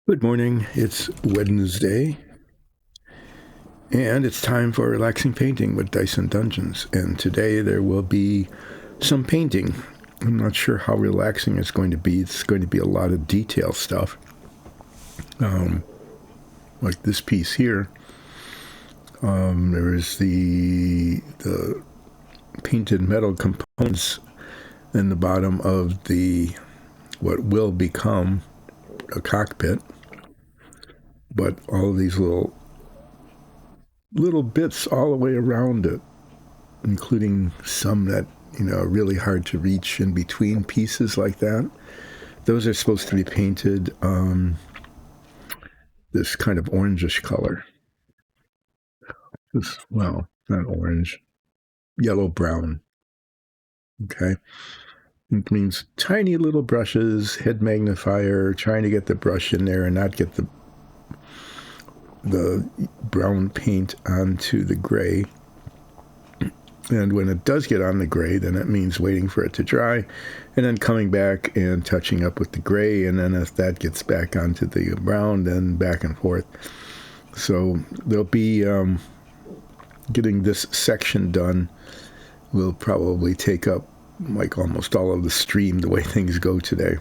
Good morning. It's Wednesday, and it's time for relaxing painting with Dyson Dungeons. And today there will be some painting. I'm not sure how relaxing it's going to be. It's going to be a lot of detail stuff, like this piece here. There is the painted metal components in the bottom of the what will become a cockpit. But all of these little bits all the way around it, including some that are really hard to reach in between pieces like that. Those are supposed to be painted this kind of orangish color. Well, not orange, yellow brown. Okay. It means tiny little brushes, head magnifier, trying to get the brush in there and not get the brown paint onto the gray. And when it does get on the gray, then it means waiting for it to dry and then coming back and touching up with the gray. And then if that gets back onto the brown, then back and forth. So there'll be getting this section done will probably take up like almost all of the stream the way things go today.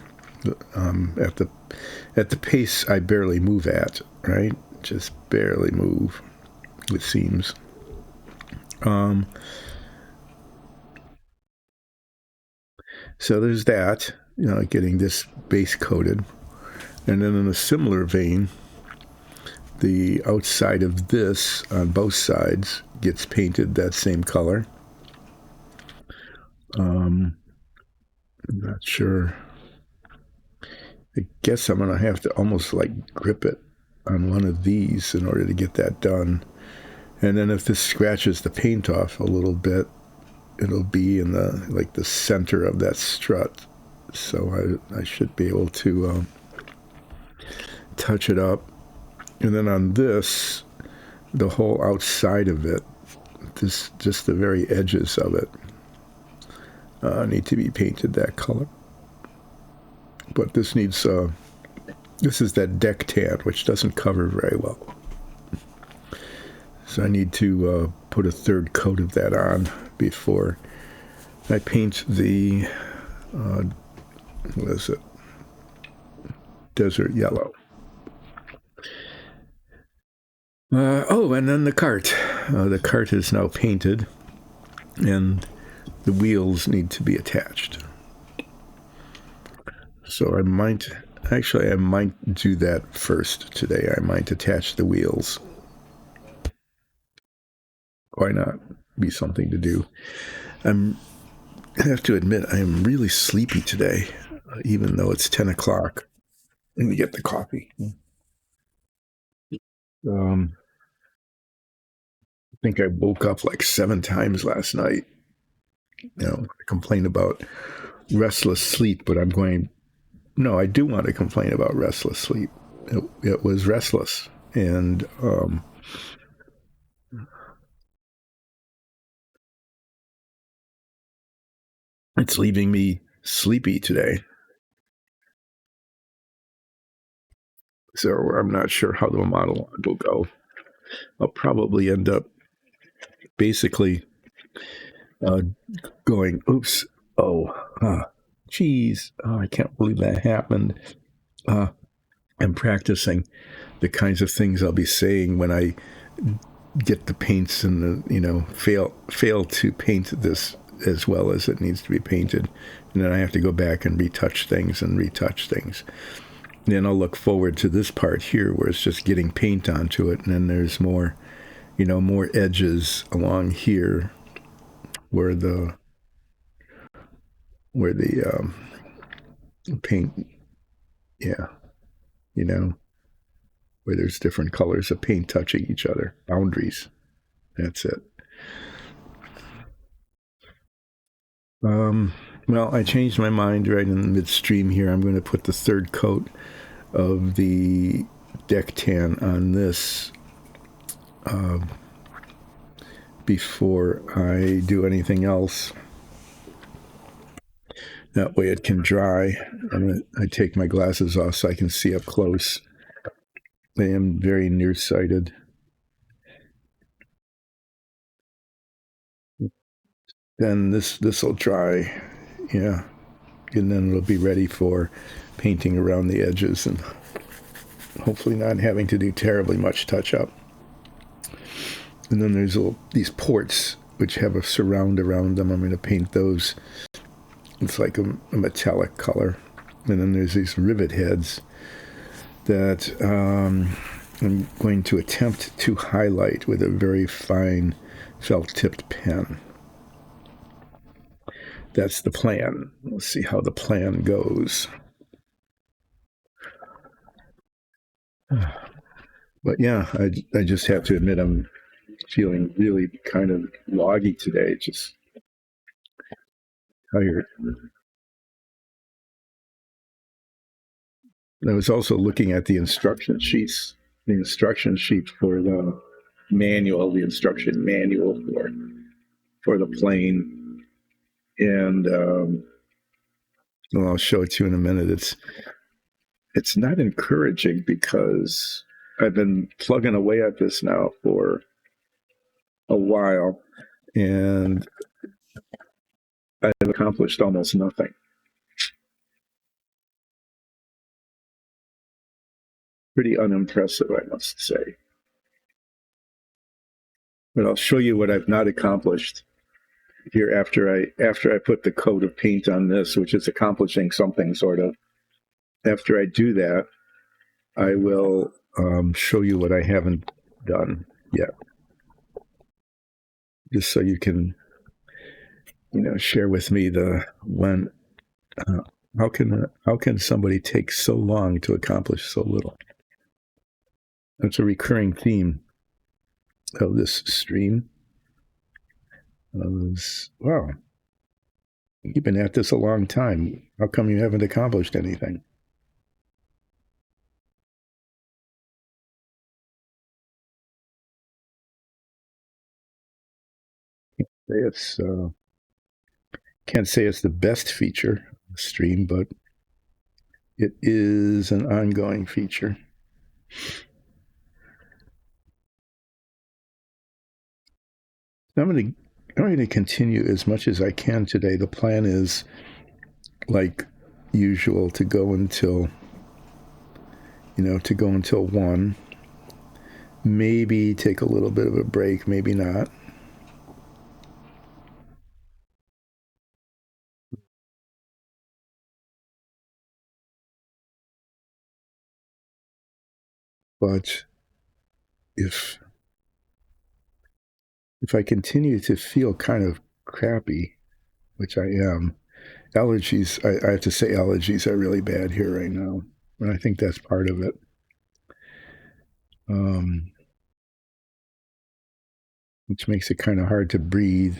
At the pace I barely move at, right? Just barely move, it seems. So there's that, getting this base coated. And then in a similar vein, the outside of this on both sides gets painted that same color. I'm not sure. I guess I'm going to have to almost like grip it on one of these in order to get that done. And then if this scratches the paint off a little bit, it'll be in the center of that strut. So I should be able to touch it up. And then on this, the whole outside of it, just the very edges of it, need to be painted that color. But this needs, this is that deck tan, which doesn't cover very well. So I need to put a third coat of that on before I paint the, what is it? Desert yellow. And then the cart. The cart is now painted, and the wheels need to be attached. So I might do that first today. I might attach the wheels. Why not? Be something to do. I have to admit, I am really sleepy today, even though it's 10 o'clock. Let me get the coffee. I think I woke up like 7 times last night. I complain about restless sleep, but I do want to complain about restless sleep. It was restless, and it's leaving me sleepy today. So I'm not sure how the monologue will go. I'll probably end up basically going, oops, geez, I can't believe that happened. I'm practicing the kinds of things I'll be saying when I get the paints and fail to paint this as well as it needs to be painted. And then I have to go back and retouch things. Then I'll look forward to this part here where it's just getting paint onto it. And then there's more, more edges along here where the paint, where there's different colors of paint touching each other, boundaries. That's it. Well, I changed my mind right in the midstream here. I'm going to put the third coat of the deck tan on this before I do anything else. That way it can dry. I take my glasses off so I can see up close. I am very nearsighted. Then this will dry, yeah, and then it'll be ready for painting around the edges and hopefully not having to do terribly much touch up. And then there's these ports which have a surround around them. I'm going to paint those. It's like a metallic color. And then there's these rivet heads that I'm going to attempt to highlight with a very fine felt-tipped pen. That's the plan. We'll see how the plan goes. But yeah, I just have to admit I'm feeling really kind of loggy today, just tired. I was also looking at the instruction sheets, the instruction sheet for the manual, the instruction manual for the plane, and well, I'll show it to you in a minute. It's not encouraging because I've been plugging away at this now for a while, and I've accomplished almost nothing. Pretty unimpressive, I must say. But I'll show you what I've not accomplished here after I put the coat of paint on this, which is accomplishing something sort of. After I do that, I will show you what I haven't done yet, just so you can, share with me the when. How can somebody take so long to accomplish so little? That's a recurring theme of this stream. Wow, you've been at this a long time. How come you haven't accomplished anything? It's can't say it's the best feature of the stream, but it is an ongoing feature. I'm going to continue as much as I can today. The plan is, like usual, to go until 1. Maybe take a little bit of a break, maybe not. But if I continue to feel kind of crappy, which I am, allergies, I have to say allergies are really bad here right now. And I think that's part of it. Which makes it kind of hard to breathe.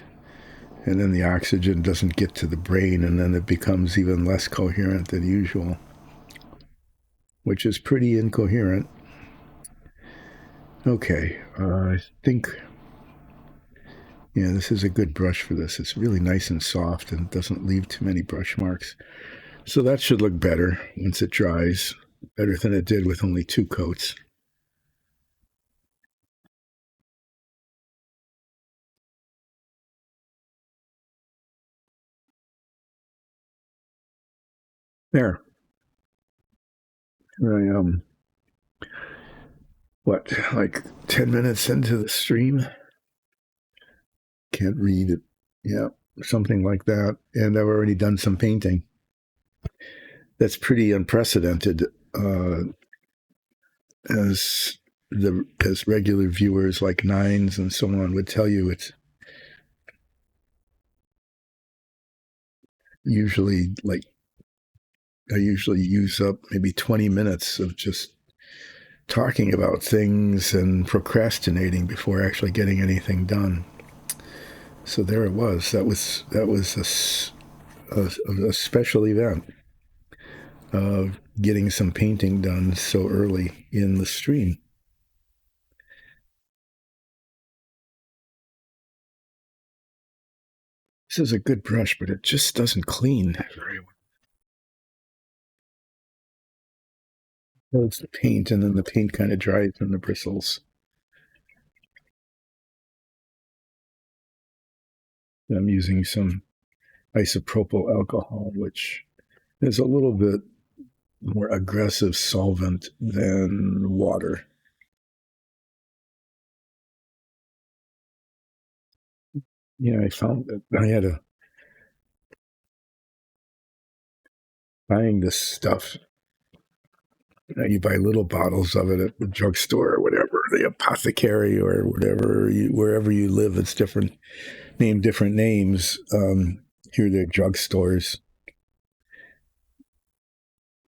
And then the oxygen doesn't get to the brain, and then it becomes even less coherent than usual, which is pretty incoherent. Okay, I think, yeah, this is a good brush for this. It's really nice and soft and doesn't leave too many brush marks. So that should look better once it dries, better than it did with only 2 coats. There. I like 10 minutes into the stream? Can't read it. Yeah, something like that. And I've already done some painting. That's pretty unprecedented, as regular viewers like Nines and so on would tell you. It's usually like I usually use up maybe 20 minutes of just talking about things and procrastinating before actually getting anything done. So there it was. That was a special event of getting some painting done so early in the stream. This is a good brush, but it just doesn't clean very well. Well, it's the paint, and then the paint kind of dries in the bristles. I'm using some isopropyl alcohol, which is a little bit more aggressive solvent than water. Yeah, I found that I had a buying this stuff. You buy little bottles of it at the drugstore or whatever, the apothecary or whatever, wherever you live, it's different, named different names. Here they're drugstores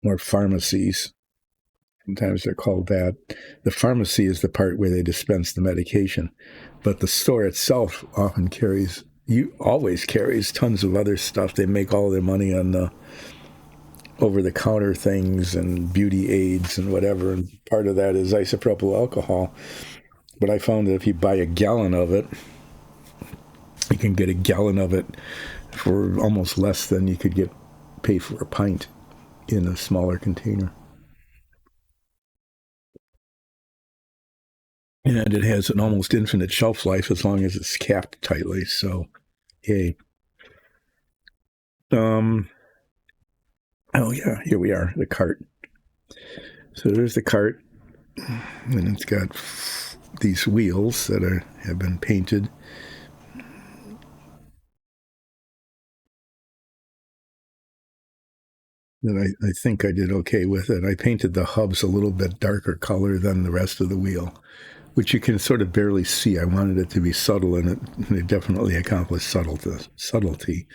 or pharmacies. Sometimes they're called that. The pharmacy is the part where they dispense the medication, but the store itself often carries, you always carries tons of other stuff. They make all their money on the over the counter things and beauty aids and whatever. And part of that is isopropyl alcohol. But I found that if you buy a gallon of it, you can get a gallon of it for almost less than you could get pay for a pint in a smaller container. And it has an almost infinite shelf life as long as it's capped tightly. So, yay. Oh yeah, here we are, the cart. So there's the cart, and it's got these wheels that have been painted. And I think I did okay with it. I painted the hubs a little bit darker color than the rest of the wheel, which you can sort of barely see. I wanted it to be subtle, and it definitely accomplished subtlety.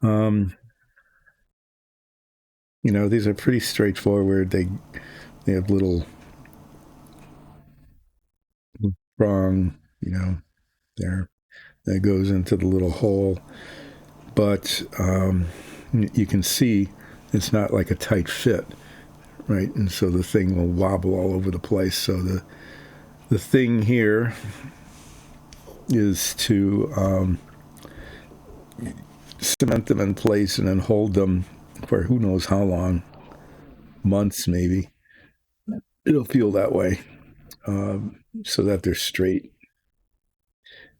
Um, these are pretty straightforward. They have little prong, there that goes into the little hole, but you can see it's not like a tight fit, right? And so the thing will wobble all over the place. So the thing here is to cement them in place and then hold them for who knows how long, months maybe. It'll feel that way, so that they're straight.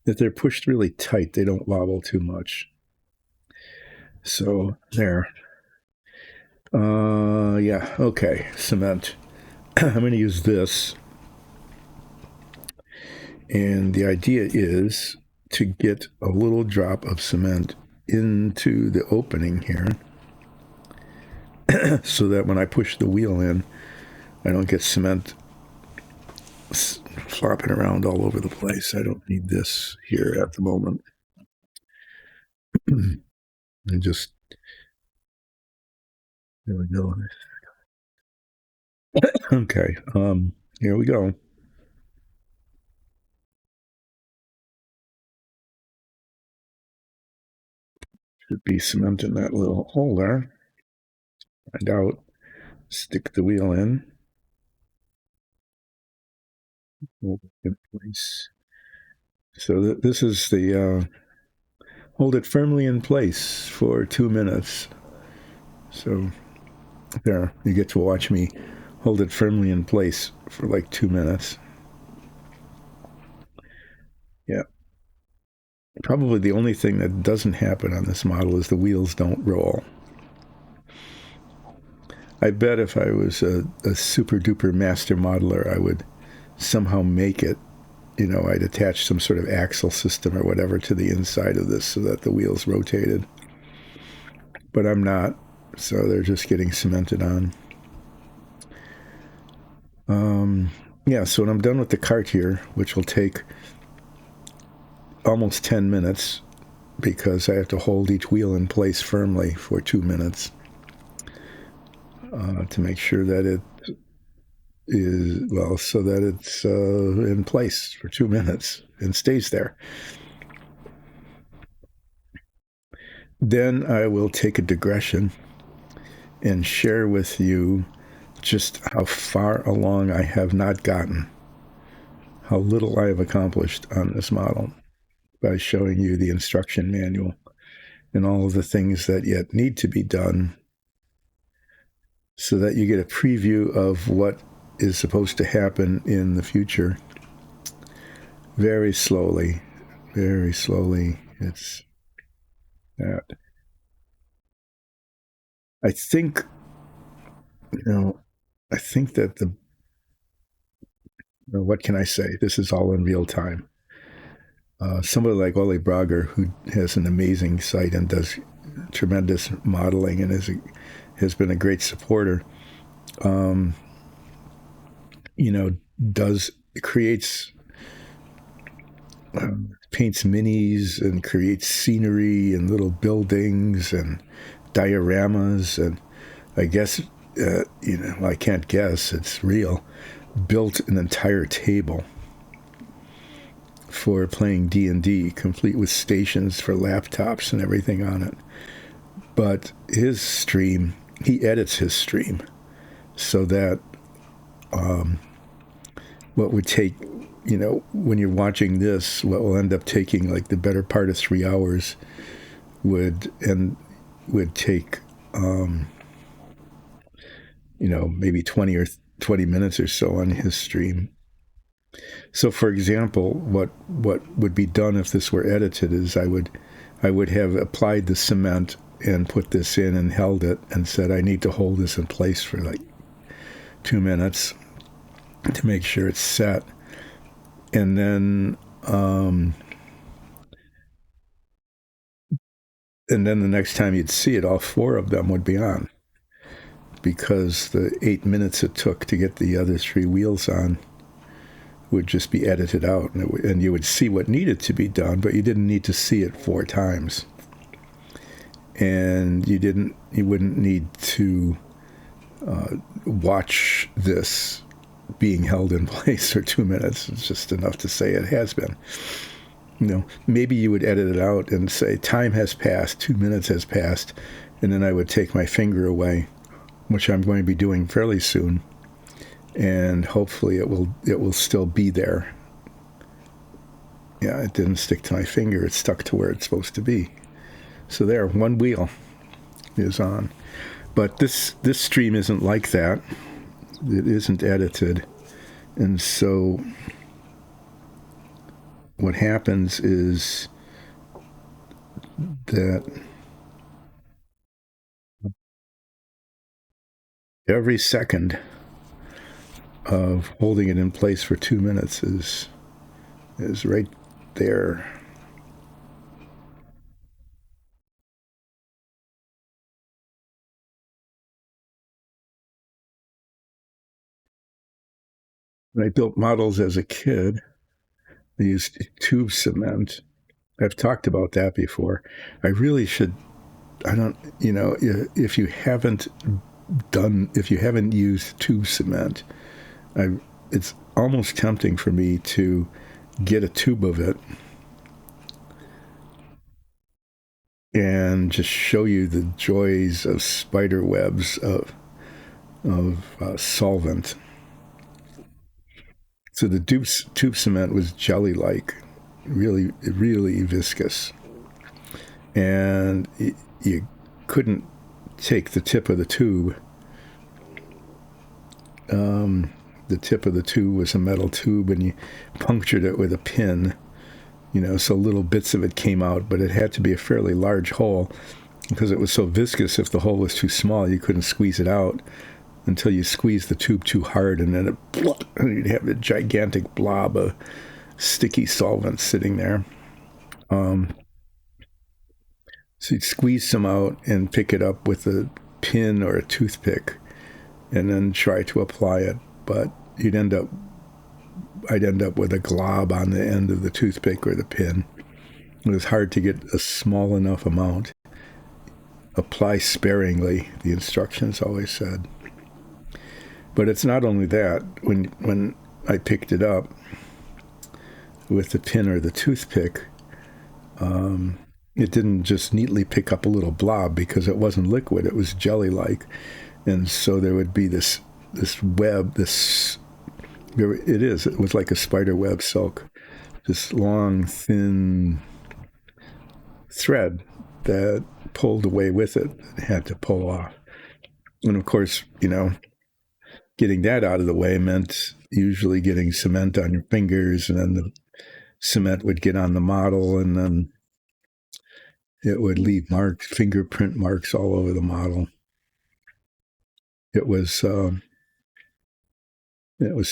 If they're pushed really tight, they don't wobble too much. So there. Yeah, okay, cement. I'm going to use this. And the idea is to get a little drop of cement into the opening here so that when I push the wheel in, I don't get cement flopping around all over the place. I don't need this here at the moment. And just, there we go. Okay, here we go. Should be cement in that little hole there. Find out. Stick the wheel in. Hold it in place. So this is the hold it firmly in place for 2 minutes. So there, you get to watch me hold it firmly in place for like 2 minutes. Yeah. Probably the only thing that doesn't happen on this model is the wheels don't roll. I bet if I was a super duper master modeler, I would somehow make it. I'd attach some sort of axle system or whatever to the inside of this so that the wheels rotated. But I'm not, so they're just getting cemented on. Yeah, so when I'm done with the cart here, which will take almost 10 minutes because I have to hold each wheel in place firmly for 2 minutes to make sure that it is, well, so that it's in place for 2 minutes and stays there. Then I will take a digression and share with you just how far along I have not gotten, how little I have accomplished on this model by showing you the instruction manual and all of the things that yet need to be done so that you get a preview of what is supposed to happen in the future. Very slowly, very slowly. It's that. I think, you know, I think that what can I say? This is all in real time. Somebody like Ole Brager, who has an amazing site and does tremendous modeling and has been a great supporter, um, you know, does creates paints minis and creates scenery and little buildings and dioramas, and I guess I can't guess, it's real. Built an entire table for playing D&D, complete with stations for laptops and everything on it. But his stream, he edits his stream so that what would take, when you're watching this, what will end up taking like the better part of 3 hours would take, maybe 20 minutes or so on his stream. So, for example, what would be done if this were edited is I would have applied the cement and put this in and held it and said I need to hold this in place for like 2 minutes to make sure it's set, and then the next time you'd see it, all four of them would be on, because the 8 minutes it took to get the other three wheels on would just be edited out, and you would see what needed to be done, but you didn't need to see it 4 times, and you wouldn't need to watch this being held in place for 2 minutes. It's just enough to say it has been. Maybe you would edit it out and say time has passed, 2 minutes has passed, and then I would take my finger away, which I'm going to be doing fairly soon, and hopefully it will still be there. Yeah, it didn't stick to my finger, it stuck to where it's supposed to be. So there, one wheel is on. But this stream isn't like that. It isn't edited. And so what happens is that every second of holding it in place for 2 minutes is right there. When I built models as a kid, I used tube cement. I've talked about that before. I really should. I don't. If you haven't used tube cement, it's almost tempting for me to get a tube of it and just show you the joys of spider webs of solvent. So the tube cement was jelly-like, really, really viscous, and you couldn't take the tip of the tube. The tip of the tube was a metal tube, and you punctured it with a pin, so little bits of it came out, but it had to be a fairly large hole because it was so viscous. If the hole was too small, you couldn't squeeze it out until you squeezed the tube too hard, and then you'd have a gigantic blob of sticky solvent sitting there. So you'd squeeze some out and pick it up with a pin or a toothpick and then try to apply it, but I'd end up with a glob on the end of the toothpick or the pin. It was hard to get a small enough amount. Apply sparingly, the instructions always said. But it's not only that. When I picked it up with the pin or the toothpick, it didn't just neatly pick up a little blob because it wasn't liquid. It was jelly-like. And so there would be this web, it was like a spider web silk, this long, thin thread that pulled away with it and had to pull off. And of course, getting that out of the way meant usually getting cement on your fingers, and then the cement would get on the model, and then it would leave marks, fingerprint marks all over the model. It was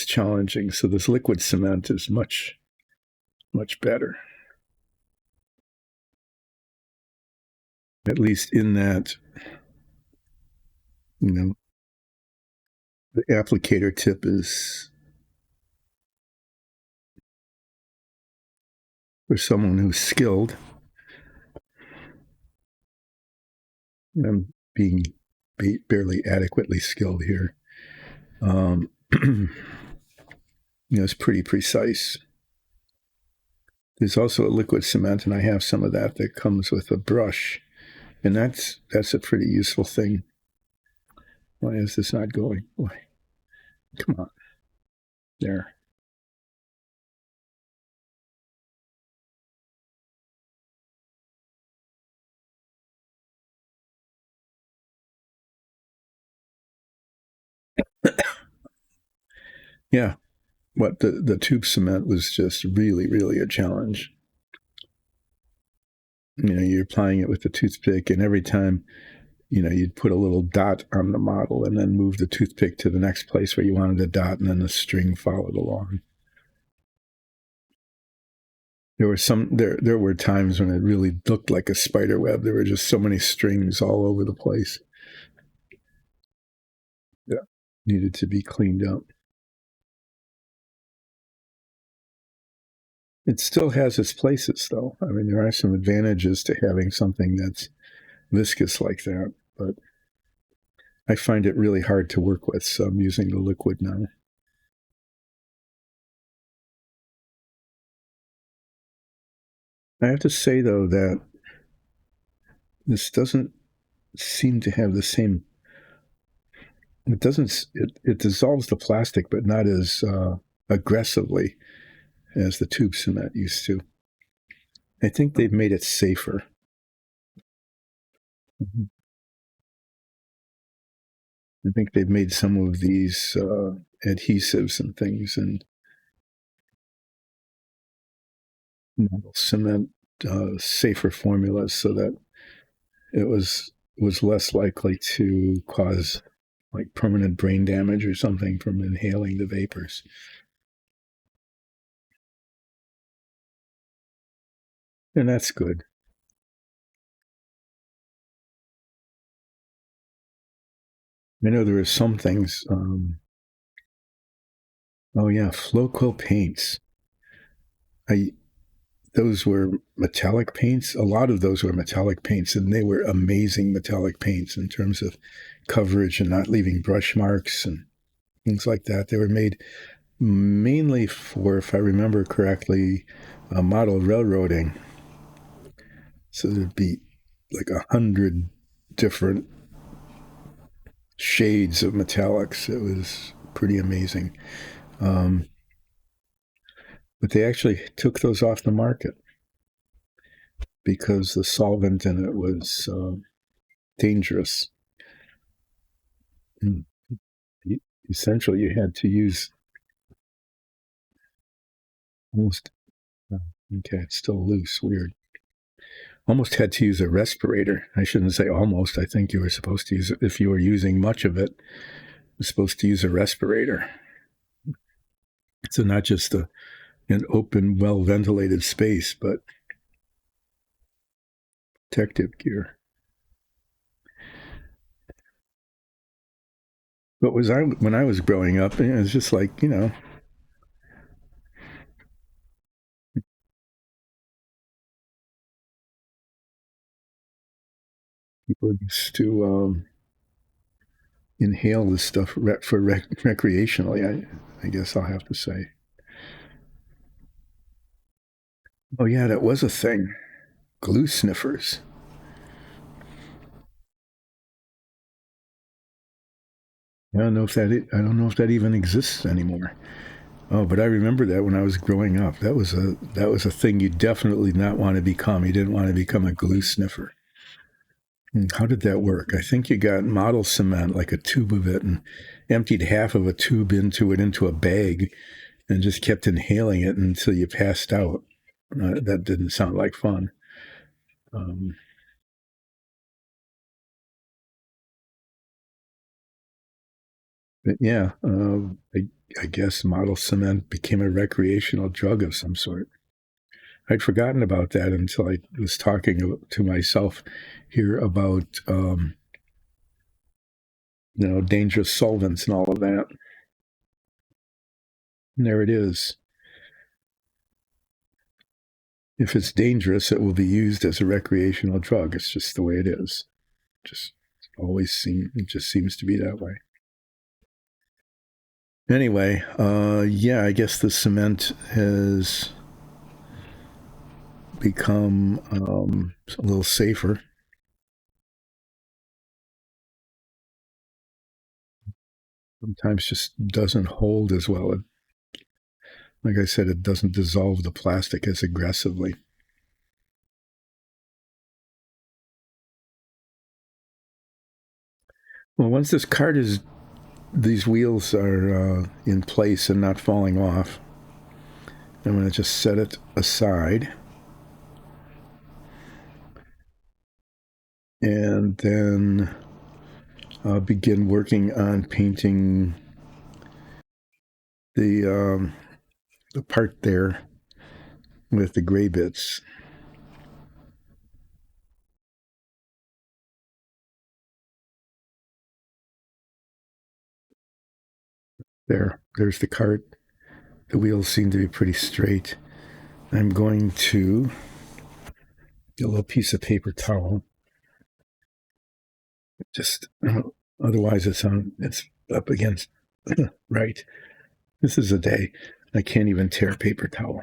challenging. So this liquid cement is much better, at least in that the applicator tip is for someone who's skilled. I'm being barely adequately skilled here. It's pretty precise. There's also a liquid cement, and I have some of that comes with a brush, and that's a pretty useful thing. Why is this not going? Why? Come on. There. Yeah. What the tube cement was just really, really a challenge. You're applying it with the toothpick, and every time, you'd put a little dot on the model and then move the toothpick to the next place where you wanted a dot, and then the string followed along. There were times when it really looked like a spider web. There were just so many strings all over the place. Yeah. Needed to be cleaned up. It still has its places, though. I mean, there are some advantages to having something that's viscous like that, but I find it really hard to work with, so I'm using the liquid now. I have to say, though, that this doesn't seem to have the same. It doesn't. It dissolves the plastic, but not as aggressively as the tube cement used to. I think they've made it safer. Mm-hmm. I think they've made some of these adhesives and things and cement safer formulas so that it was less likely to cause like permanent brain damage or something from inhaling the vapors. And that's good. I know there are some things. Oh yeah, Flowquill paints. Those were metallic paints. A lot of those were metallic paints, and they were amazing metallic paints in terms of coverage and not leaving brush marks and things like that. They were made mainly for, if I remember correctly, model railroading. So there'd be like 100 different shades of metallics. It was pretty amazing. But they actually took those off the market because the solvent in it was dangerous. And essentially, you had to use almost, okay, it's still loose, weird. Almost had to use a respirator. I shouldn't say almost. I think you were supposed to use it. If you were using much of it, you were supposed to use a respirator. So not just an open, well-ventilated space, but protective gear. But when I was growing up, it was just like, people used to inhale this stuff for recreationally. I guess I'll have to say. Oh yeah, that was a thing. Glue sniffers. I don't know if that even exists anymore. Oh, but I remember that when I was growing up. That was a thing you definitely did not want to become. You didn't want to become a glue sniffer. How did that work? I think you got model cement, like a tube of it, and emptied half of a tube into a bag, and just kept inhaling it until you passed out. That didn't sound like fun. Um, but yeah, I guess model cement became a recreational drug of some sort. I'd forgotten about that until I was talking to myself here about dangerous solvents and all of that. And there it is. If it's dangerous, it will be used as a recreational drug. It's just the way it is. Just it just seems to be that way. Anyway, yeah, I guess the cement has become a little safer. Sometimes just doesn't hold as well. Like I said, it doesn't dissolve the plastic as aggressively. Well, once these wheels are in place and not falling off, I'm going to just set it aside. And then I'll begin working on painting the the part there with the gray bits. There's the cart. The wheels seem to be pretty straight. I'm going to get a little piece of paper towel. Just otherwise it's up against right. This is a day I can't even tear paper towel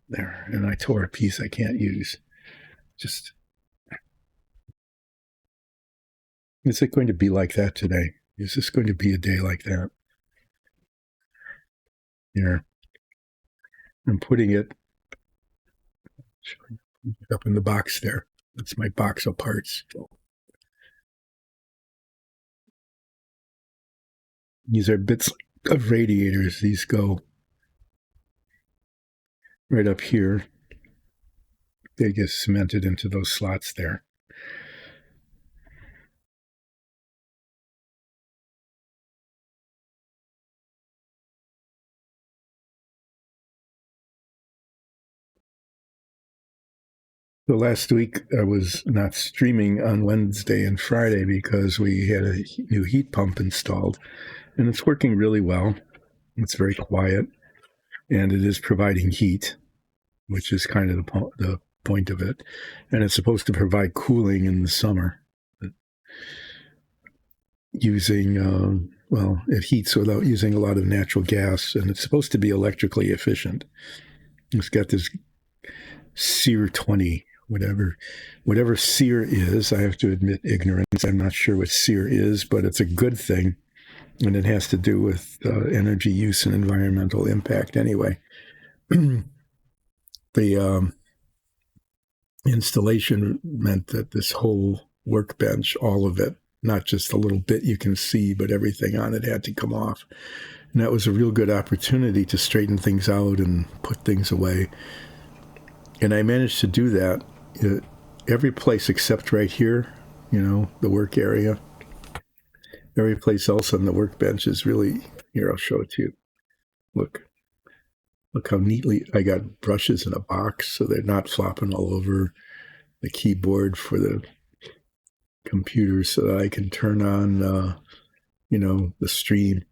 there, and I tore a piece I can't use. Just is it going to be like that today? Is this going to be a day like that? Here, I'm putting it up in the box there. That's my box of parts. These are bits of radiators. These go right up here. They get cemented into those slots there. So last week I was not streaming on Wednesday and Friday because we had a new heat pump installed, and it's working really well. It's very quiet, and it is providing heat, which is kind of the point of it. And it's supposed to provide cooling in the summer using, well, it heats without using a lot of natural gas, and it's supposed to be electrically efficient. It's got this SEER 20, whatever SEER is. I have to admit ignorance. I'm not sure what SEER is, but it's a good thing, and it has to do with energy use and environmental impact anyway. The installation meant that this whole workbench, all of it, not just a little bit you can see, but everything on it had to come off. And that was a real good opportunity to straighten things out and put things away. And I managed to do that. Every place except right here, the work area. Every place else on the workbench is really, here, I'll show it to you. Look how neatly I got brushes in a box so they're not flopping all over the keyboard for the computer so that I can turn on, the stream.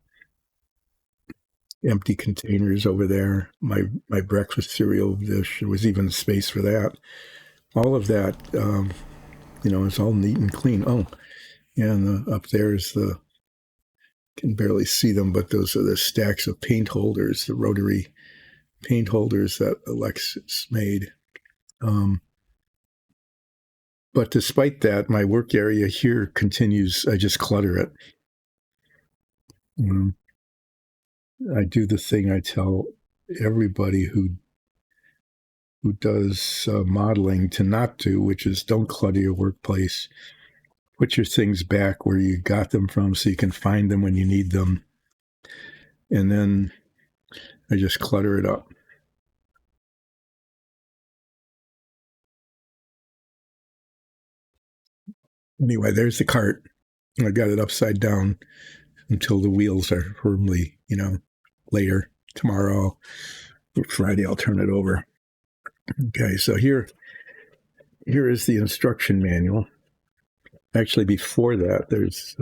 Empty containers over there. My breakfast cereal dish. There was even space for that. All of that, it's all neat and clean. Oh, and up there is can barely see them, but those are the stacks of paint holders, the rotary paint holders that Alexis made. But despite that, my work area here continues. I just clutter it. I do the thing I tell everybody who does modeling to not do, which is don't clutter your workplace. put your things back where you got them from so you can find them when you need them. And then I just clutter it up. Anyway, there's the cart. I got it upside down until the wheels are firmly, later. Tomorrow, Friday, I'll turn it over. Okay, so here is the instruction manual. Actually, before that, there's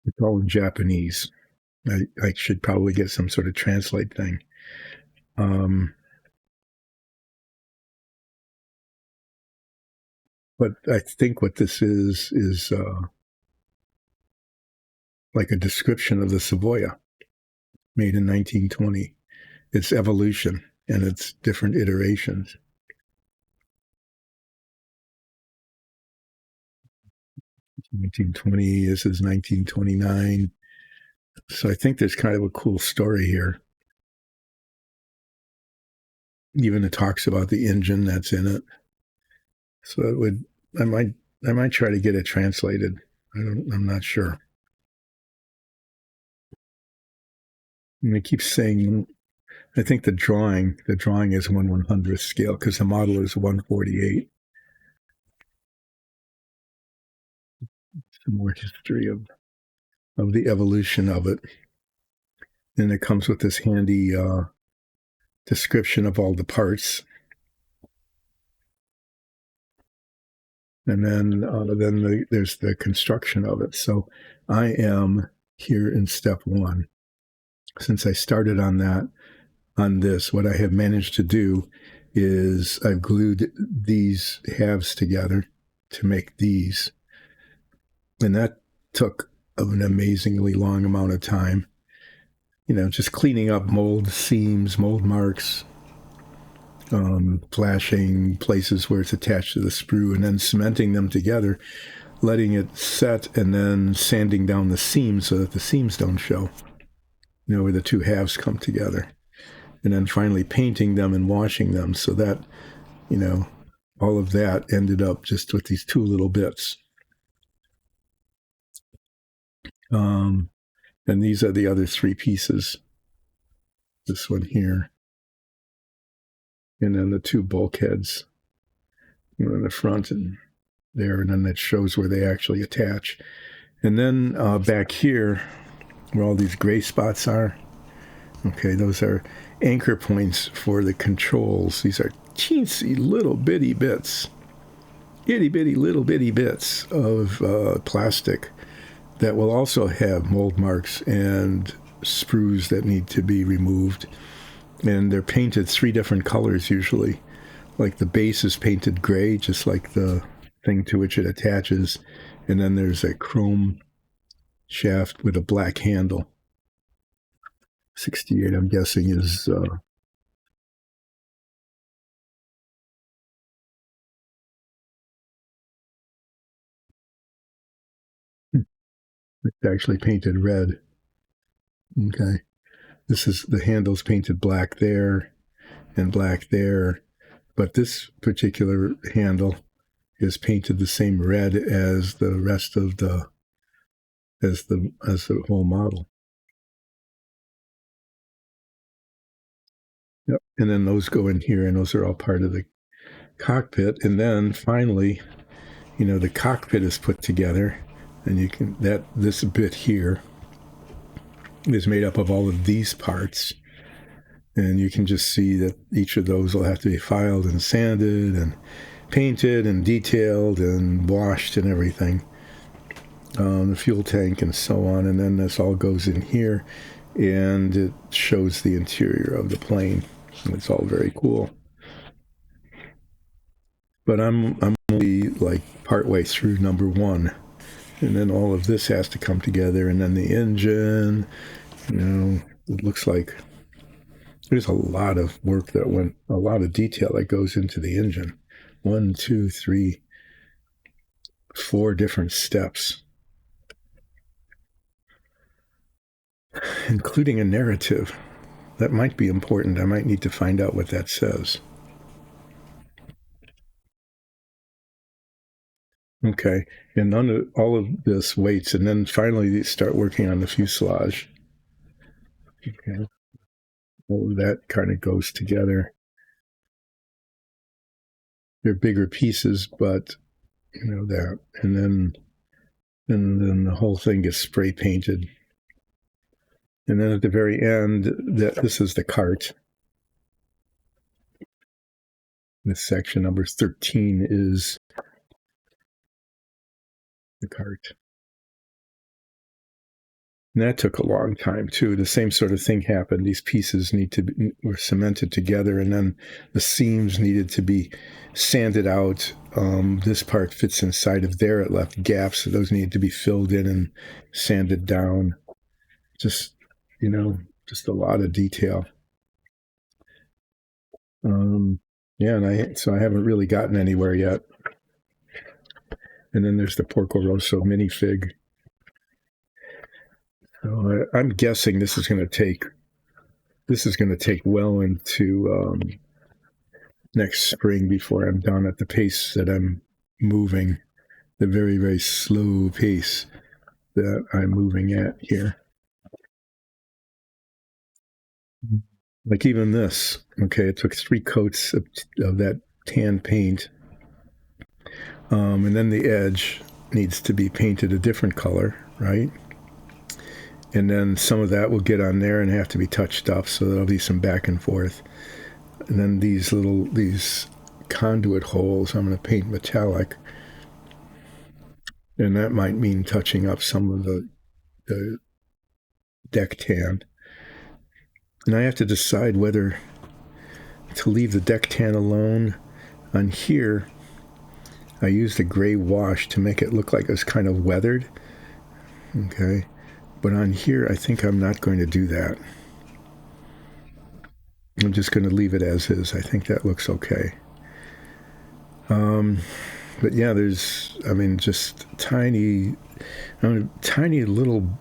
it's all in Japanese. I should probably get some sort of translate thing. But I think what this is like a description of the Savoia made in 1920. Its evolution and its different iterations. 1920, this is 1929. So I think there's kind of a cool story here. Even it talks about the engine that's in it. So I might try to get it translated. I'm not sure. And it keeps saying, I think the drawing is 1/100th scale because the model is 148. Some more history of the evolution of it. And it comes with this handy description of all the parts. And then there's the construction of it. So I am here in step one. Since I started on this, what I have managed to do is I've glued these halves together to make these. And that took an amazingly long amount of time. Just cleaning up mold seams, mold marks, flashing places where it's attached to the sprue, and then cementing them together, letting it set, and then sanding down the seams so that the seams don't show, where the two halves come together. And then finally painting them and washing them so that, all of that ended up just with these two little bits. And these are the other three pieces. This one here. And then the two bulkheads, in the front and there, and then it shows where they actually attach. And then back here, where all these gray spots are, okay, those are anchor points for the controls. These are teensy little bitty bits, itty bitty little bitty bits of plastic that will also have mold marks and sprues that need to be removed. And they're painted three different colors usually. Like the base is painted gray, just like the thing to which it attaches. And then there's a chrome shaft with a black handle. 68, I'm guessing, is it's actually painted red. Okay. This is the handle's painted black there and black there. But this particular handle is painted the same red as the rest of the whole model. Yep. And then those go in here, and those are all part of the cockpit. And then finally, the cockpit is put together, and this bit here is made up of all of these parts. And you can just see that each of those will have to be filed and sanded and painted and detailed and washed and everything. The fuel tank and so on. And then this all goes in here, and it shows the interior of the plane. It's all very cool. But I'm only like partway through number one, and then all of this has to come together, and then the engine. It looks like there's a lot of work a lot of detail that goes into the engine. 1, 2, 3, 4 different steps, including a narrative. That might be important. I might need to find out what that says. Okay. And all of this waits, and then finally you start working on the fuselage. Okay. All of that kind of goes together. They're bigger pieces, but that, and then the whole thing gets spray painted. And then at the very end, this is the cart. This section number 13 is the cart. And that took a long time too. The same sort of thing happened. These pieces were cemented together, and then the seams needed to be sanded out. This part fits inside of there. It left gaps, so those needed to be filled in and sanded down. Just just a lot of detail. Yeah, so I haven't really gotten anywhere yet. And then there's the Porco Rosso minifig. So I'm guessing this is going to take well into next spring before I'm done at the pace that I'm moving, the very, very slow pace that I'm moving at here. Like even this, okay, it took 3 coats of that tan paint, and then the edge needs to be painted a different color, right? And then some of that will get on there and have to be touched up, so there'll be some back and forth. And then these conduit holes, I'm going to paint metallic, and that might mean touching up some of the deck tan. And I have to decide whether to leave the deck tan alone. On here, I used a gray wash to make it look like it was kind of weathered. Okay. But on here, I think I'm not going to do that. I'm just going to leave it as is. I think that looks okay. But yeah, there's, just tiny little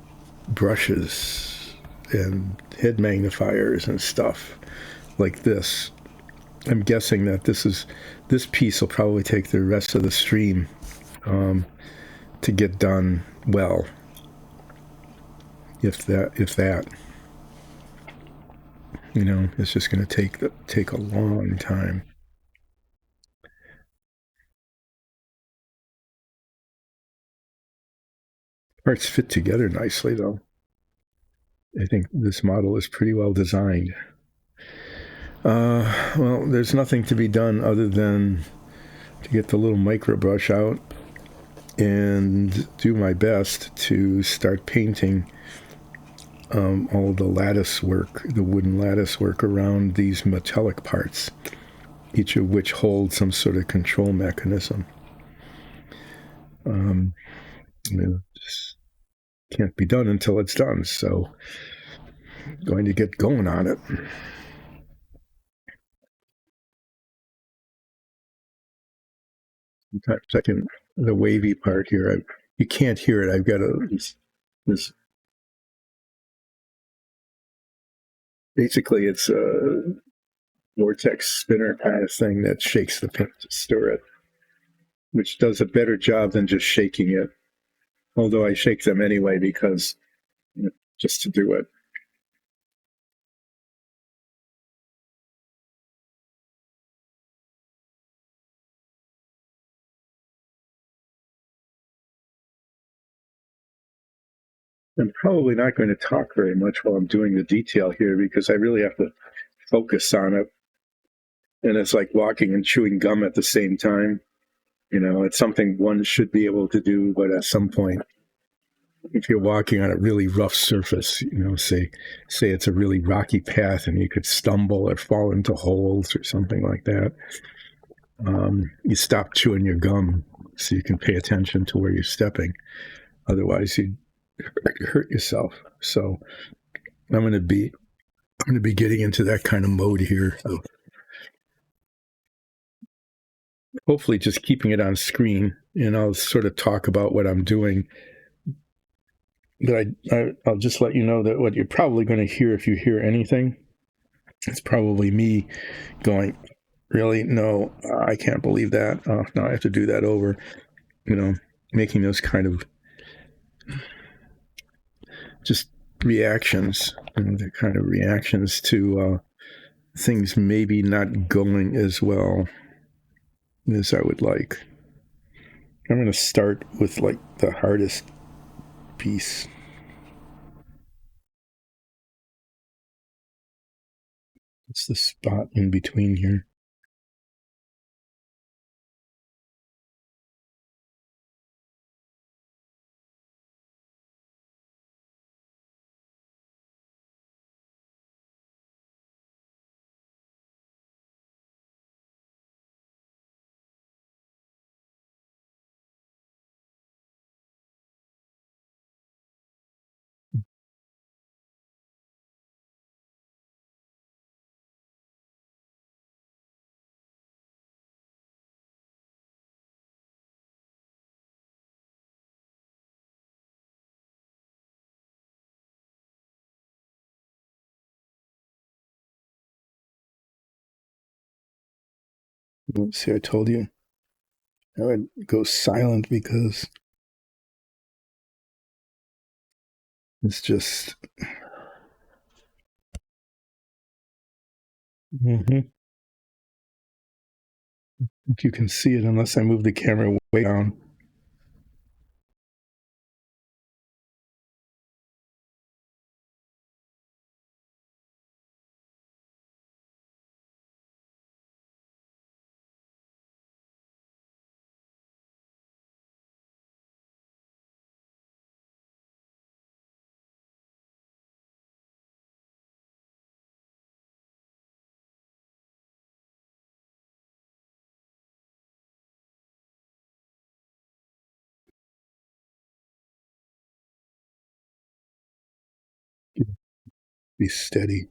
brushes and head magnifiers and stuff like this. I'm guessing that this piece will probably take the rest of the stream to get done well, if that. It's just going to take a long time. Parts fit together nicely, though. I think this model is pretty well designed. Well, there's nothing to be done other than to get the little micro brush out and do my best to start painting all the lattice work, the wooden lattice work around these metallic parts, each of which holds some sort of control mechanism. Just can't be done until it's done, so I'm going to get going on it. Sometimes the wavy part here, you can't hear it. I've got this. Basically, it's a vortex spinner kind of thing that shakes the paint to stir it, which does a better job than just shaking it. Although I shake them anyway because just to do it. I'm probably not going to talk very much while I'm doing the detail here because I really have to focus on it. And it's like walking and chewing gum at the same time. It's something one should be able to do, but at some point, if you're walking on a really rough surface, say it's a really rocky path and you could stumble or fall into holes or something like that, you stop chewing your gum so you can pay attention to where you're stepping. Otherwise, you'd hurt yourself. So I'm going to be getting into that kind of mode here. Hopefully just keeping it on screen, and I'll sort of talk about what I'm doing. But I'll just let you know that what you're probably going to hear, if you hear anything, it's probably me going, really? No, I can't believe that. No, I have to do that over. making those kind of just reactions, and the kind of reactions to things maybe not going as well as I would like. I'm going to start with like the hardest piece. It's the spot in between here. See, I told you I would go silent because it's just. Mm-hmm. You can see it unless I move the camera way down. Be steady.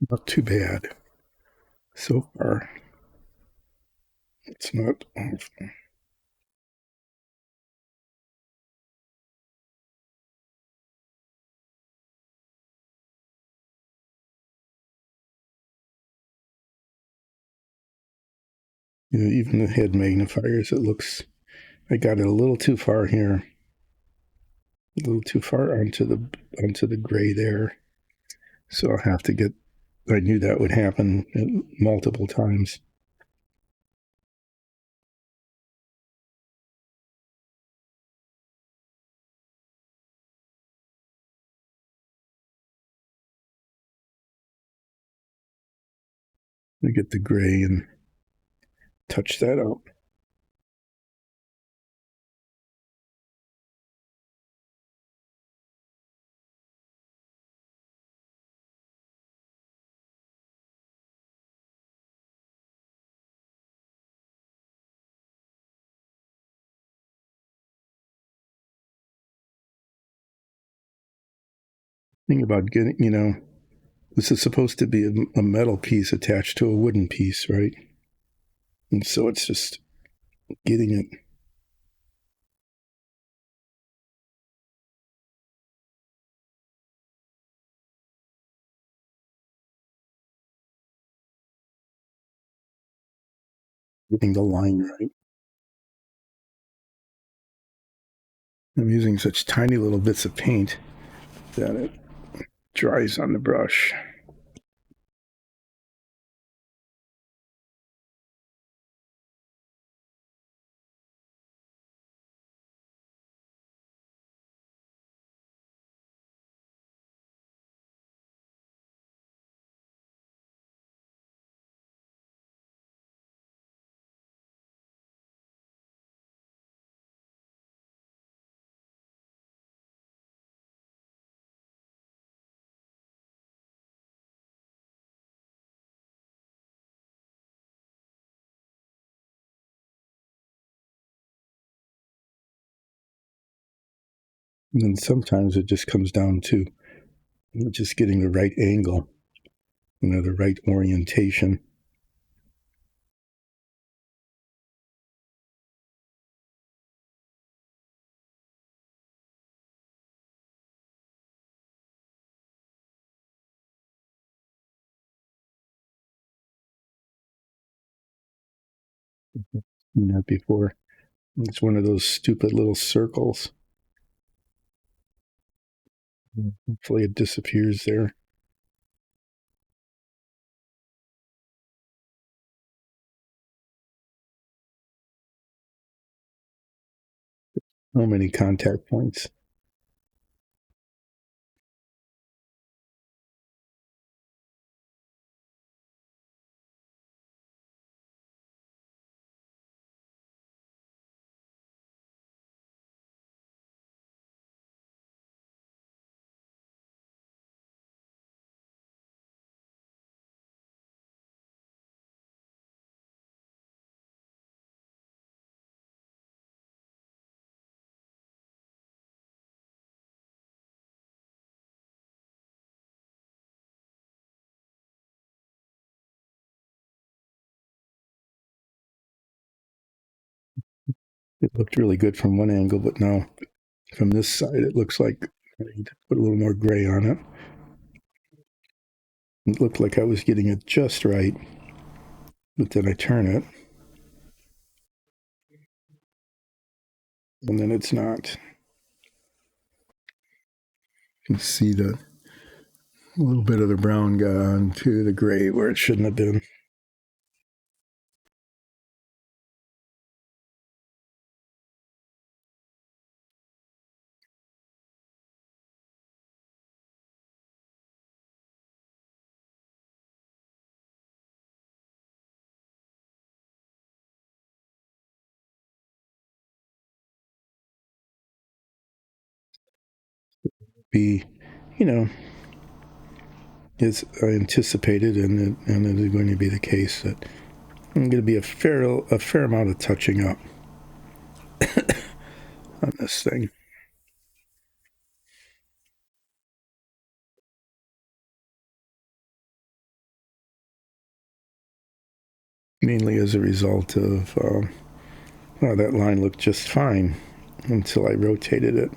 Not too bad so far. It's not. Even the head magnifiers, it looks. I got it a little too far here. A little too far onto the gray there. So I'll have to get. I knew that would happen multiple times. I get the gray and touch that up. Thing about getting, this is supposed to be a metal piece attached to a wooden piece, right? And so it's just getting it. Getting the line right. I'm using such tiny little bits of paint that it dries on the brush. And then sometimes it just comes down to Just getting the right angle, the right orientation. Seen that before. It's one of those stupid little circles. Hopefully it disappears there. How many contact points? It looked really good from one angle, but now from this side, it looks like I need to put a little more gray on it. It looked like I was getting it just right, but then I turn it, and then it's not. You can see the a little bit of the brown gone to the gray where it shouldn't have been. Be, you know, as I anticipated, and it is going to be the case that I'm going to be a fair amount of touching up on this thing. Mainly as a result of, well, that line looked just fine until I rotated it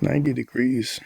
90 degrees.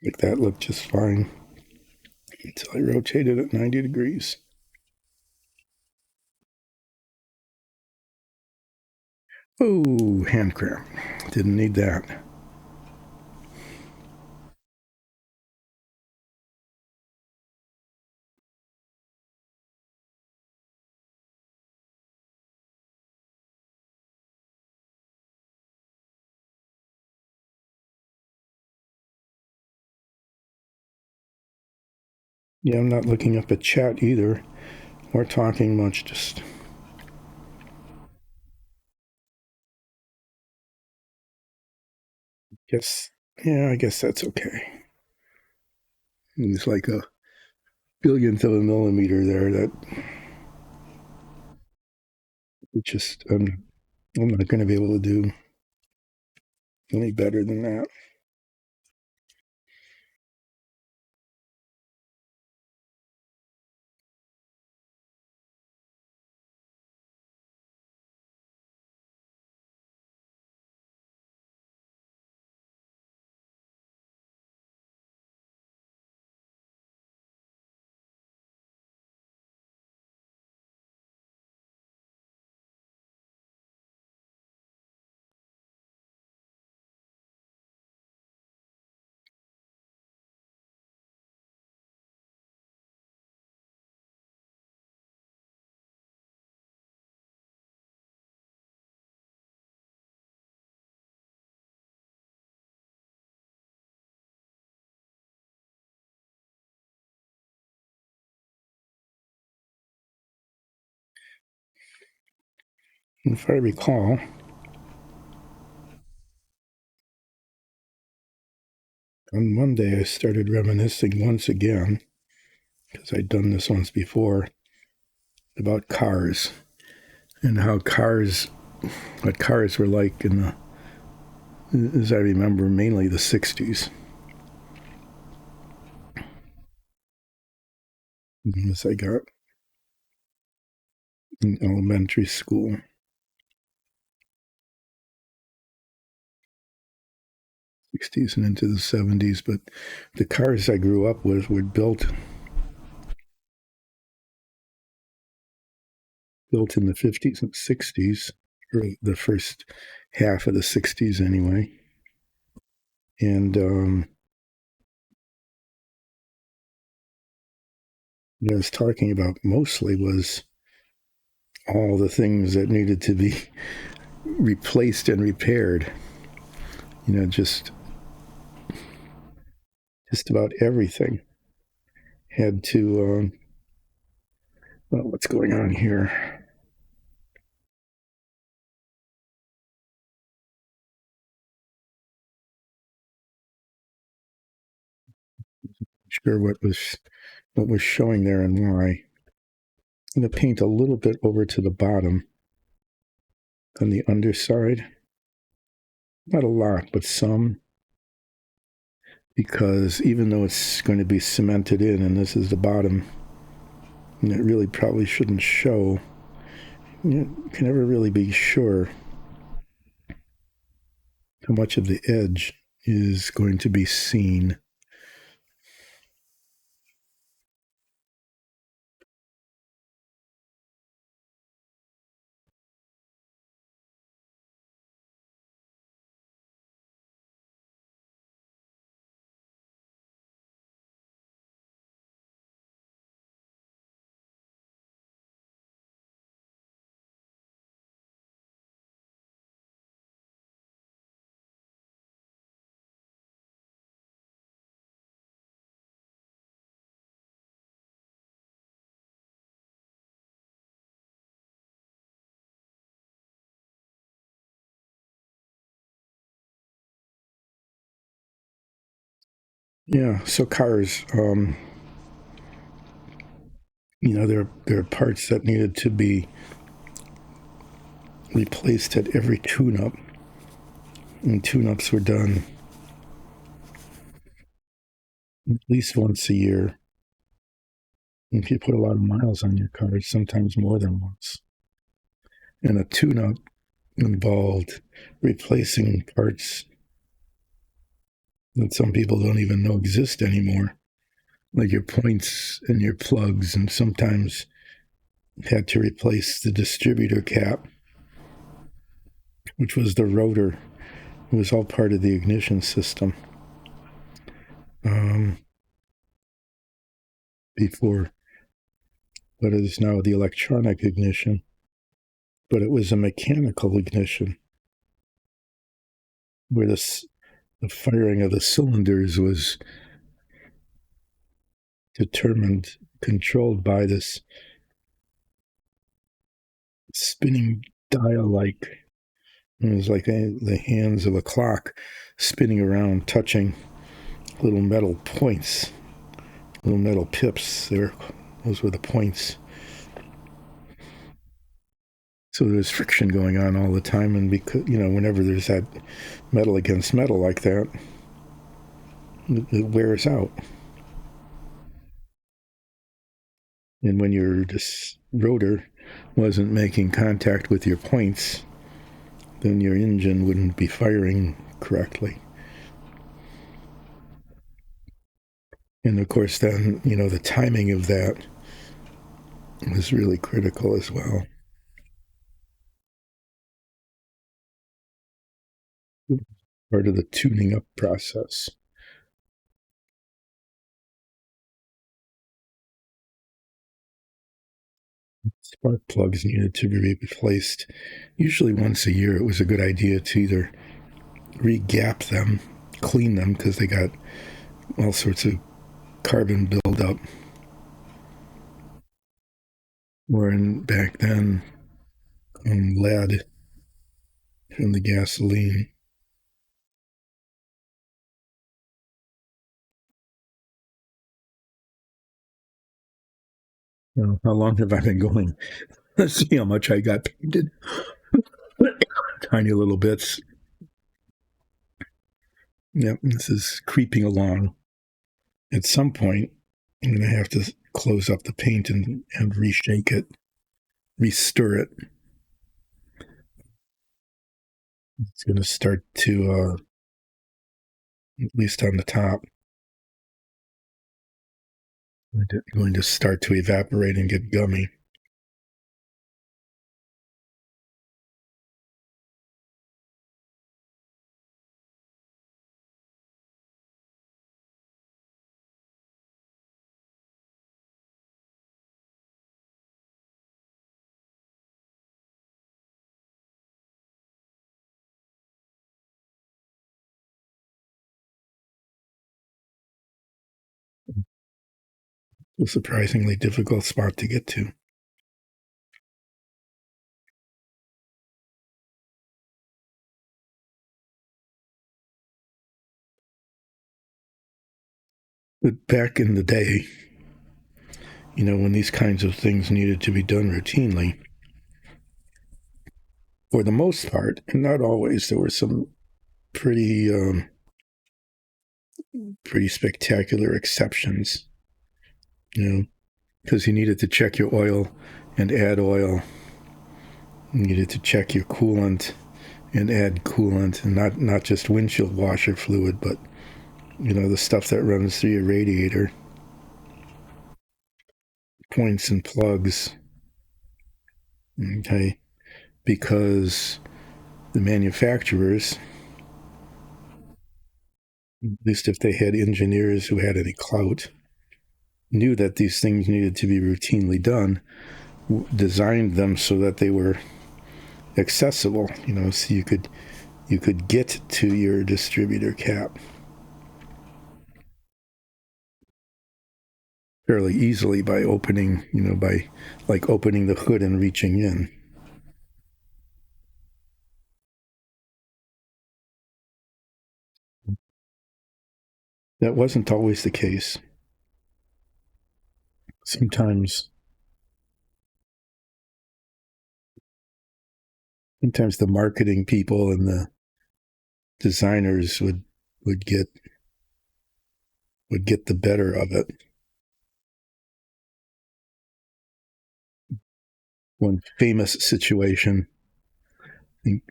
Like that looked just fine until I rotated it 90 degrees. Oh, hand cramp. Didn't need that. Yeah, I'm not looking up at chat either or talking much. Just guess, yeah, I guess that's okay. It's like a billionth of a millimeter there that it just, I'm not going to be able to do any better than that. If I recall, on Monday I started reminiscing once again, because I'd done this once before, about cars and what cars were like in the, as I remember, mainly the 60s. As I got in elementary school, 60s and into the 70s. But the cars I grew up with were built in the 50s and 60s, or the first half of the 60s anyway. And what I was talking about mostly was all the things that needed to be replaced and repaired. Just about everything had to. Well, what's going on here? Sure, what was showing there and why. I'm going to paint a little bit over to the bottom on the underside. Not a lot, but some, because even though it's going to be cemented in and this is the bottom, and it really probably shouldn't show, you can never really be sure how much of the edge is going to be seen. Yeah, so cars, there are parts that needed to be replaced at every tune-up, and tune-ups were done at least once a year. If you put a lot of miles on your car, sometimes more than once. And a tune-up involved replacing parts that some people don't even know exist anymore, like your points and your plugs, and sometimes had to replace the distributor cap, which was the rotor. It was all part of the ignition system before what is now the electronic ignition, but it was a mechanical ignition where the firing of the cylinders was determined, controlled by this spinning dial-like. It was like the hands of a clock spinning around, touching little metal points, little metal pips. Those were the points. So there was friction going on all the time, and because whenever there's that metal against metal like that, it wears out. And when your rotor wasn't making contact with your points, then your engine wouldn't be firing correctly. And of course, then, the timing of that was really critical as well. Part of the tuning up process. Spark plugs needed to be replaced. Usually once a year, it was a good idea to either re-gap them, clean them, because they got all sorts of carbon buildup. Or back then, lead from the gasoline. How long have I been going? Let's see how much I got painted. Tiny little bits. Yep, this is creeping along. At some point, I'm going to have to close up the paint and reshake it, restir it. It's going to start to, at least on the top, going to start to evaporate and get gummy. A surprisingly difficult spot to get to. But back in the day, when these kinds of things needed to be done routinely, for the most part, and not always, there were some pretty pretty spectacular exceptions. Because you needed to check your oil and add oil. You needed to check your coolant and add coolant, and not just windshield washer fluid, but the stuff that runs through your radiator, points and plugs. Okay, because the manufacturers, at least if they had engineers who had any clout, knew that these things needed to be routinely done, designed them so that they were accessible, so you could get to your distributor cap fairly easily by opening, by like opening the hood and reaching in. That wasn't always the case. Sometimes the marketing people and the designers would get the better of it. One famous situation, I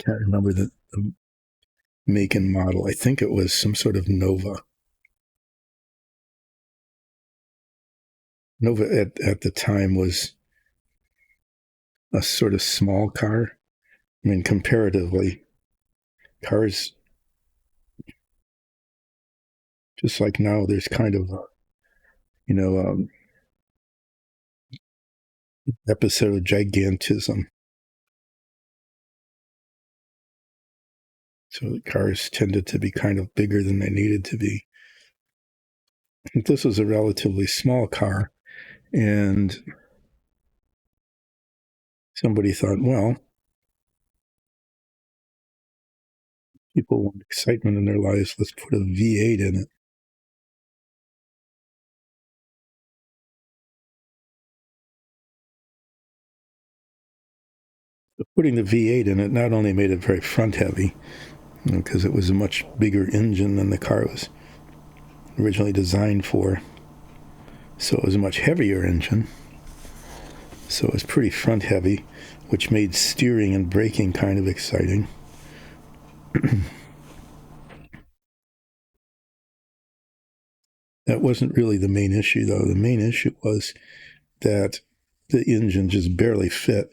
can't remember the make and model. I think it was some sort of Nova. Nova at the time was a sort of small car. I mean, comparatively, cars, just like now, there's kind of episode of gigantism. So the cars tended to be kind of bigger than they needed to be. This was a relatively small car, and somebody thought, well, people want excitement in their lives. Let's put a V8 in it. But putting the V8 in it not only made it very front heavy, because it was a much bigger engine than the car was originally designed for. So it was a much heavier engine. So it was pretty front heavy, which made steering and braking kind of exciting. That wasn't really the main issue, though. The main issue was that the engine just barely fit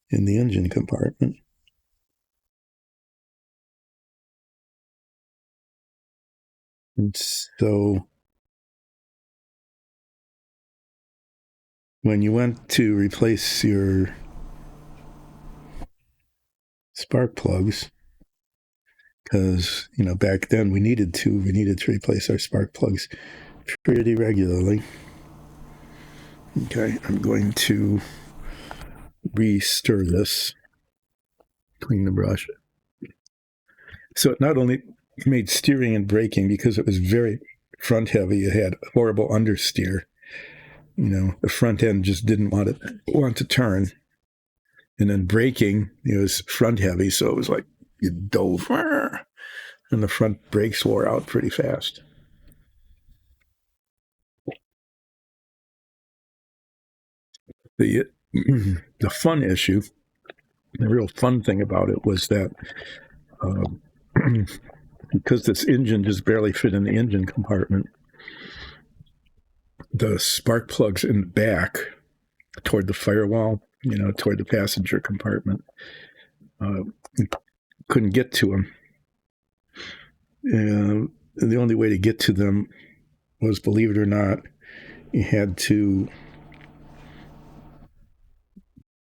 in the engine compartment. And so when you went to replace your spark plugs, because back then we needed to replace our spark plugs pretty regularly. Okay, I'm going to re-stir this, clean the brush. So it not only made steering and braking, because it was very front heavy, it had horrible understeer. The front end just didn't want to turn. And then braking, it was front heavy, so it was like you dove, and the front brakes wore out pretty fast. The fun issue, the real fun thing about it was that because this engine just barely fit in the engine compartment, the spark plugs in the back toward the firewall, toward the passenger compartment, uh, couldn't get to them. And the only way to get to them was, believe it or not, you had to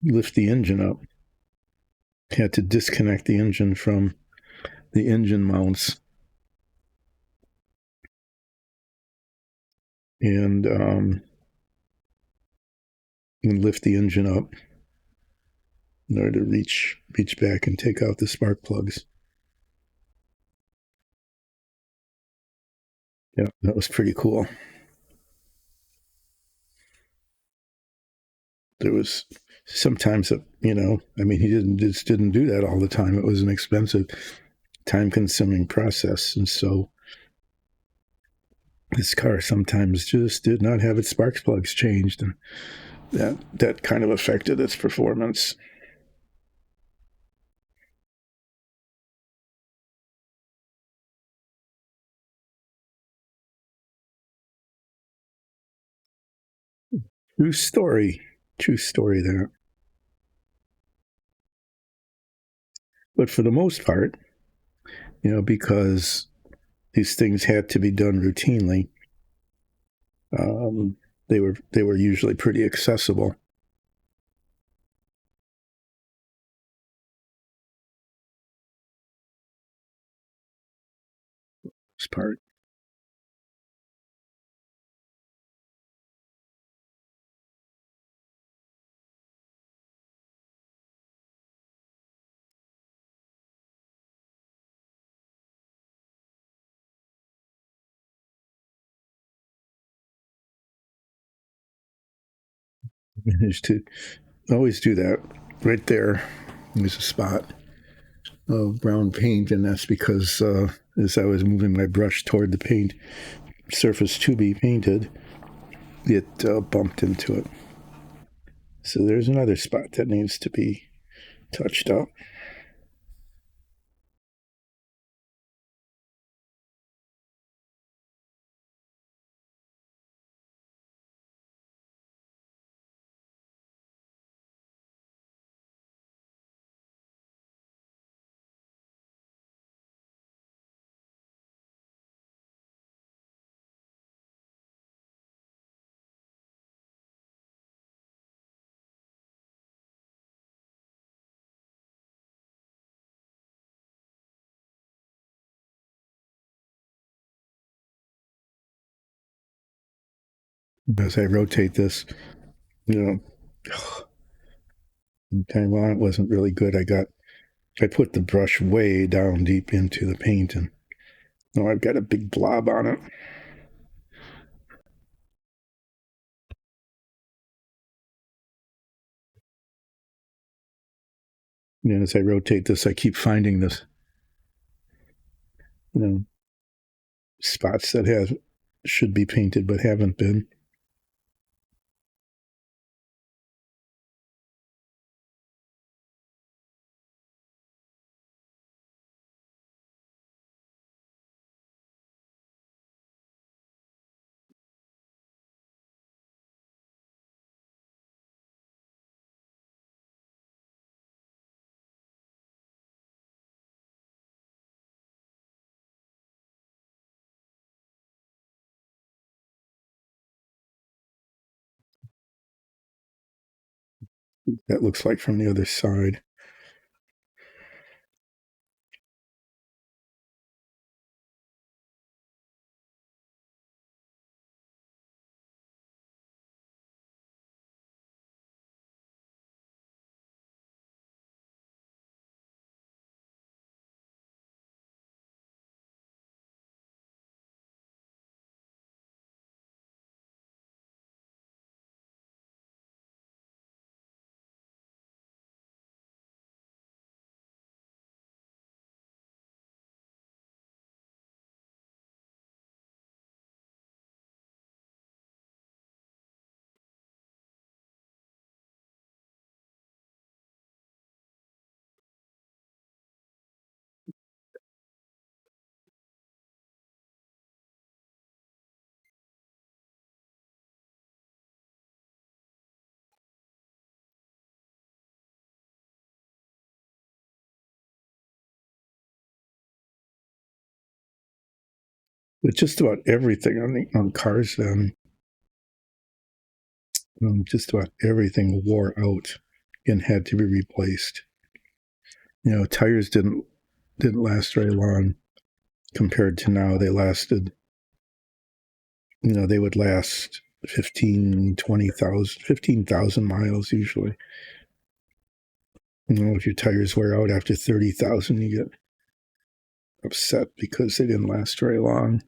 lift the engine up. You had to disconnect the engine from the engine mounts and lift the engine up in order to reach back and take out the spark plugs. Yeah, that was pretty cool. There was sometimes that, he didn't do that all the time. It was an expensive, time-consuming process, and so this car sometimes just did not have its spark plugs changed, and that kind of affected its performance. True story there. But for the most part, because these things had to be done routinely, they were usually pretty accessible. This part. Managed to always do that. Right there was a spot of brown paint, and that's because as I was moving my brush toward the paint surface to be painted, it bumped into it. So there's another spot that needs to be touched up. As I rotate this, time on it wasn't really good. I put the brush way down deep into the paint, and now I've got a big blob on it. And as I rotate this, I keep finding this, spots that should be painted but haven't been. That looks like from the other side. But just about everything on cars then, just about everything wore out and had to be replaced. Tires didn't last very long compared to now. They lasted, they would last 15,000 miles usually. If your tires wear out after 30,000, you get upset because they didn't last very long.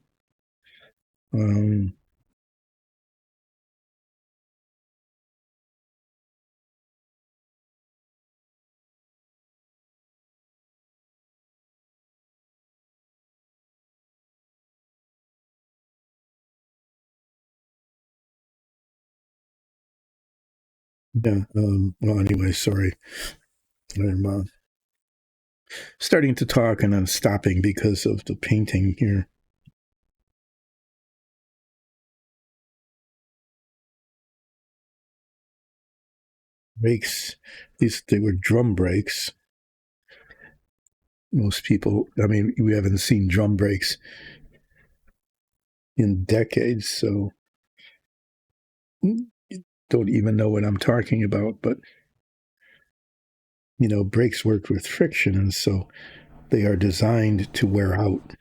Yeah. Well, anyway, sorry. I'm starting to talk and I'm stopping because of the painting here. Brakes, they were drum brakes. Most people, we haven't seen drum brakes in decades, so don't even know what I'm talking about. But, brakes work with friction, and so they are designed to wear out.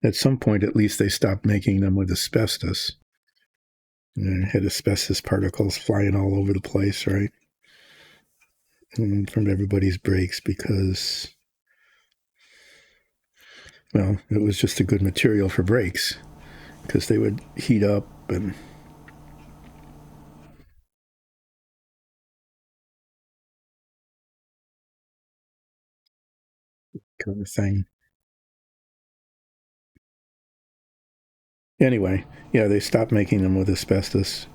At some point, at least, they stopped making them with asbestos. Had asbestos particles flying all over the place, right? And from everybody's brakes because, well, it was just a good material for brakes because they would heat up and kind of thing. Anyway, yeah, they stopped making them with asbestos,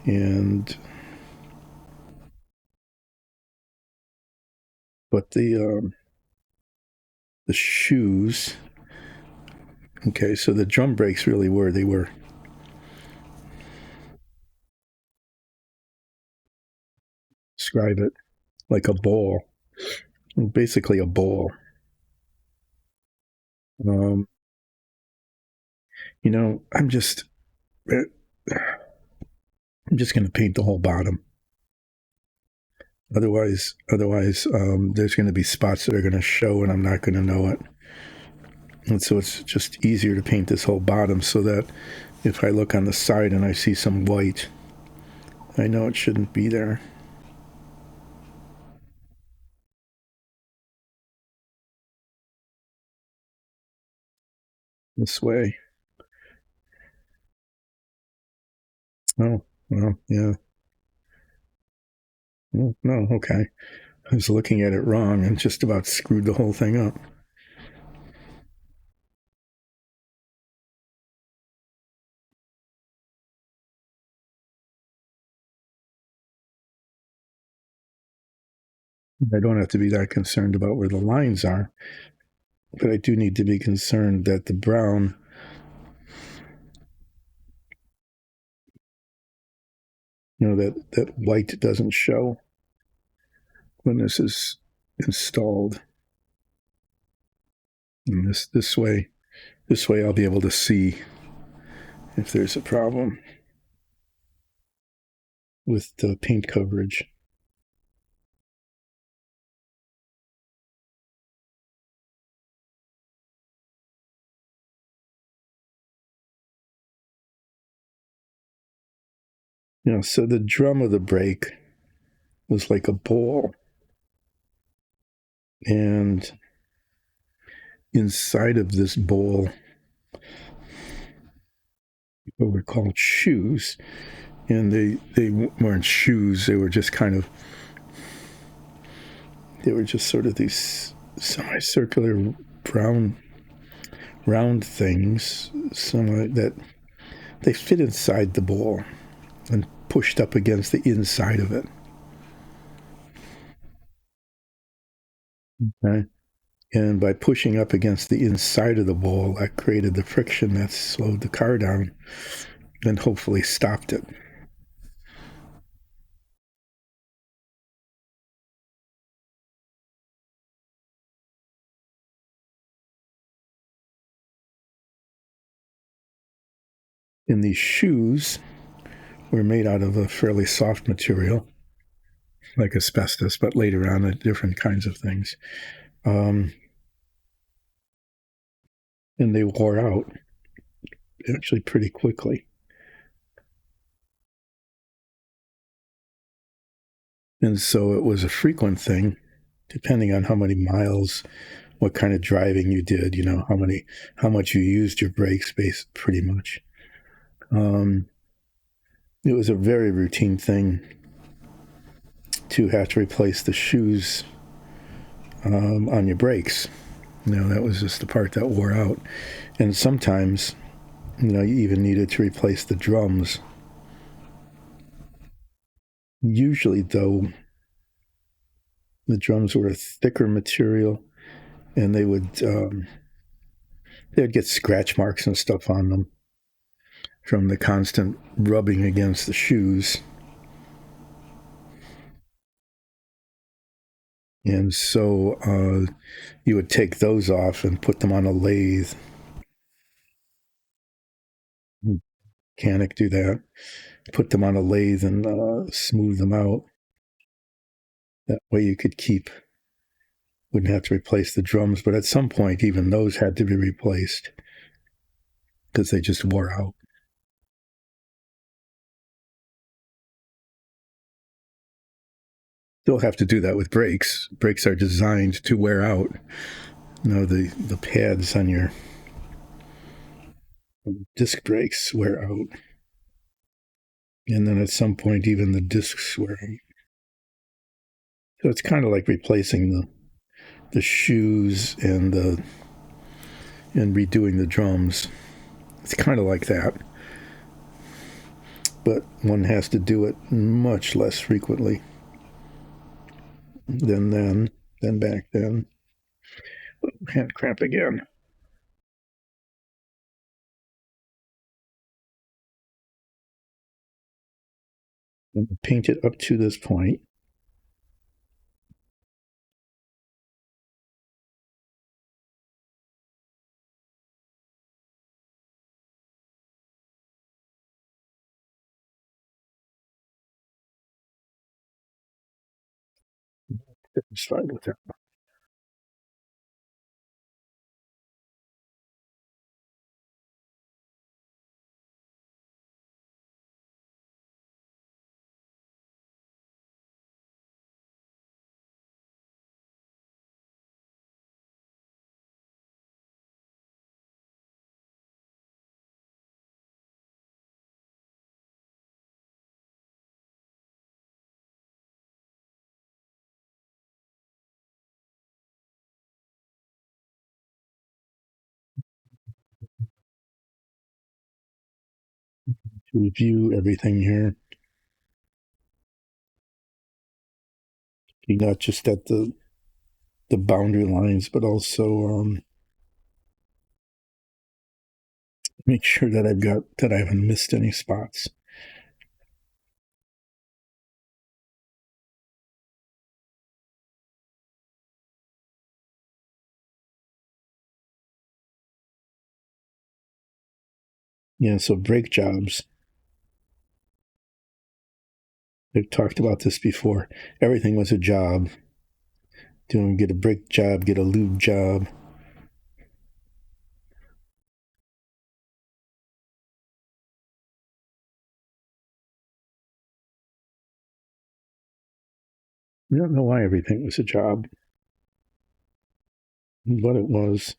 and but the shoes. Okay, so the drum brakes really were describe it like a bowl, basically a bowl. Um, I'm just going to paint the whole bottom. Otherwise, there's going to be spots that are going to show, and I'm not going to know it. And so it's just easier to paint this whole bottom so that if I look on the side and I see some white, I know it shouldn't be there. This way. Oh, well, yeah. Oh, no, okay. I was looking at it wrong and just about screwed the whole thing up. I don't have to be that concerned about where the lines are, but I do need to be concerned that the brown, that white doesn't show when this is installed. And this way I'll be able to see if there's a problem with the paint coverage. So the drum of the brake was like a bowl, and inside of this bowl what were called shoes, and they weren't shoes. They were just sort of these semicircular brown round things, that they fit inside the bowl and pushed up against the inside of it. Okay. And by pushing up against the inside of the bowl, that created the friction that slowed the car down and hopefully stopped it. And these shoes were made out of a fairly soft material, like asbestos, but later on, different kinds of things. And they wore out actually pretty quickly. And so it was a frequent thing, depending on how many miles, what kind of driving you did, how much you used your brakes, pretty much. It was a very routine thing to have to replace the shoes on your brakes. That was just the part that wore out. And sometimes, you even needed to replace the drums. Usually, though, the drums were a thicker material, and they'd get scratch marks and stuff on them from the constant rubbing against the shoes. And so you would take those off and put them on a lathe. Mechanic do that. Put them on a lathe and smooth them out. That way you wouldn't have to replace the drums. But at some point, even those had to be replaced because they just wore out. They'll have to do that with brakes. Brakes are designed to wear out. The pads on your disc brakes wear out. And then at some point, even the discs wear out. So it's kind of like replacing the shoes and redoing the drums. It's kind of like that. But one has to do it much less frequently than back then. Hand cramp again. And paint it up to this point. Satisfied with that. To review everything here, not just at the boundary lines, but also make sure that I haven't missed any spots. Yeah, so brake jobs. We've talked about this before. Everything was a job. Get a brake job, get a lube job. I don't know why everything was a job, but it was.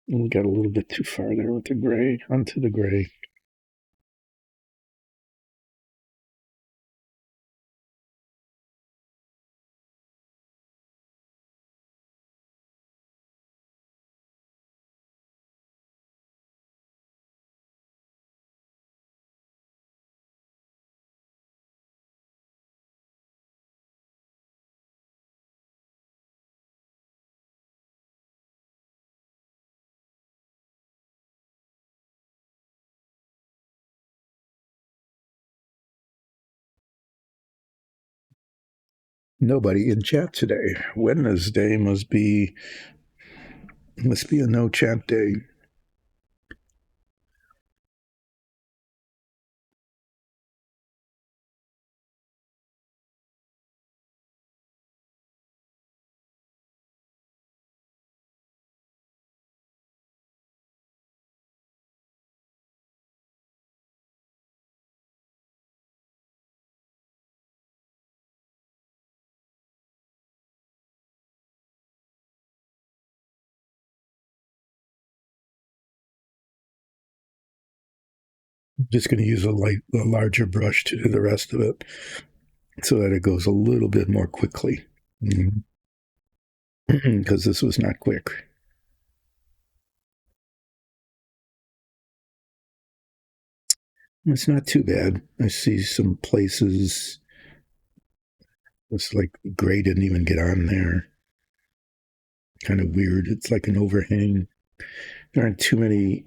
We got a little bit too far there with the gray, onto the gray. Nobody in chat today. Wednesday must be a no chat day. Just going to use a larger brush to do the rest of it so that it goes a little bit more quickly. Because this was not quick. It's not too bad. I see some places it's like gray didn't even get on there. Kind of weird. It's like an overhang. There aren't too many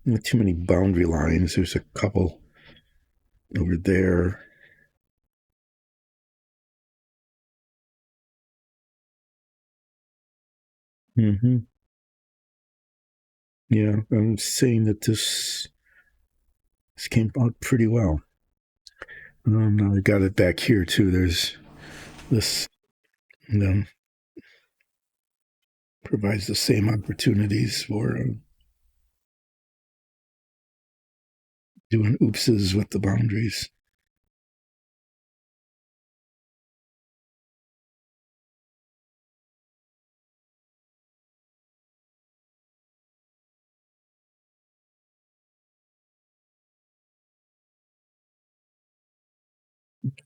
boundary lines. There's a couple over there. Mm-hmm. Yeah, I'm saying that this came out pretty well. Now I got it back here too. There's this, you know, provides the same opportunities for doing oopses with the boundaries.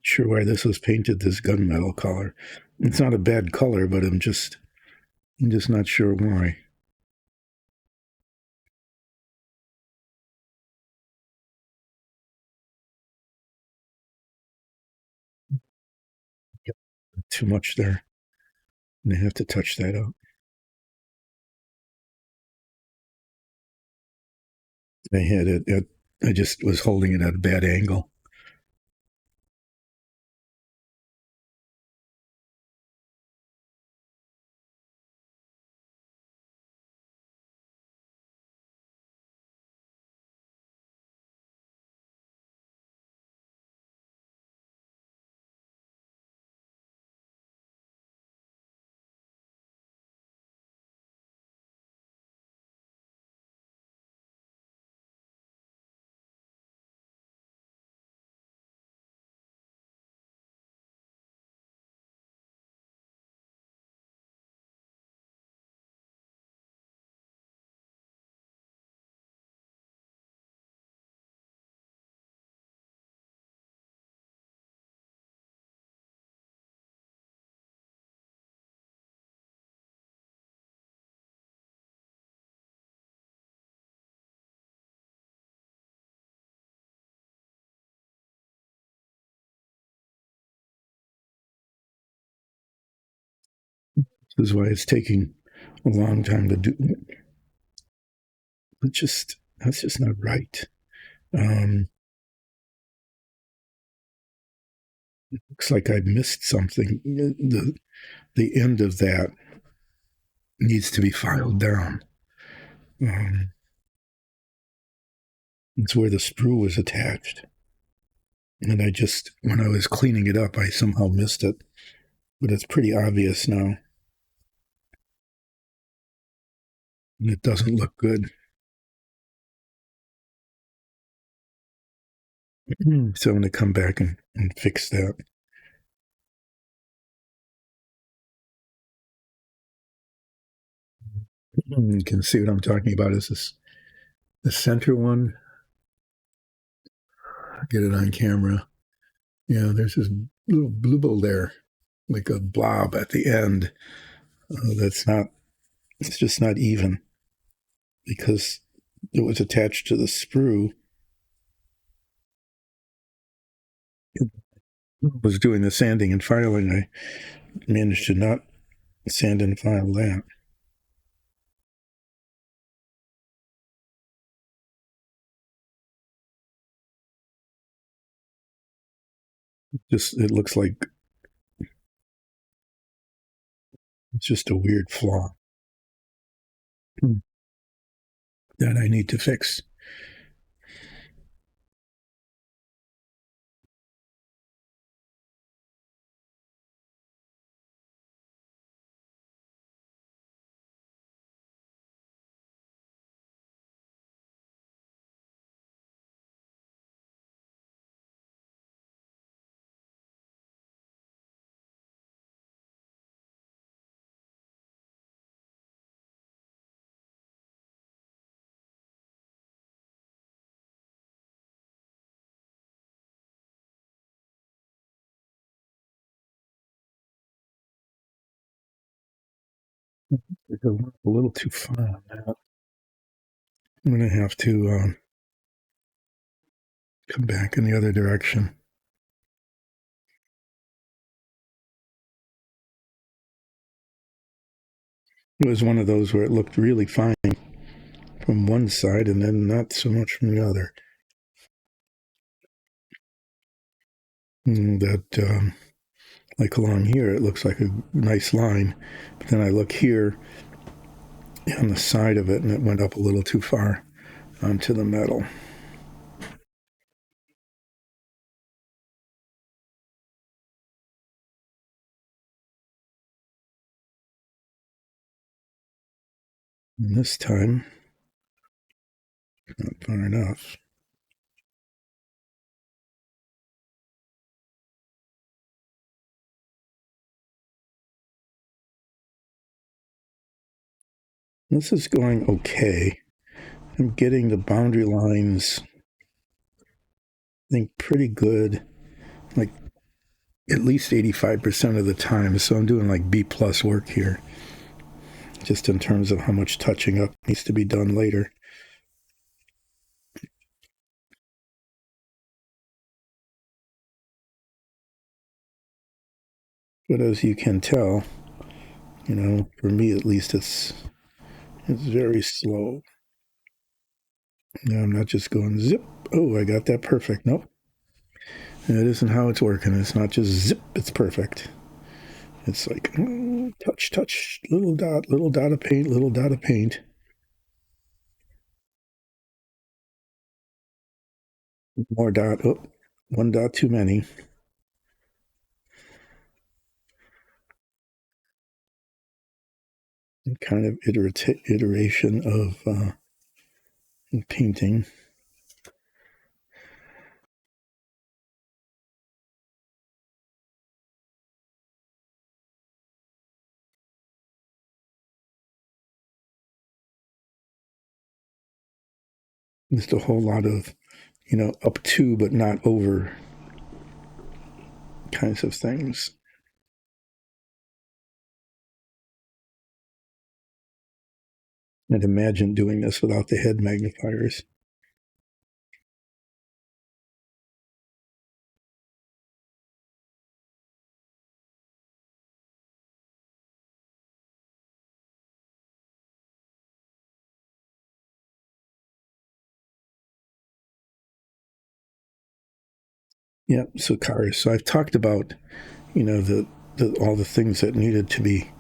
Sure why this was painted this gunmetal color. It's not a bad color, but I'm just not sure why. Yep, too much there. And I have to touch that up. I had it. I just was holding it at a bad angle. This is why it's taking a long time to do. That's just not right. Um, Looks like I missed something. The end of that needs to be filed down. Um, it's where the sprue was attached. And when I was cleaning it up, I somehow missed it. But it's pretty obvious now. And it doesn't look good. So I'm going to come back and fix that. You can see what I'm talking about. Is this the center one? Get it on camera. Yeah, there's this little blubble there, like a blob at the end. That's not. It's just not even because it was attached to the sprue. It was doing the sanding and filing. I managed to not sand and file that. Just it looks like it's just a weird flaw that I need to fix. I go a little too far on that. I'm going to have to come back in the other direction. It was one of those where it looked really fine from one side and then not so much from the other. And that, like along here, it looks like a nice line. But then I look here on the side of it and it went up a little too far onto the metal. And this time, not far enough. This is going okay. I'm getting the boundary lines, I think, pretty good, like at least 85% of the time. So I'm doing like B plus work here, just in terms of how much touching up needs to be done later. But as you can tell, for me at least, it's very slow. Now I'm not just going zip. Oh, I got that perfect. Nope. That isn't how it's working. It's not just zip, it's perfect. It's like touch, touch, little dot of paint, little dot of paint. More dot. Oh, one dot too many. Kind of iteration of painting. Just a whole lot of, up to but not over kinds of things. And imagine doing this without the head magnifiers. Yeah, so cars. So I've talked about, the all the things that needed to be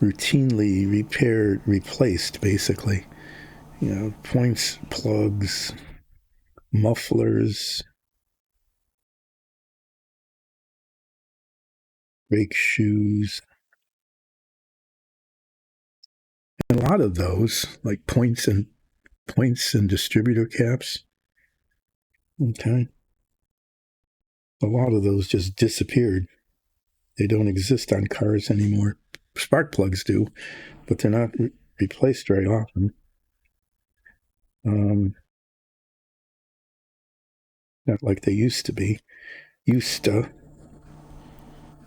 routinely repaired, replaced, basically. Points, plugs, mufflers, brake shoes. And a lot of those, like points and distributor caps. Okay. A lot of those just disappeared. They don't exist on cars anymore. Spark plugs do, but they're not replaced very often. Not like they used to be. Usta.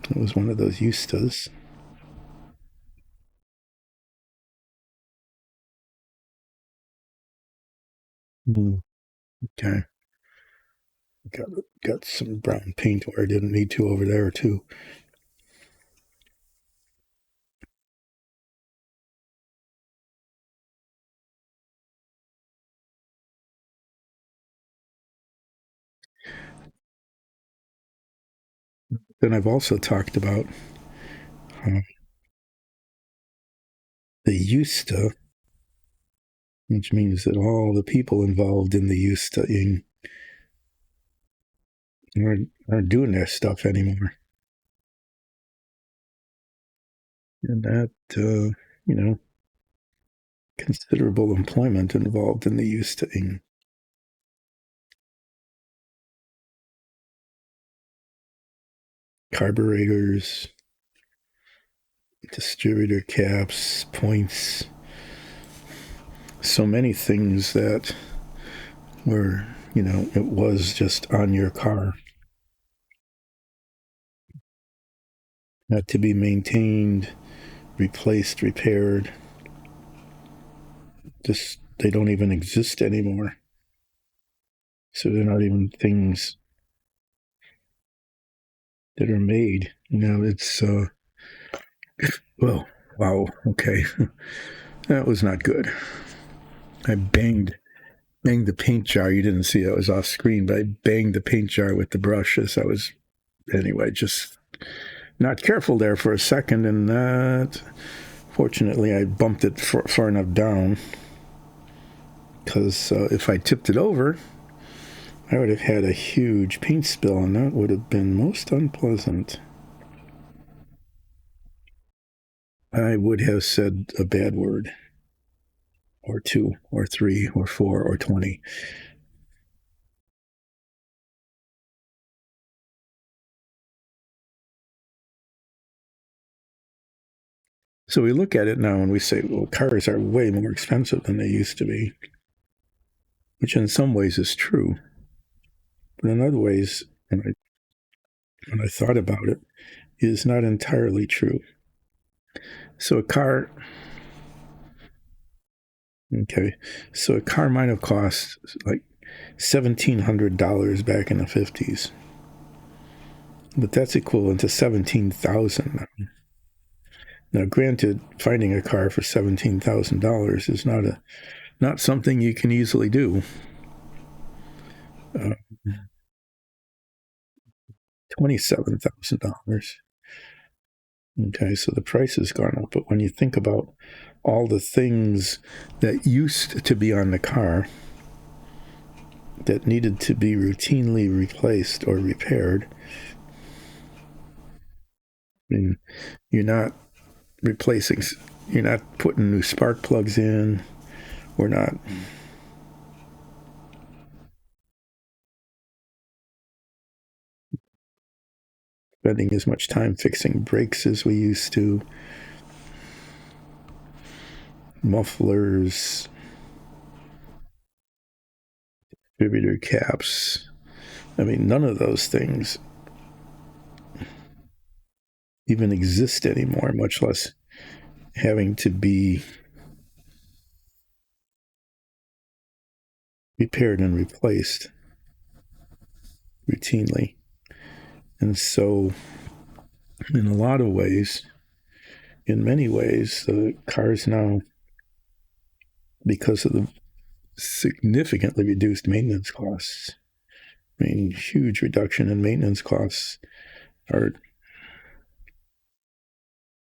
It was one of those Ustas. Mm. Okay. Got got some brown paint where I didn't need to over there too. Then I've also talked about uh, the Usta, which means that all the people involved in the Ustaing aren't doing their stuff anymore. And that, considerable employment involved in the Ustaing. Carburetors, distributor caps, points, so many things that were, it was just on your car. Had to be maintained, replaced, repaired. Just they don't even exist anymore. So they're not even things that are made. It's well, wow, okay, that was not good. I banged the paint jar. You didn't see that was off screen, but I banged the paint jar with the brush as I was anyway. Just not careful there for a second, and that fortunately I bumped it far enough down because if I tipped it over, I would have had a huge paint spill, and that would have been most unpleasant. I would have said a bad word, or two, or three, or four, or 20. So we look at it now and we say, well, cars are way more expensive than they used to be, which in some ways is true. But in other ways, when I thought about it, is not entirely true. So a car might have cost like $1,700 back in the 50s, but that's equivalent to 17,000 now. Now, granted, finding a car for $17,000 is not something you can easily do. Uh, $27,000. Okay, so the price has gone up, but when you think about all the things that used to be on the car that needed to be routinely replaced or repaired, I mean, you're not replacing, you're not putting new spark plugs in. We're not spending as much time fixing brakes as we used to, mufflers, distributor caps. I mean, none of those things even exist anymore, much less having to be repaired and replaced routinely. And so, in a lot of ways, in many ways, the cars now, because of the significantly reduced maintenance costs, I mean, huge reduction in maintenance costs, are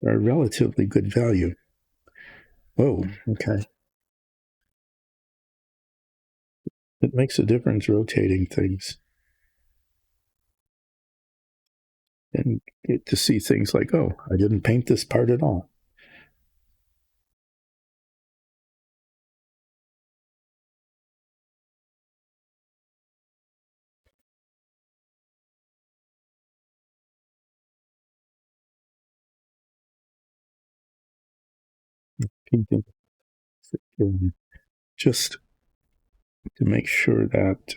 relatively good value. Whoa, okay. It makes a difference rotating things. And get to see things like, oh, I didn't paint this part at all. Painting just to make sure that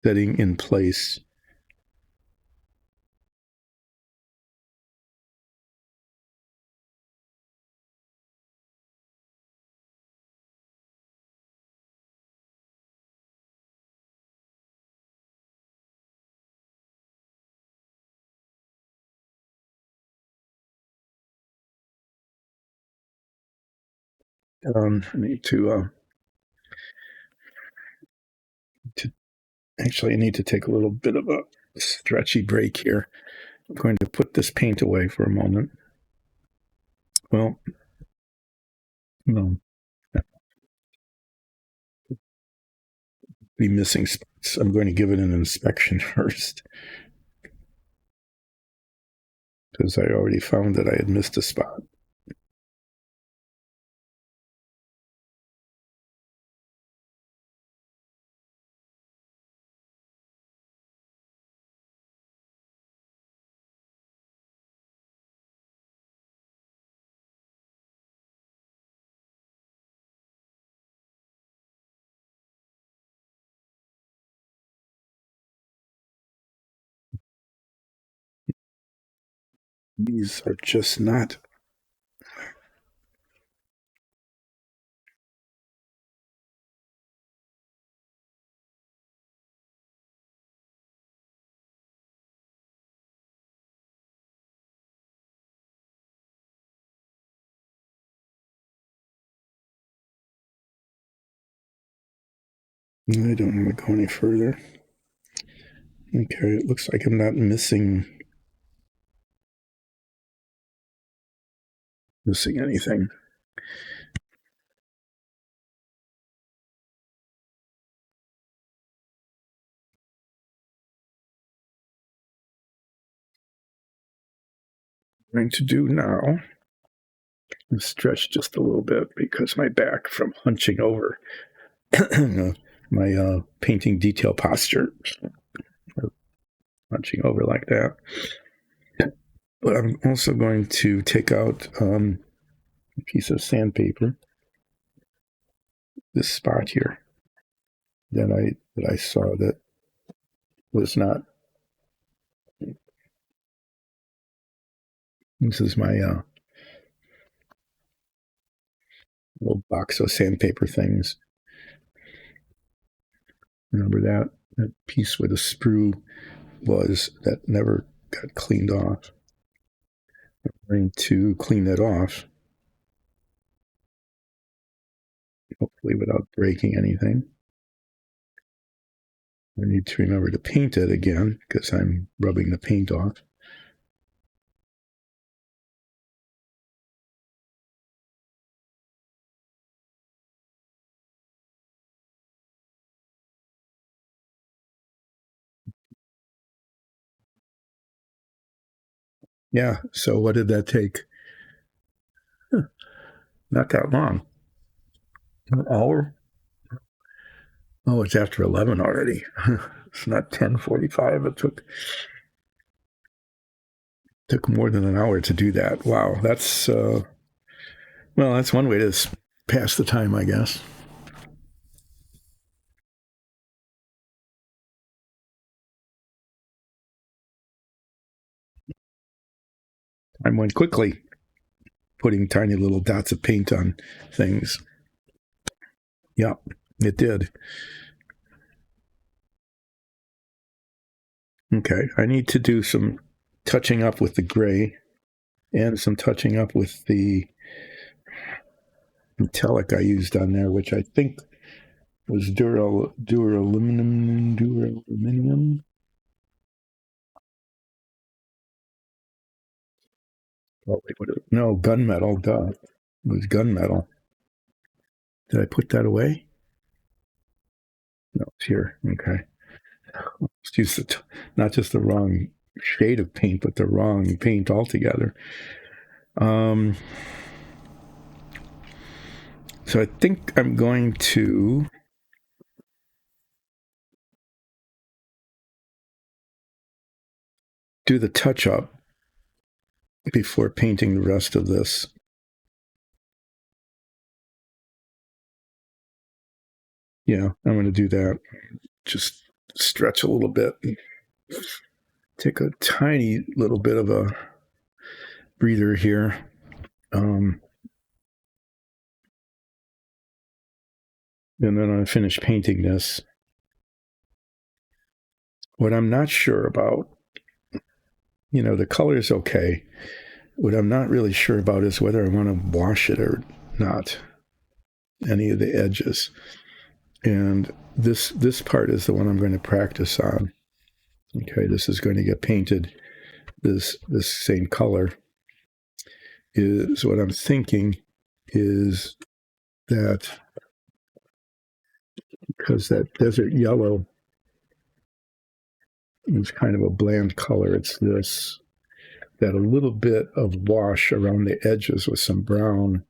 setting in place. I need to actually, I need to take a little bit of a stretchy break here. I'm going to put this paint away for a moment. Well, no, be missing spots. I'm going to give it an inspection first because I already found that I had missed a spot. These are just not. I don't want to go any further. Okay, it looks like I'm not missing anything. What I'm going to do now is stretch just a little bit because my back from hunching over my painting detail posture, hunching over like that. But I'm also going to take out a piece of sandpaper, this spot here that I saw that was not. This is my little box of sandpaper things. Remember that piece where the sprue was that never got cleaned off. I'm going to clean that off, hopefully without breaking anything. I need to remember to paint it again because I'm rubbing the paint off. Yeah, so what did that take? Not that long. An hour? Oh, it's after 11 already. It's not 10:45. It took more than an hour to do that. Wow, that's well, that's one way to pass the time, I guess. Time went quickly, putting tiny little dots of paint on things. Yeah, it did. Okay, I need to do some touching up with the gray and some touching up with the metallic I used on there, which I think was duraluminum. Oh, wait, no, gunmetal. Duh, it was gunmetal. Did I put that away? No, it's here. Okay, let's use not just the wrong shade of paint, but the wrong paint altogether. So I think I'm going to do the touch up before painting the rest of this. Yeah, I'm going to do that. Just stretch a little bit. Take a tiny little bit of a breather here. And then I finish painting this. What I'm not sure about, the color is okay. What I'm not really sure about is whether I want to wash it or not, any of the edges. And this part is the one I'm going to practice on. Okay, this is going to get painted this same color. Is what I'm thinking is that because that desert yellow is kind of a bland color, it's this, that a little bit of wash around the edges with some brown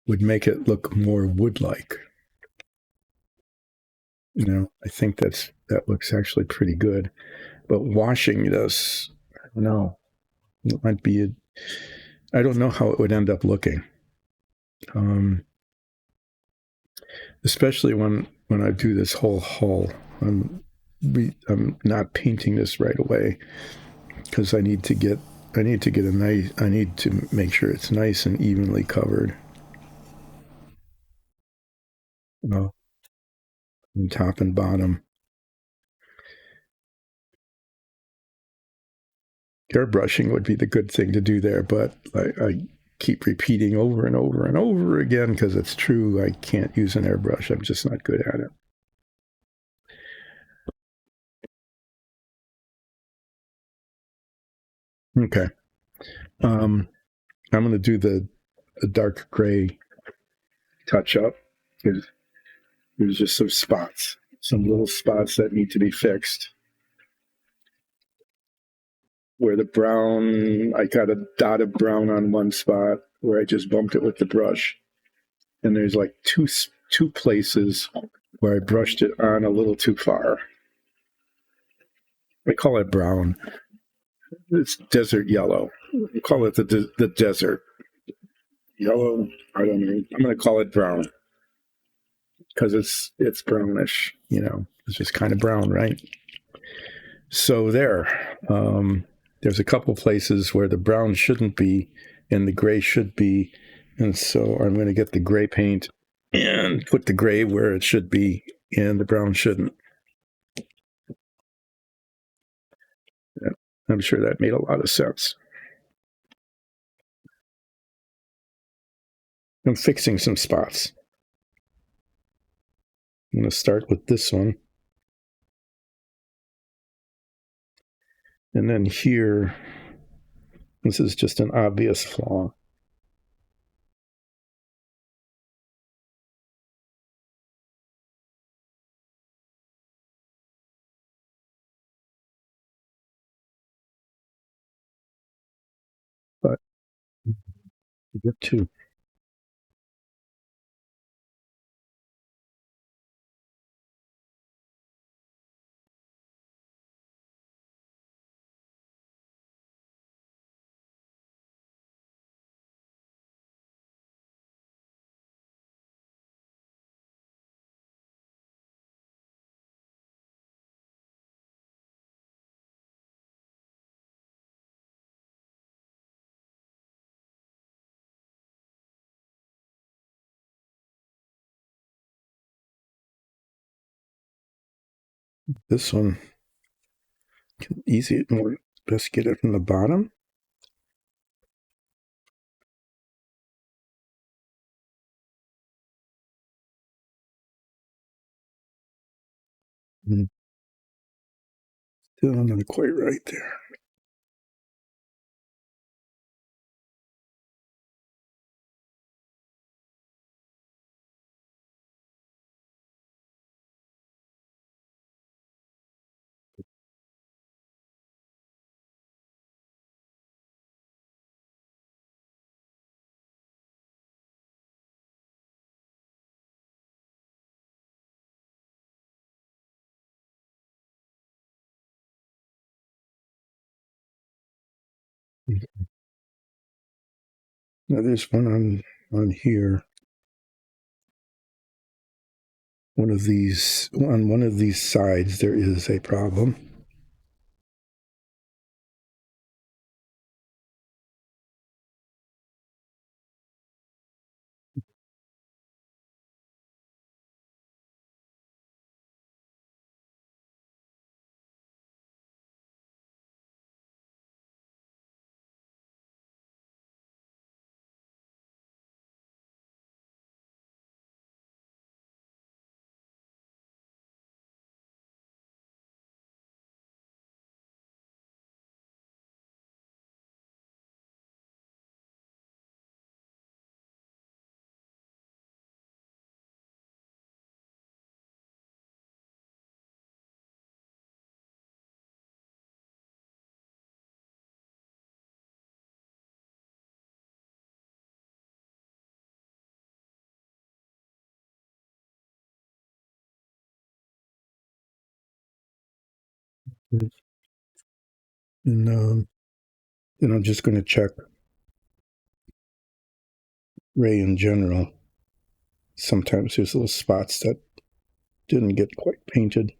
would make it look more wood-like. I think that looks actually pretty good. But washing this, I don't know, it might be I don't know how it would end up looking. Especially when I do this whole hull. I'm not painting this right away because I need to get I need to get a nice. I need to make sure it's nice and evenly covered. Oh, and top and bottom. Airbrushing would be the good thing to do there, but I keep repeating over and over and over again because it's true. I can't use an airbrush. I'm just not good at it. Okay. I'm going to do the dark gray touch up. There's just some spots, some little spots that need to be fixed. Where the brown, I got a dot of brown on one spot where I just bumped it with the brush. And there's like two places where I brushed it on a little too far. I call it brown. It's desert yellow. I call it the desert yellow. I don't know. I'm going to call it brown because it's brownish. You know, it's just kind of brown, right? So there's a couple places where the brown shouldn't be and the gray should be, and so I'm going to get the gray paint and put the gray where it should be and the brown shouldn't. I'm sure that made a lot of sense. I'm fixing some spots. I'm going to start with this one. And then here, this is just an obvious flaw. But you get to this one, easy, more best get it from the bottom. Still not quite right there. Now there's one on here. One of these on one of these sides there is a problem. And then I'm just going to check Ray in general. Sometimes there's little spots that didn't get quite painted,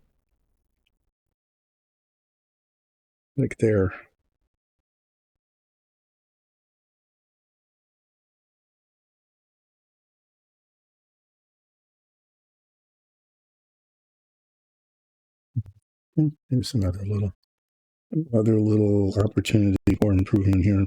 like there. There's another little opportunity for improvement here.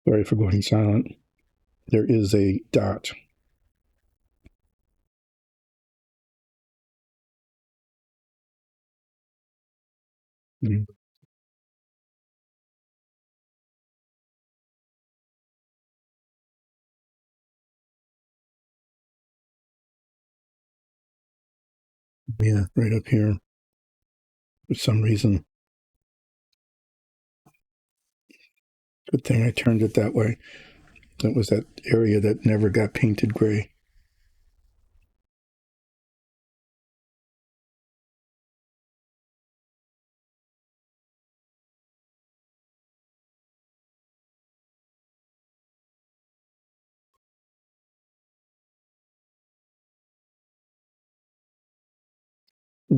Sorry for going silent. There is a dot. Mm. Yeah, right up here. For some reason, good thing I turned it that way. That was that area that never got painted gray.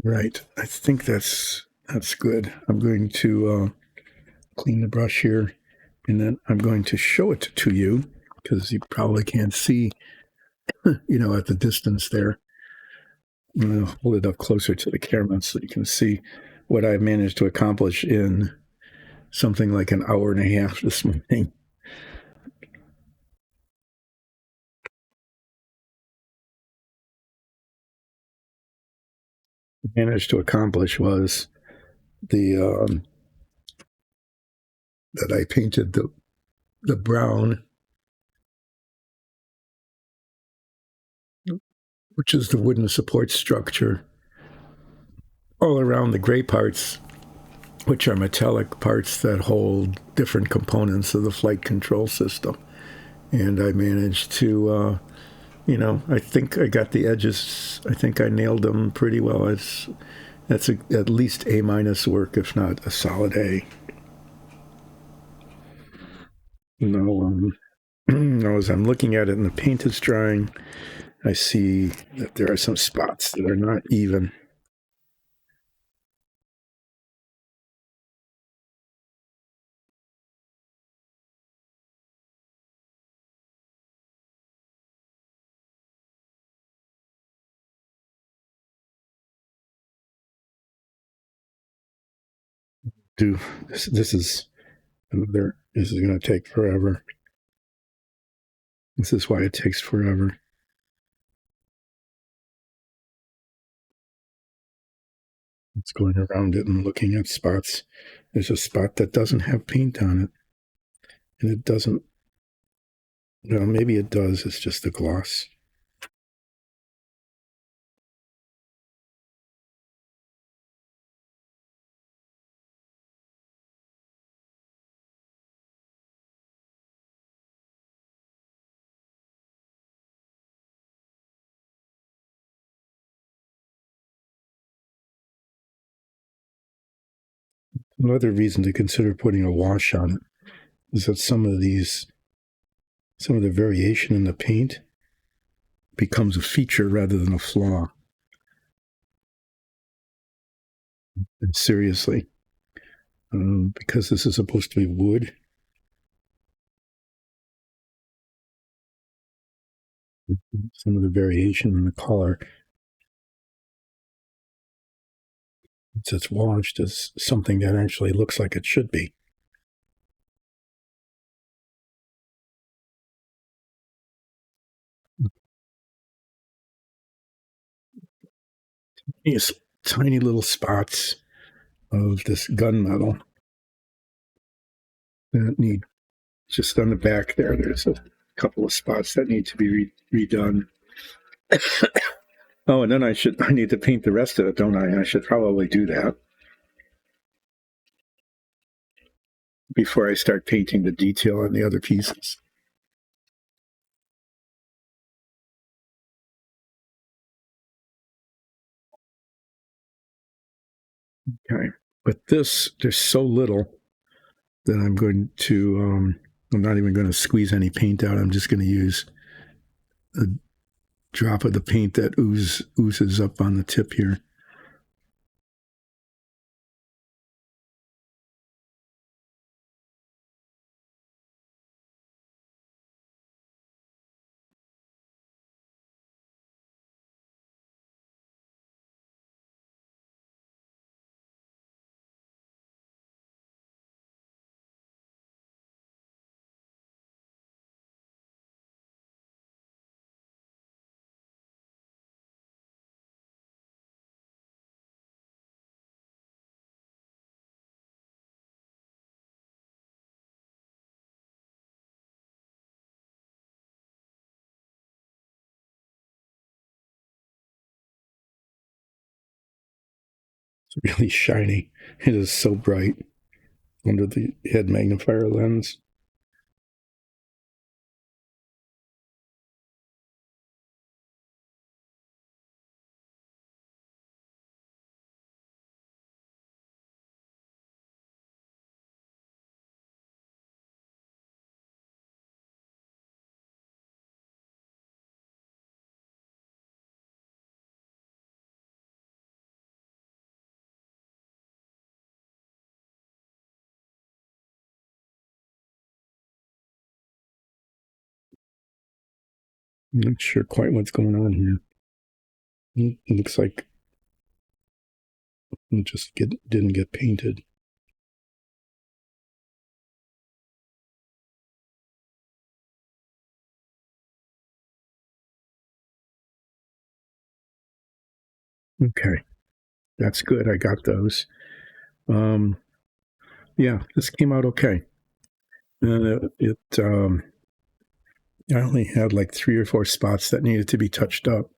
Right. I think that's good. I'm going to clean the brush here, and then I'm going to show it to you because you probably can't see, at the distance there. I'm going to hold it up closer to the camera so you can see what I managed to accomplish in something like an hour and a half this morning. Managed to accomplish was the that I painted the brown, which is the wooden support structure, all around the gray parts, which are metallic parts that hold different components of the flight control system. And I managed to, I think I got the edges. I think I nailed them pretty well. That's at least A minus work, if not a solid A. As I'm looking at it and the paint is drying, I see that there are some spots that are not even. Do this is another. This is going to take forever. This is why it takes forever. It's going around it and looking at spots. There's a spot that doesn't have paint on it, and it doesn't. Well, maybe it does. It's just the gloss. Another reason to consider putting a wash on it is that some of the variation in the paint becomes a feature rather than a flaw. And seriously, because this is supposed to be wood, some of the variation in the color, once it's washed, is something that actually looks like it should be. These tiny little spots of this gunmetal that need just on the back there. There's a couple of spots that need to be redone. Oh, and then I need to paint the rest of it, don't I? I should probably do that. before I start painting the detail on the other pieces. Okay. But this, there's so little that I'm going to, I'm not even going to squeeze any paint out. I'm just going to use a drop of the paint that oozes up on the tip here. It's really shiny. It is so bright under the head magnifier lens. I'm not sure quite what's going on here. It looks like it just didn't get painted. Okay, that's good. I got those. Um, yeah, this came out okay. And I only had like 3 or 4 spots that needed to be touched up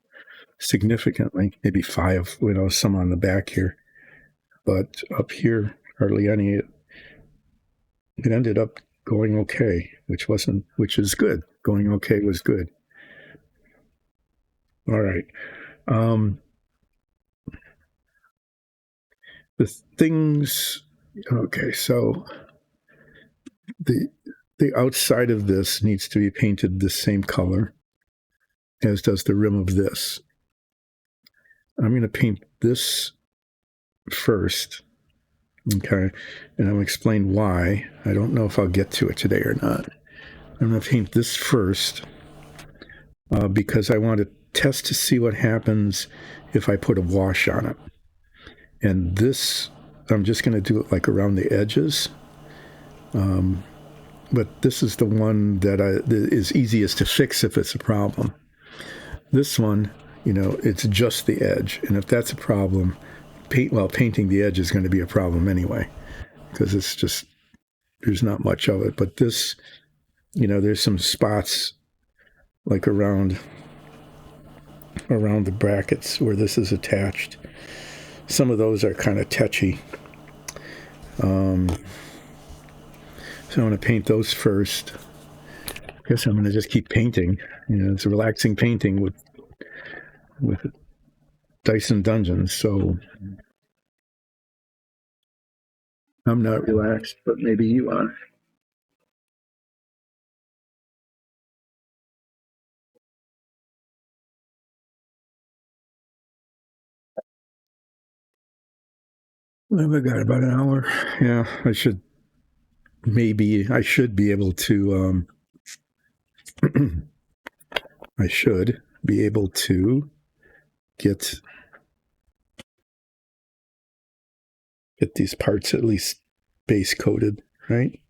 significantly, maybe 5, some on the back here. But up here, hardly any. It ended up going okay, which is good. Going okay was good. All right. Um, the things, okay, so the the outside of this needs to be painted the same color as does the rim of this. I'm going to paint this first, okay, and I'll explain why. I don't know if I'll get to it today or not. I'm going to paint this first because I want to test to see what happens if I put a wash on it. And this, I'm just going to do it like around the edges. But this is the one that is easiest to fix if it's a problem. This one, it's just the edge. And if that's a problem, painting the edge is going to be a problem anyway, because it's just, there's not much of it. But this, there's some spots like around the brackets where this is attached. Some of those are kind of touchy. So I want to paint those first. I guess I'm going to just keep painting. It's a relaxing painting with Dyson Dungeons. So I'm not relaxed, but maybe you are. I've got about an hour. Yeah, I should be able to. I should be able to get these parts at least base coated, right?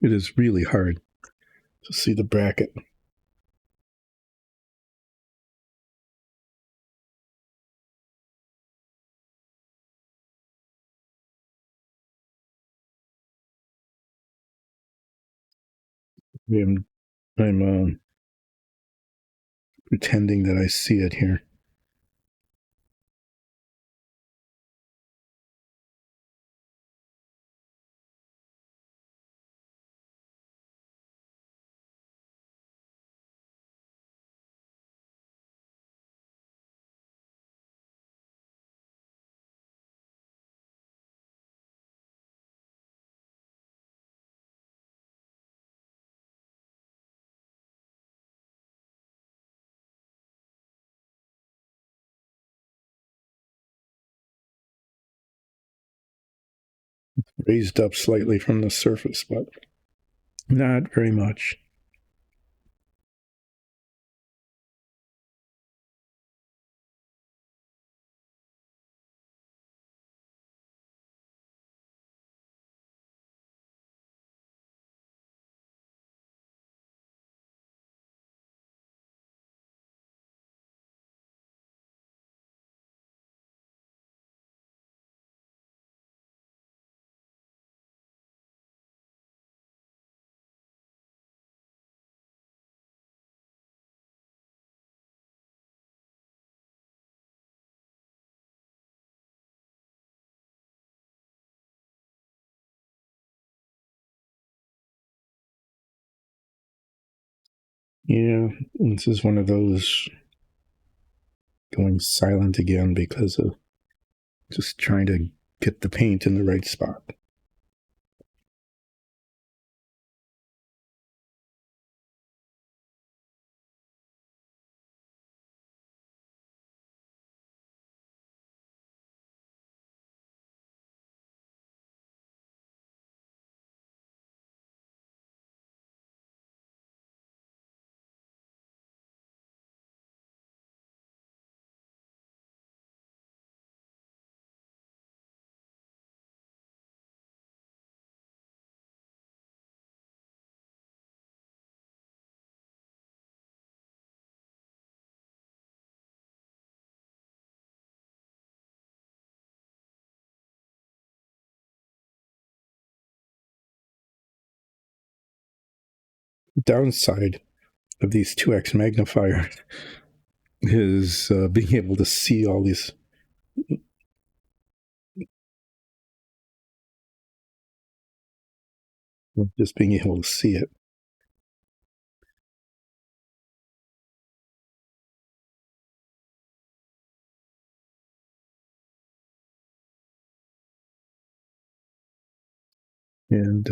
It is really hard to see the bracket. We have I'm pretending that I see it here. Raised up slightly from the surface, but not very much. Yeah, this is one of those going silent again because of just trying to get the paint in the right spot. Downside of these 2x magnifiers is being able to see all these. Just being able to see it. And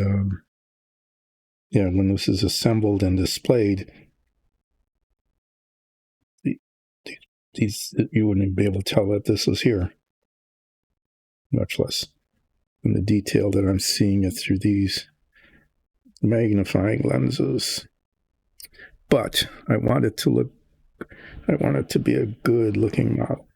yeah, when this is assembled and displayed, these you wouldn't be able to tell that this is here, much less in the detail that I'm seeing it through these magnifying lenses. But I want it to be a good looking model.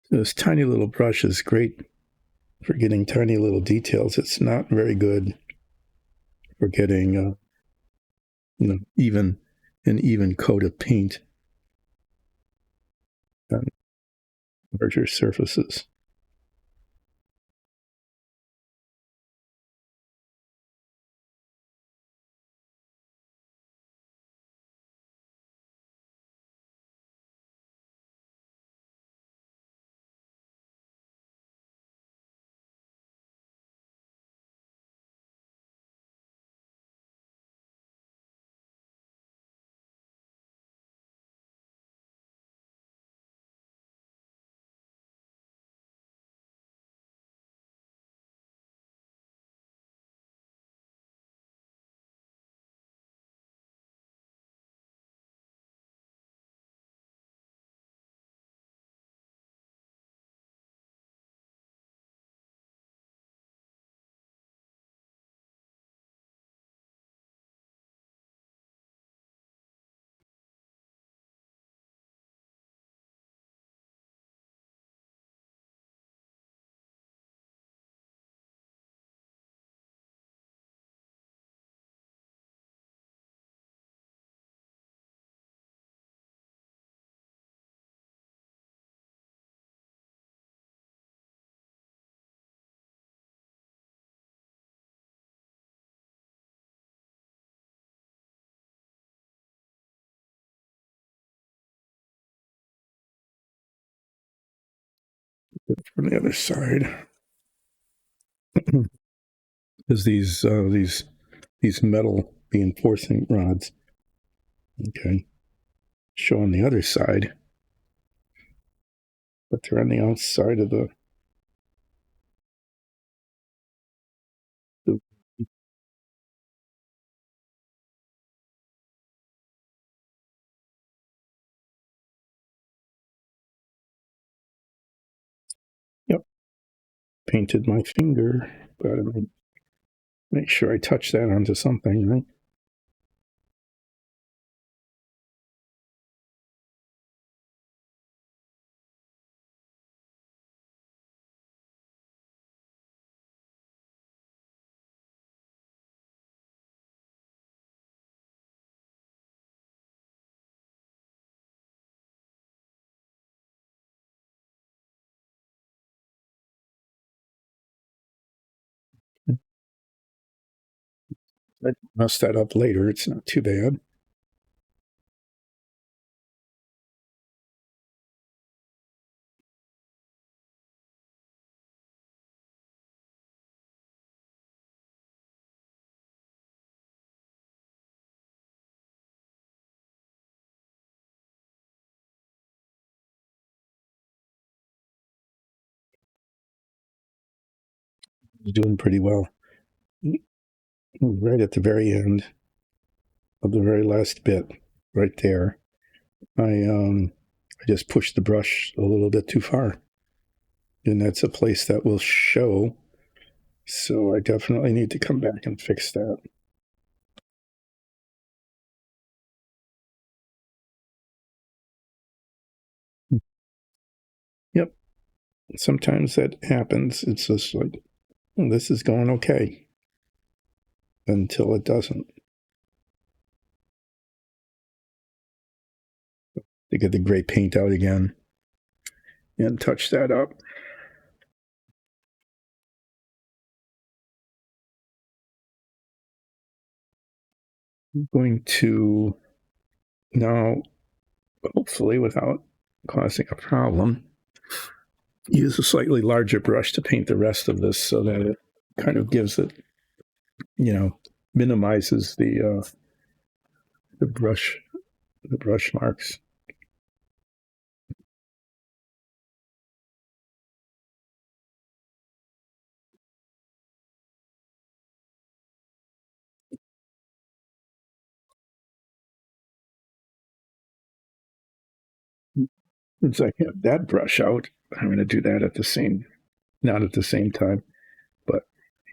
This tiny little brush is great for getting tiny little details. It's not very good for getting even an even coat of paint on larger surfaces. From the other side is these metal reinforcing rods. Okay, show on the other side, but they're on the outside of the yep. Painted my finger, but I make sure I touch that onto something, right? I mess that up later. It's not too bad. It's doing pretty well. Right at the very end of the very last bit, right there, I just pushed the brush a little bit too far, and that's a place that will show. So I definitely need to come back and fix that. Yep. Sometimes that happens. It's just like, oh, this is going okay until it doesn't. To get the gray paint out again and touch that up. I'm going to now, hopefully without causing a problem, use a slightly larger brush to paint the rest of this so that it kind of gives it, minimizes the brush marks. Since I have that brush out, I'm going to do that not at the same time, but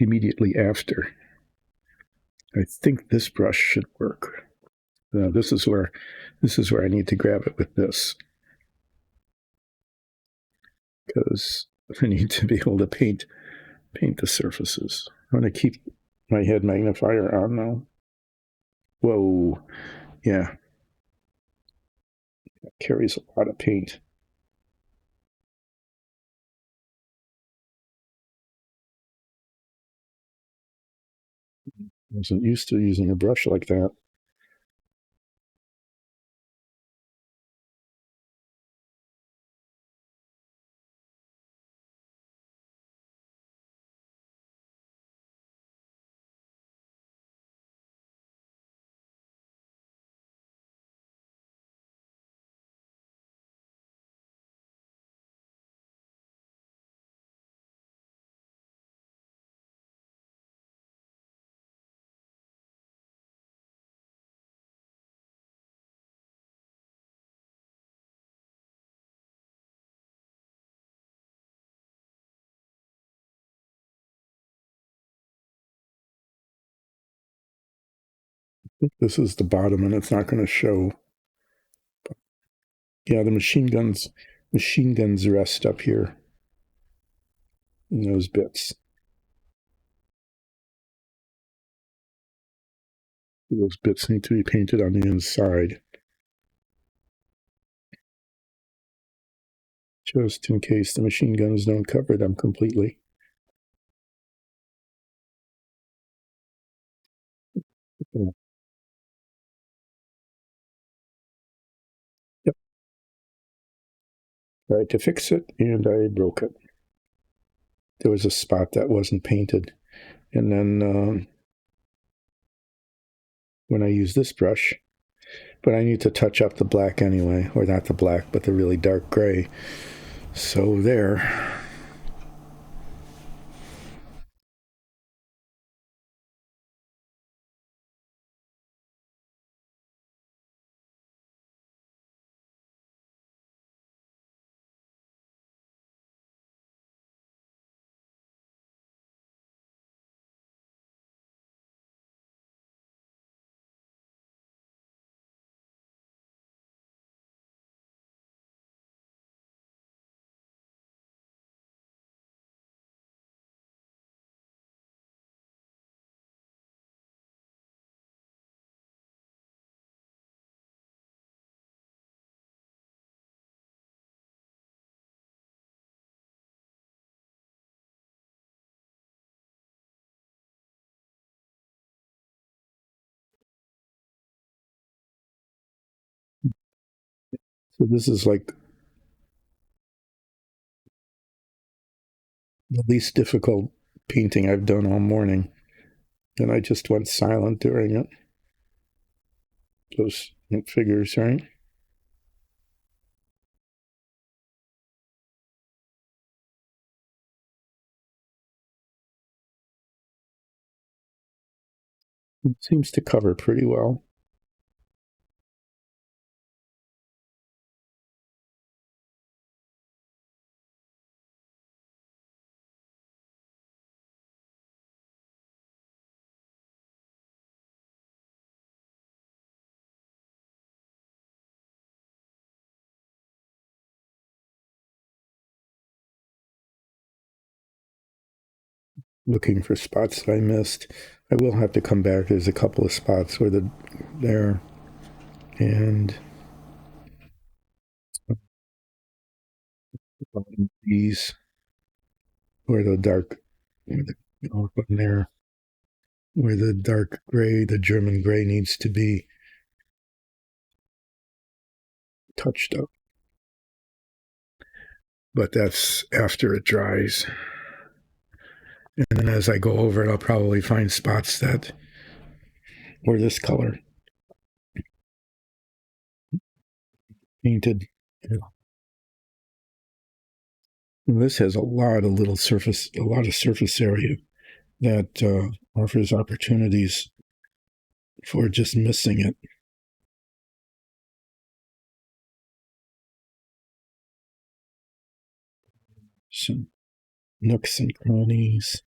immediately after. I think this brush should work. This is where I need to grab it with this, because I need to be able to paint the surfaces. I'm going to keep my head magnifier on now. Whoa, yeah, that carries a lot of paint. I wasn't used to using a brush like that. This is the bottom, and it's not going to show. Yeah, the machine guns rest up here in those bits. Those bits need to be painted on the inside, just in case the machine guns don't cover them completely. Yeah. Yep. Tried to fix it, and I broke it. there was a spot that wasn't painted. And then when I use this brush, but I need to touch up the black anyway, or not the black, but the really dark gray. So there. So this is like the least difficult painting I've done all morning. And I just went silent during it. Those figures, right? It seems to cover pretty well. Looking for spots that I missed. I will have to come back. There's a couple of spots where there and these where the dark where the there where the dark gray, the German gray needs to be touched up. But that's after it dries. And then as I go over it, I'll probably find spots that were this color painted. And this has a lot of surface area that offers opportunities for just missing it. Some nooks and crannies.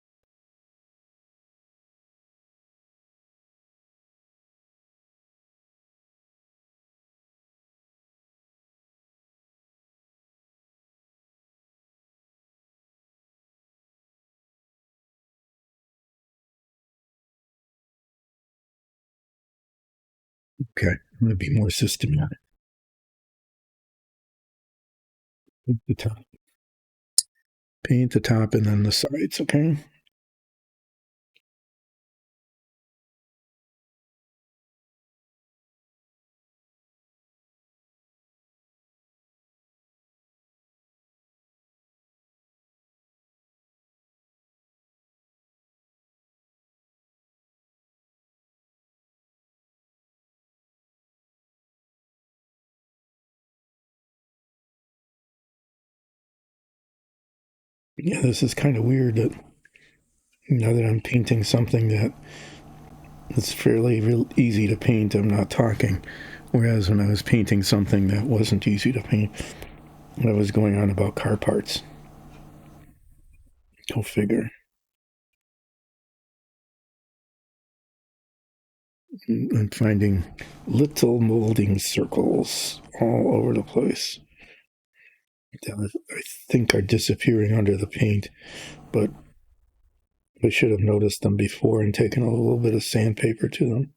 Okay, I'm going to be more systematic. Paint the top. Paint the top and then the sides, okay? Yeah, this is kind of weird that now that I'm painting something that it's fairly easy to paint, I'm not talking. Whereas when I was painting something that wasn't easy to paint, I was going on about car parts. Go figure. I'm finding little molding circles all over the place that I think are disappearing under the paint, but I should have noticed them before and taken a little bit of sandpaper to them.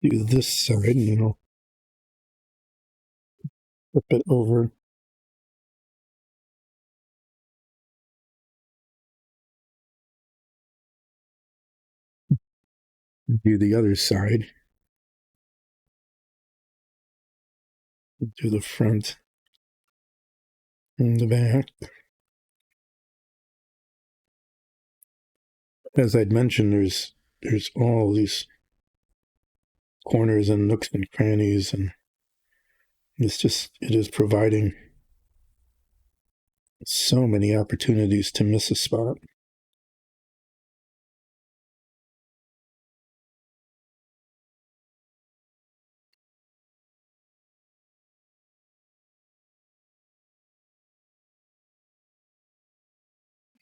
Do this side, flip it over. Do the other side. Do the front and the back. As I'd mentioned, there's all these corners and nooks and crannies, and it is providing so many opportunities to miss a spot.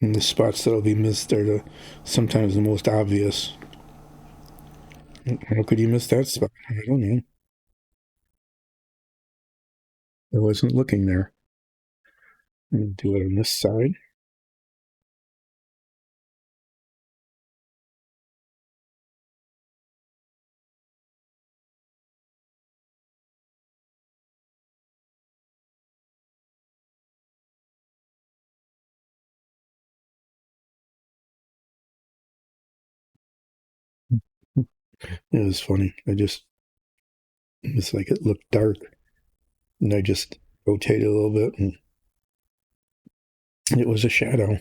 And the spots that'll be missed are sometimes the most obvious. How could you miss that spot? I don't know. I wasn't looking there. Do it on this side. It was funny. It's like it looked dark, and I just rotated a little bit, and it was a shadow.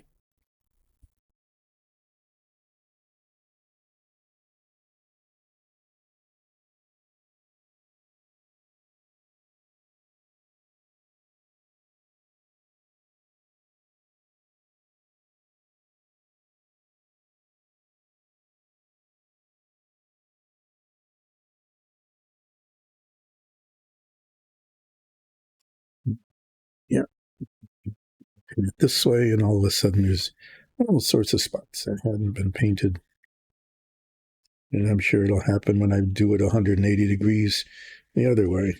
Yeah, this way, and all of a sudden there's all sorts of spots that hadn't been painted. And I'm sure it'll happen when I do it 180 degrees the other way.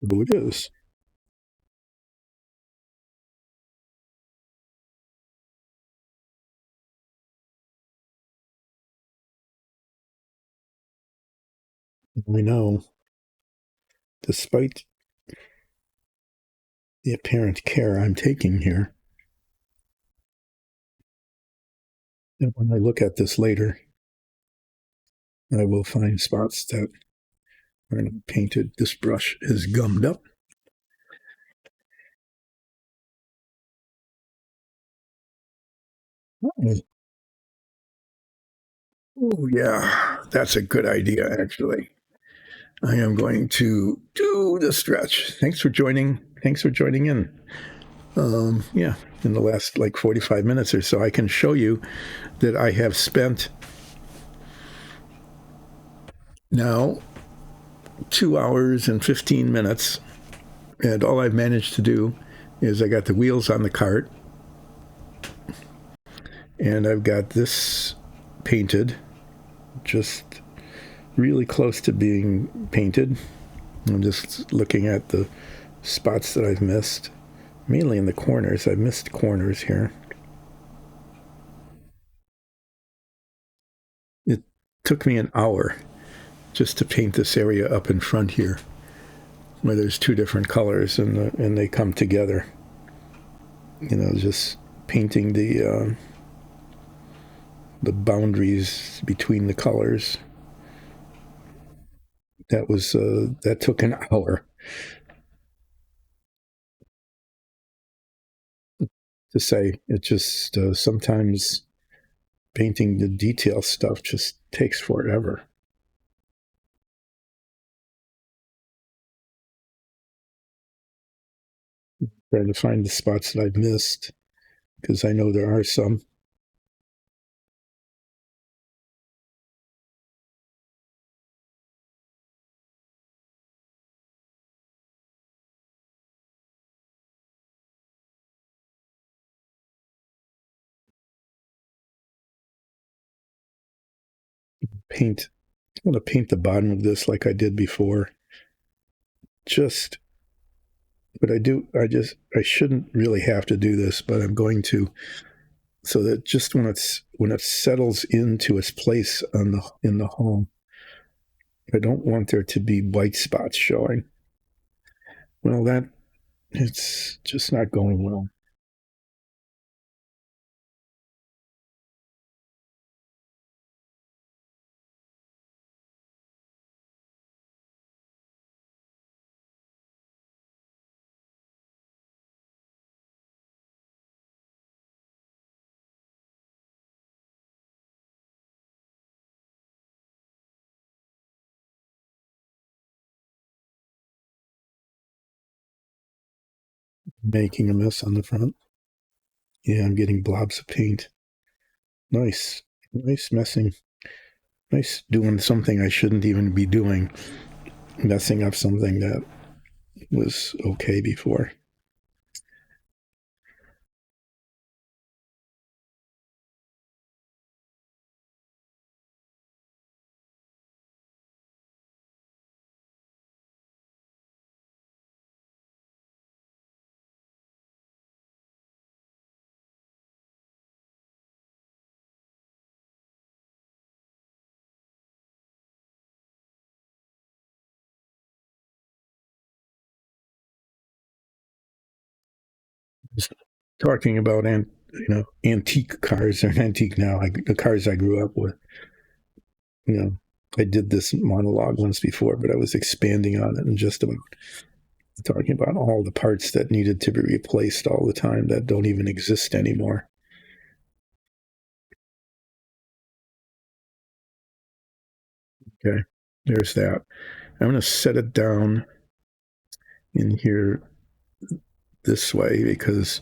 But it is. I know, despite the apparent care I'm taking here, and when I look at this later, I will find spots that are not painted. This brush is gummed up. Oh, yeah, that's a good idea, actually. I am going to do the stretch. Thanks for joining. Thanks for joining in. Yeah, in the last like 45 minutes or so, I can show you that I have spent now 2 hours and 15 minutes, and all I've managed to do is I got the wheels on the cart, and I've got this painted, just really close to being painted. I'm just looking at the spots that I've missed, mainly in the corners. I've missed corners here. It took me an hour just to paint this area up in front here, where there's two different colors and they come together. You know, just painting the boundaries between the colors. That took an hour to say. It just sometimes painting the detail stuff just takes forever. Trying to find the spots that I've missed, because I know there are some. Paint. I want to paint the bottom of this like I did before. Just, but I shouldn't really have to do this, but I'm going to. so that just when it settles into its place in the home, I don't want there to be white spots showing. Well, that it's just not going well. Making a mess on the front. Yeah, I'm getting blobs of paint. Nice, nice messing. Nice doing something I shouldn't even be doing. Messing up something that was okay before. Just talking about antique cars. They're antique now. Like the cars I grew up with. You know, I did this monologue once before, but I was expanding on it and just about talking about all the parts that needed to be replaced all the time that don't even exist anymore. Okay, there's that. I'm going to set it down in here this way because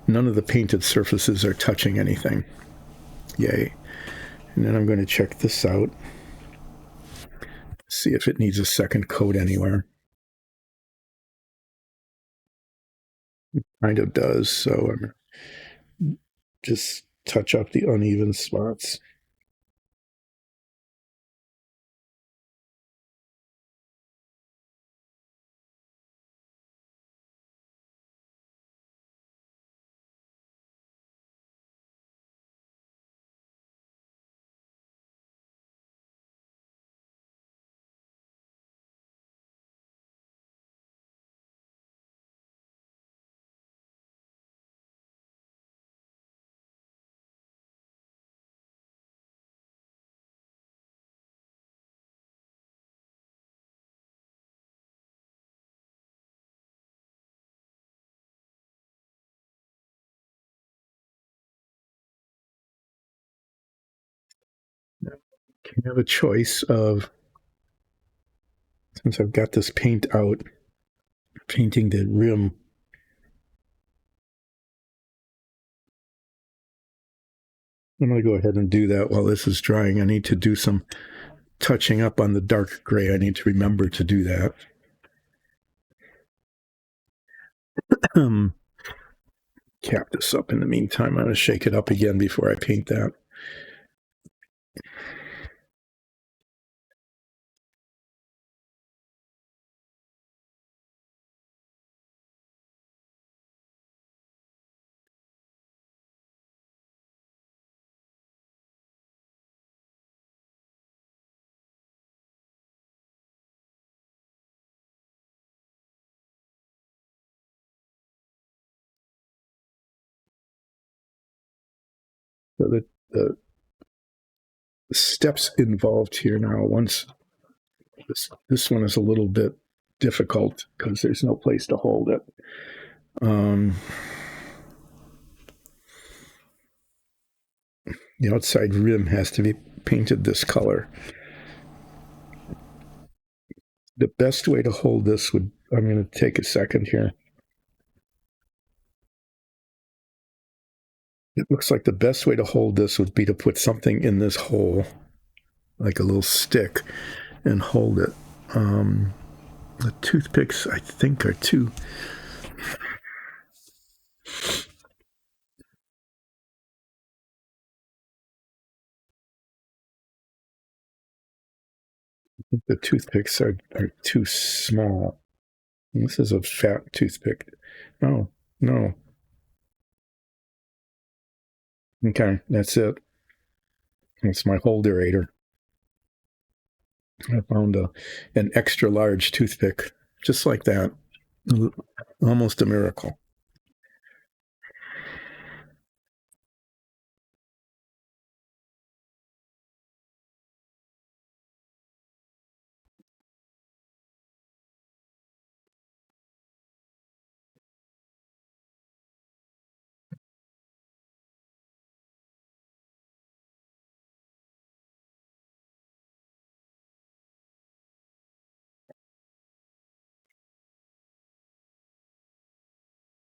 none of the painted surfaces are touching anything. Yay. And then I'm going to check this out, see if it needs a second coat anywhere. It kind of does, so I'm just touch up the uneven spots. Can have a choice of, since I've got this paint out, painting the rim. I'm going to go ahead and do that while this is drying. I need to do some touching up on the dark gray. I need to remember to do that. Cap this up in the meantime. I'm going to shake it up again before I paint that. So the steps involved here now, once this one is a little bit difficult because there's no place to hold it. The outside rim has to be painted this color. The best way to hold this would, I'm going to take a second here. It looks like the best way to hold this would be to put something in this hole, like a little stick, and hold it. The toothpicks, I think, are too. The toothpicks are too small. This is a fat toothpick. No, no, Okay, that's it. That's my holderator. I found an extra large toothpick, just like that. Almost a miracle.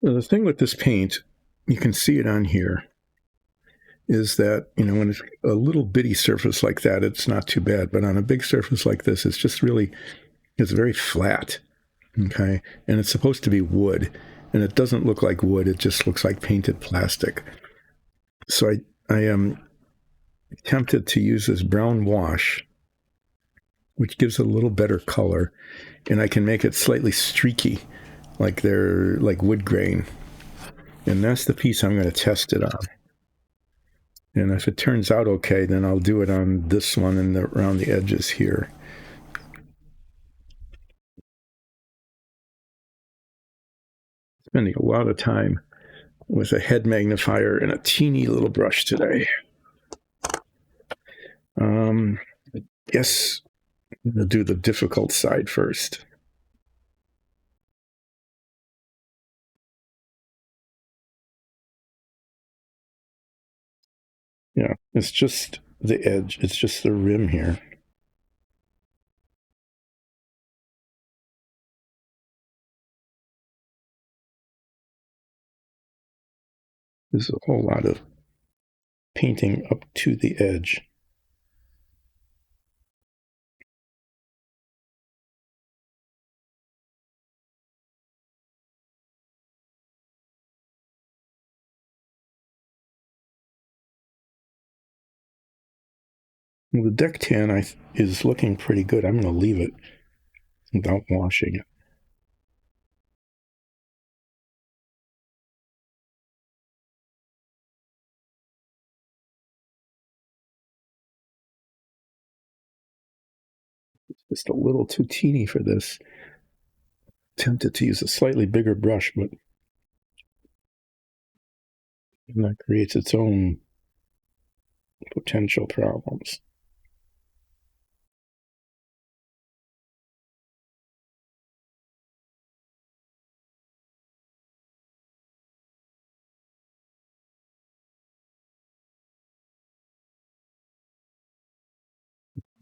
Well, the thing with this paint, you can see it on here, is that, when it's a little bitty surface like that, it's not too bad. But on a big surface like this, it's very flat. Okay. And it's supposed to be wood. And it doesn't look like wood, it just looks like painted plastic. So I am tempted to use this brown wash, which gives it a little better color, and I can make it slightly streaky, like they're like wood grain. And that's the piece I'm going to test it on. And if it turns out okay, then I'll do it on this one and around the edges here. Spending a lot of time with a head magnifier and a teeny little brush today. Yes, I'm going to do the difficult side first. Yeah, it's just the edge. It's just the rim here. There's a whole lot of painting up to the edge. Well, the deck tan is looking pretty good. I'm going to leave it without washing it. It's just a little too teeny for this. Tempted to use a slightly bigger brush, but that creates its own potential problems.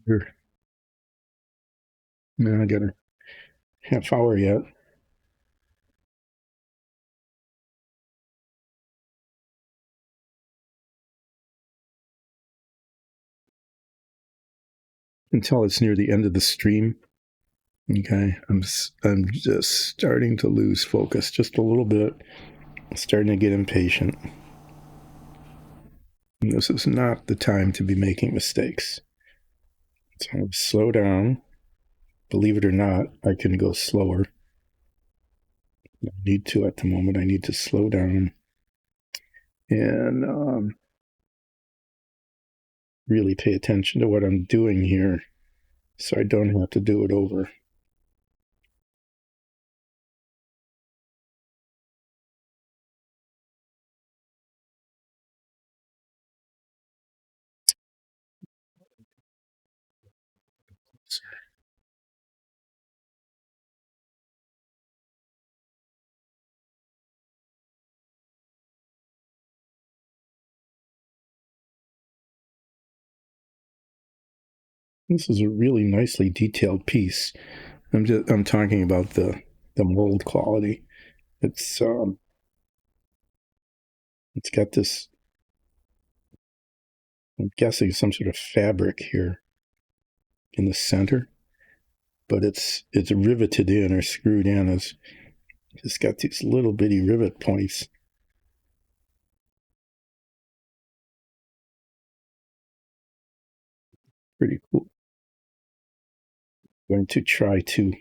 Here, now I got a half hour yet. Until it's near the end of the stream. Okay, I'm just starting to lose focus just a little bit. I'm starting to get impatient. And this is not the time to be making mistakes. So I'm going to slow down. Believe it or not, I can go slower. I need to at the moment. I need to slow down and really pay attention to what I'm doing here so I don't have to do it over. This is a really nicely detailed piece. I'm talking about the mold quality. It's got this, I'm guessing, some sort of fabric here in the center, but it's riveted in or screwed in. It's got these little bitty rivet points. Pretty cool. I'm going to try to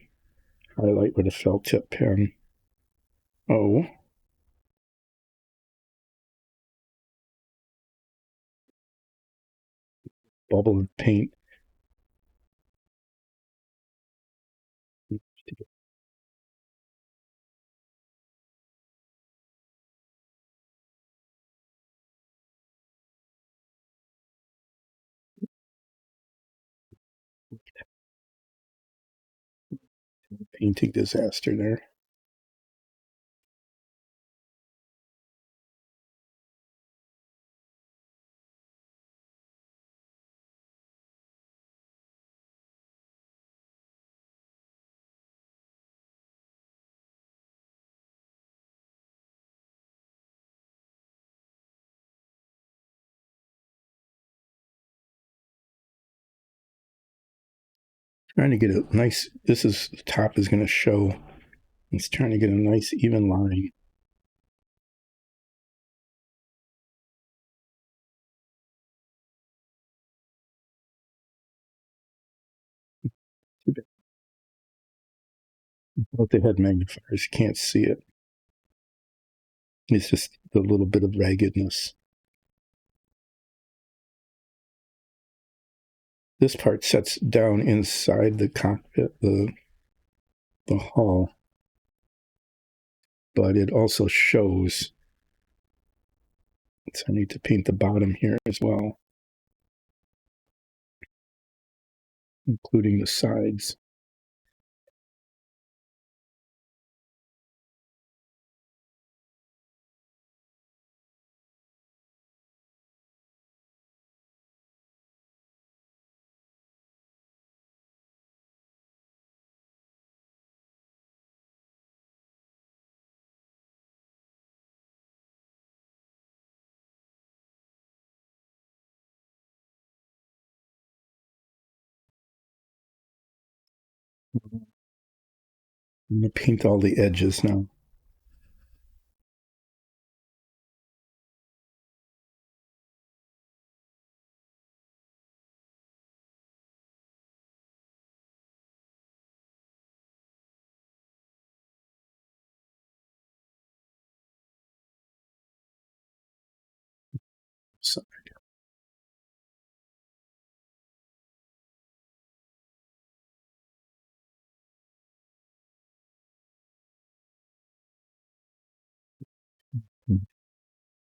highlight with a felt tip pen. Oh, bubble of paint. Painting disaster there. Trying to get a nice, this is, the top is going to show. It's trying to get a nice even line. But they had magnifiers, you can't see it. It's just the little bit of raggedness. This part sets down inside the cockpit, the hull, but it also shows. So I need to paint the bottom here as well, including the sides. I'm going to paint all the edges now. So,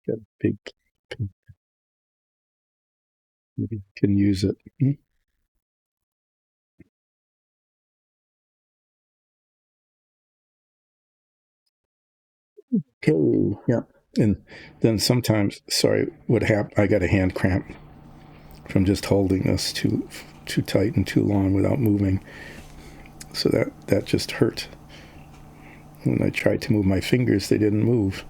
got a big, maybe I can use it. Okay, yeah. And then sometimes, sorry, what happened, I got a hand cramp from just holding this too tight and too long without moving. So that just hurt. When I tried to move my fingers, they didn't move.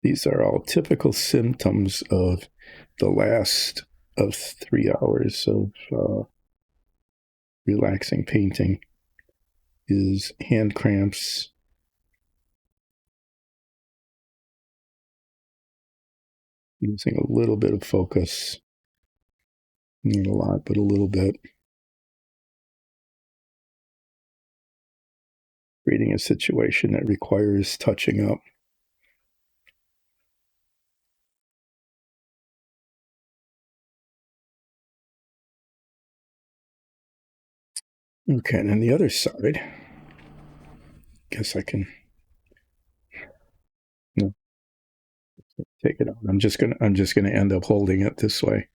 These are all typical symptoms of the last of 3 hours of relaxing painting is hand cramps, using a little bit of focus, not a lot, but a little bit, creating a situation that requires touching up. Okay, and then the other side, guess I can no, take it out. I'm just gonna end up holding it this way.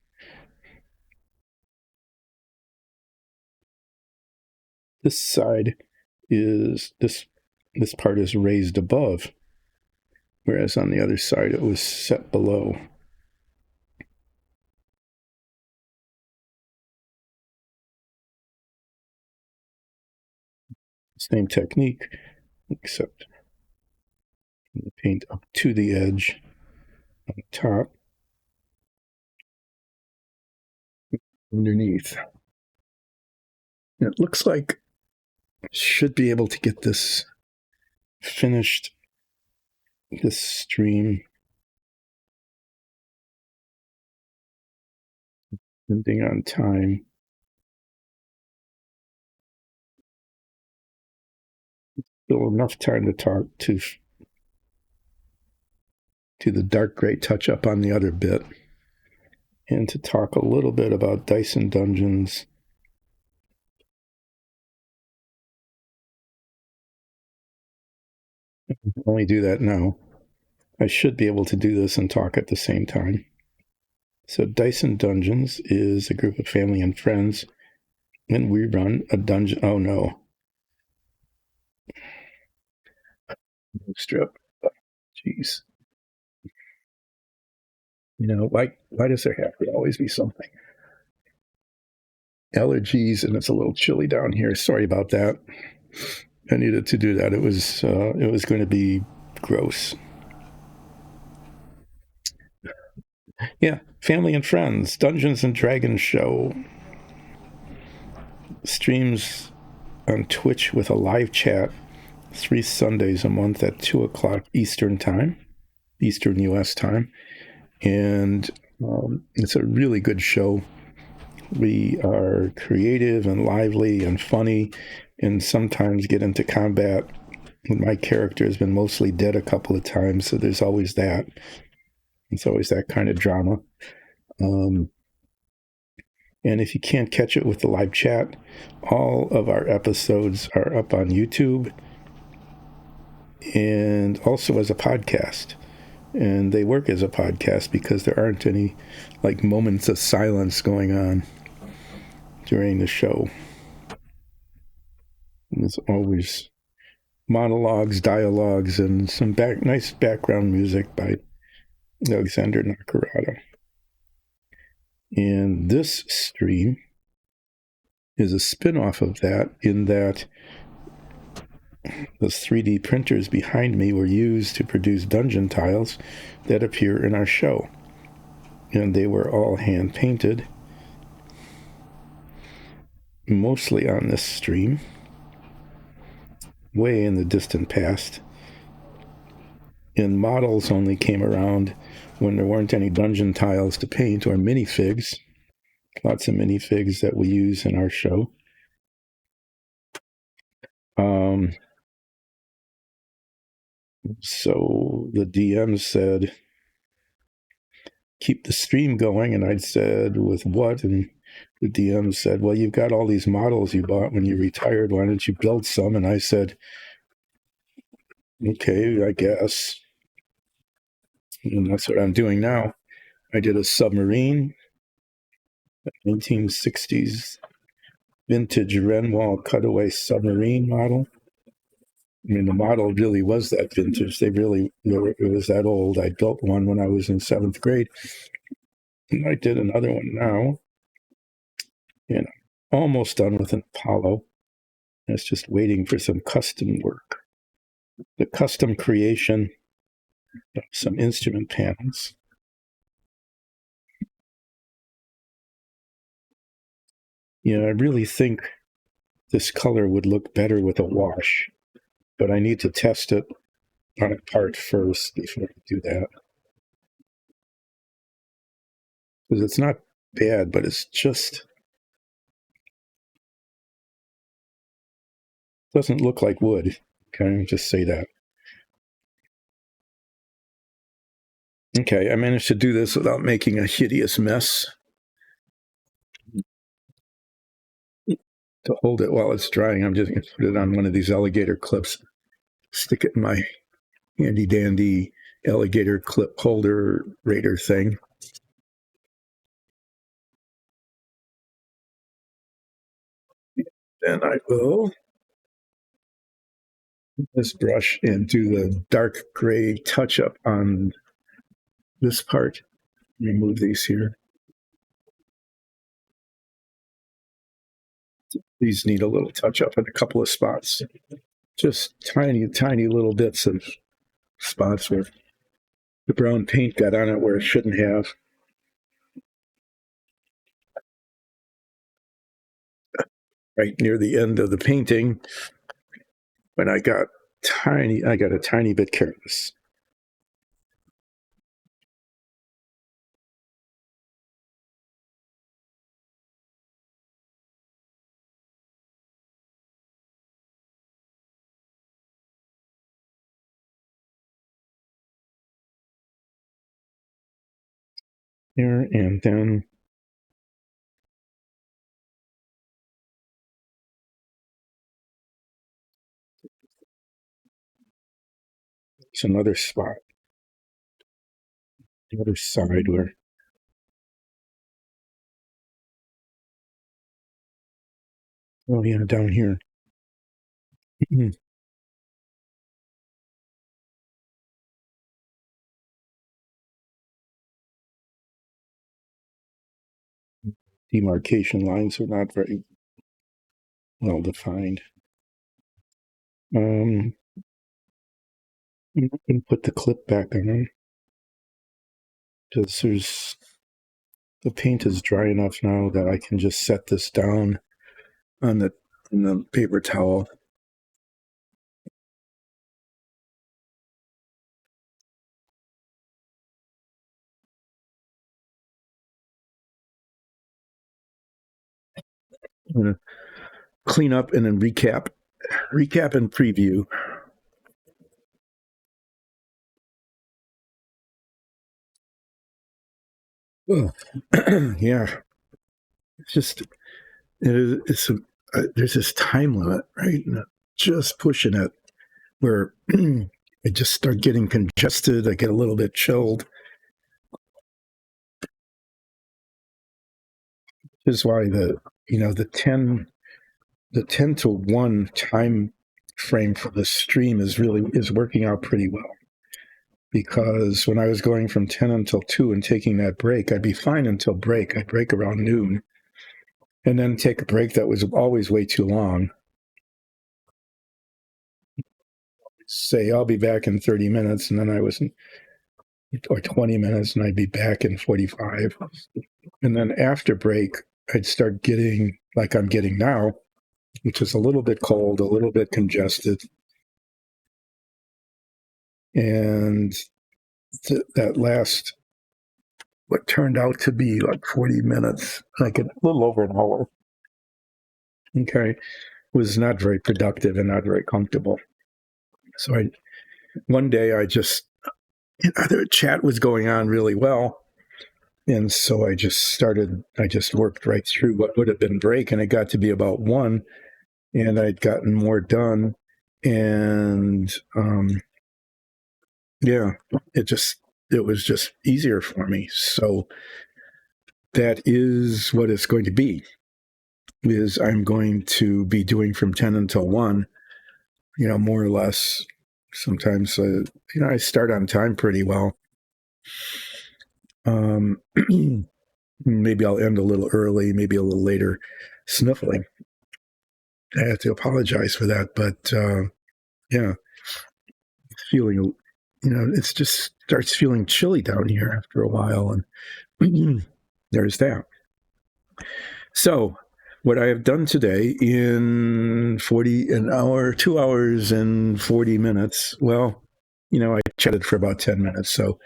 This side is this part is raised above, whereas on the other side it was set below. Same technique, except the paint up to the edge on the top, underneath. It looks like I should be able to get this finished, this stream, ending on time. Still enough time to talk to do the dark gray touch-up on the other bit, and to talk a little bit about Dice and Dungeons. I only do that now. I should be able to do this and talk at the same time. So Dice and Dungeons is a group of family and friends, and we run a dungeon. Oh no. Strip. Jeez. You know, why does there have to always be something? Allergies, and it's a little chilly down here. Sorry about that. I needed to do that. It was going to be gross. Yeah, family and friends, Dungeons and Dragons show streams on Twitch with a live chat 3 Sundays a month at 2:00 Eastern time, Eastern U.S. time, and it's a really good show. We are creative and lively and funny, and sometimes get into combat. My character has been mostly dead a couple of times, so there's always that. It's always that kind of drama. And if you can't catch it with the live chat, all of our episodes are up on YouTube and also as a podcast. And they work as a podcast because there aren't any like moments of silence going on during the show. And there's always monologues, dialogues, and some nice background music by Alexander Nakarada. And this stream is a spin-off of that, in that those 3D printers behind me were used to produce dungeon tiles that appear in our show. And they were all hand-painted, mostly on this stream, way in the distant past. And models only came around when there weren't any dungeon tiles to paint, or minifigs. Lots of minifigs that we use in our show. So the DM said, keep the stream going. And I said, with what? And the DM said, well, you've got all these models you bought when you retired. Why don't you build some? And I said, okay, I guess. And that's what I'm doing now. I did a submarine, 1960s vintage Renwall cutaway submarine model. I mean, the model really was that vintage. It was that old. I built one when I was in 7th grade. And I did another one now. And I'm almost done with an Apollo. It's just waiting for some custom work. The custom creation of some instrument panels. You know, I really think this color would look better with a wash, but I need to test it on a part first before I do that. Because it's not bad, but it's just doesn't look like wood. Okay, just say that. Okay, I managed to do this without making a hideous mess. To hold it while it's drying, I'm just going to put it on one of these alligator clips, stick it in my handy dandy alligator clip holder raider thing. Then I will this brush and do the dark gray touch up on this part. Remove these here. These need a little touch up in a couple of spots. Just tiny, tiny little bits of spots where the brown paint got on it where it shouldn't have. Right near the end of the painting, when I got a tiny bit careless. here, and then it's another spot, the other side where, oh yeah, down here. Demarcation lines are not very well defined. I'm going to put the clip back on because the paint is dry enough now that I can just set this down on the paper towel. I'm going to clean up and then recap and preview. Yeah, it's just there's this time limit, right? And just pushing it where I just start getting congested. I get a little bit chilled. This is why the 10 to 1 time frame for the stream is working out pretty well, because when I was going from 10 until 2 and taking that break, I'd be fine until break. I'd break around noon and then take a break that was always way too long. Say I'll be back in 30 minutes, and then I was or 20 minutes, and I'd be back in 45. And then after break, I'd start getting like I'm getting now, which is a little bit cold, a little bit congested. And that last, what turned out to be like 40 minutes, like a little over an hour, okay, was not very productive and not very comfortable. So one day I just, the chat was going on really well. And so I just worked right through what would have been break, and it got to be about 1, and I'd gotten more done. And yeah, it was just easier for me. So that is what it's going to be, is I'm going to be doing from 10 until 1, more or less. Sometimes, I start on time pretty well. Maybe I'll end a little early, maybe a little later, sniffling. I have to apologize for that, but yeah, feeling, it just starts feeling chilly down here after a while, and there's that. So, what I have done today in 2 hours and 40 minutes, well, I chatted for about 10 minutes, so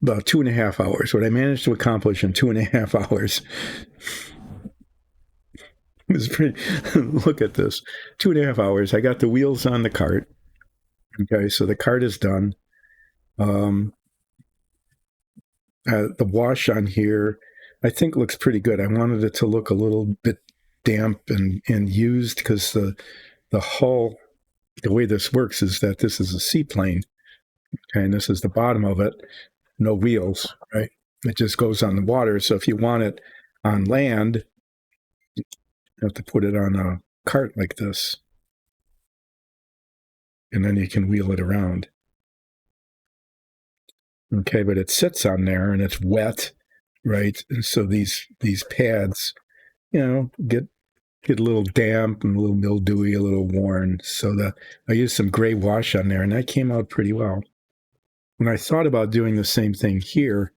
about 2.5 hours. What I managed to accomplish in 2.5 hours was pretty. Look at this, 2.5 hours. I got the wheels on the cart. Okay, so the cart is done. The wash on here, I think, looks pretty good. I wanted it to look a little bit damp and used, because the hull, the way this works is that this is a seaplane, okay, and this is the bottom of it, no wheels, right? It just goes on the water. So if you want it on land, you have to put it on a cart like this, and then you can wheel it around. Okay, but it sits on there and it's wet, right? And so these pads, get a little damp and a little mildewy, a little worn. So I used some gray wash on there, and that came out pretty well. And I thought about doing the same thing here,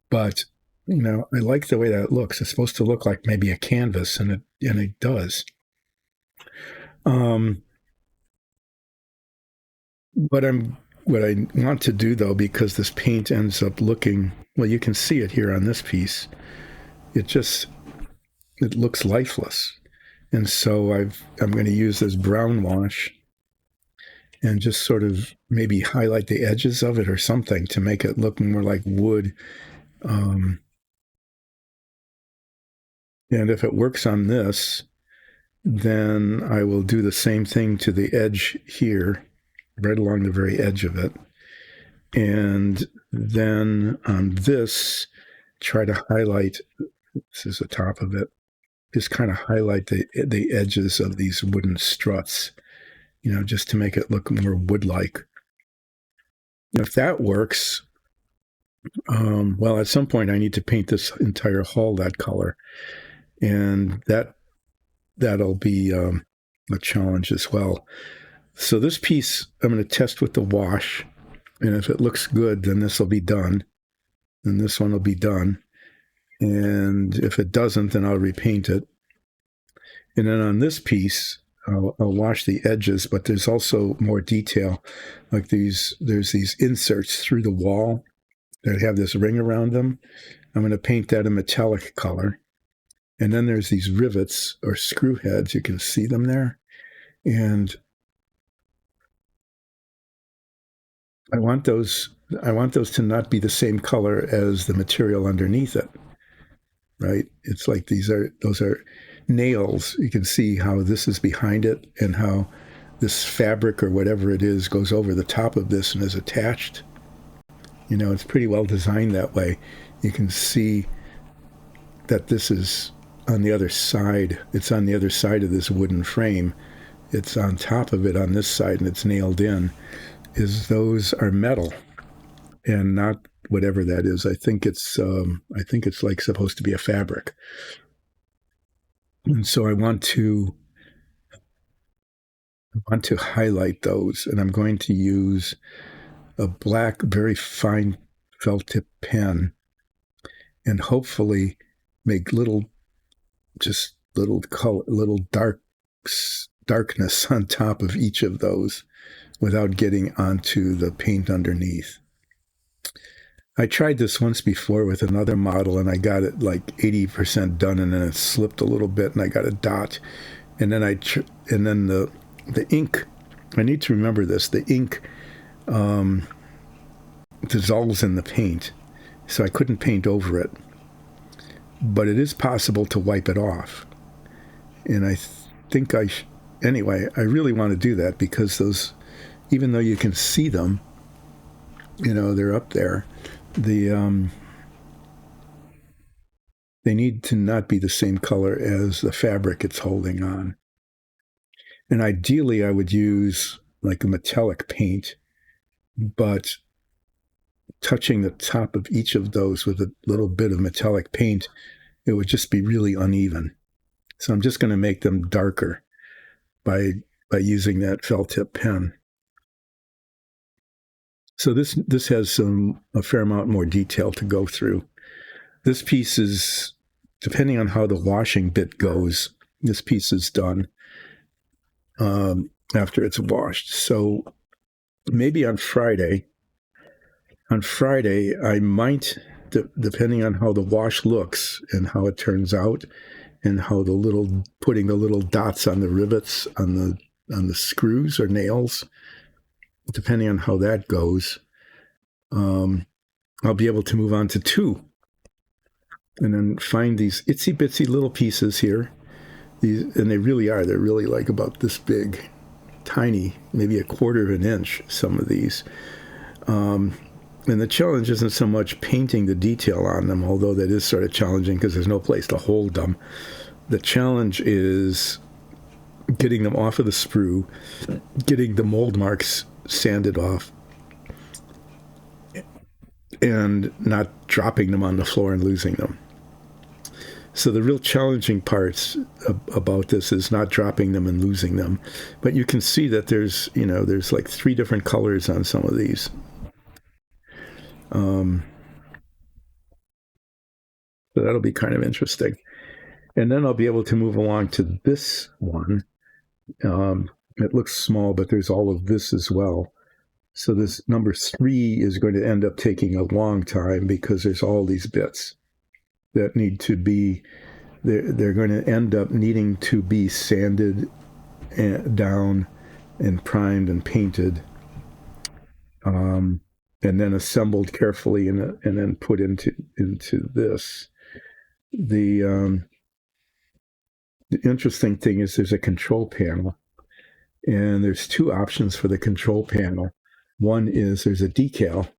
but I like the way that it looks. It's supposed to look like maybe a canvas, and it does. What I want to do, though, because this paint ends up looking, well, you can see it here on this piece. It looks lifeless. And so I'm going to use this brown wash and just sort of maybe highlight the edges of it or something to make it look more like wood. And if it works on this, then I will do the same thing to the edge here, right along the very edge of it. And then on this, try to highlight, this is the top of it, just kind of highlight the edges of these wooden struts, just to make it look more wood-like. If that works, well, at some point I need to paint this entire hull that color, and that'll be a challenge as well. So this piece I'm going to test with the wash, and if it looks good, then this will be done, and this one will be done. And if it doesn't, then I'll repaint it. And then on this piece, I'll wash the edges, but there's also more detail. Like there's these inserts through the wall that have this ring around them. I'm going to paint that a metallic color. And then there's these rivets or screw heads. You can see them there. And I want those to not be the same color as the material underneath it. Right? It's like those are nails. You can see how this is behind it and how this fabric or whatever it is goes over the top of this and is attached. It's pretty well designed that way. You can see that this is on the other side. It's on the other side of this wooden frame. It's on top of it on this side, and it's nailed in. Those are metal and not whatever that is. I think it's like supposed to be a fabric. And so I want to highlight those, and I'm going to use a black, very fine felt tip pen, and hopefully make little darkness on top of each of those without getting onto the paint underneath. I tried this once before with another model, and I got it like 80% done, and then it slipped a little bit, and I got a dot. And then the ink, I need to remember this, the ink dissolves in the paint, so I couldn't paint over it. But it is possible to wipe it off. And I think anyway, I really want to do that, because those, even though you can see them, they're up there, they need to not be the same color as the fabric it's holding on. And ideally, I would use like a metallic paint, but touching the top of each of those with a little bit of metallic paint, it would just be really uneven. So I'm just going to make them darker by using that felt tip pen. So this has a fair amount more detail to go through. This piece is, depending on how the washing bit goes, this piece is done after it's washed. So maybe on Friday, I might, depending on how the wash looks and how it turns out, and how putting the little dots on the rivets on the screws or nails, depending on how that goes, I'll be able to move on to 2, and then find these itsy bitsy little pieces here. And they're really like about this big, tiny, maybe a quarter of an inch, some of these. And the challenge isn't so much painting the detail on them, although that is sort of challenging because there's no place to hold them. The challenge is getting them off of the sprue, getting the mold marks sanded off, and not dropping them on the floor and losing them. So the real challenging parts about this is not dropping them and losing them. But you can see that there's like 3 different colors on some of these. So that'll be kind of interesting. And then I'll be able to move along to this one. It looks small, but there's all of this as well. So this number 3 is going to end up taking a long time because there's all these bits that need to be, they're going to end up needing to be sanded down and primed and painted, and then assembled carefully and then put into this. The interesting thing is there's a control panel, and there's two options for the control panel. One is there's a decal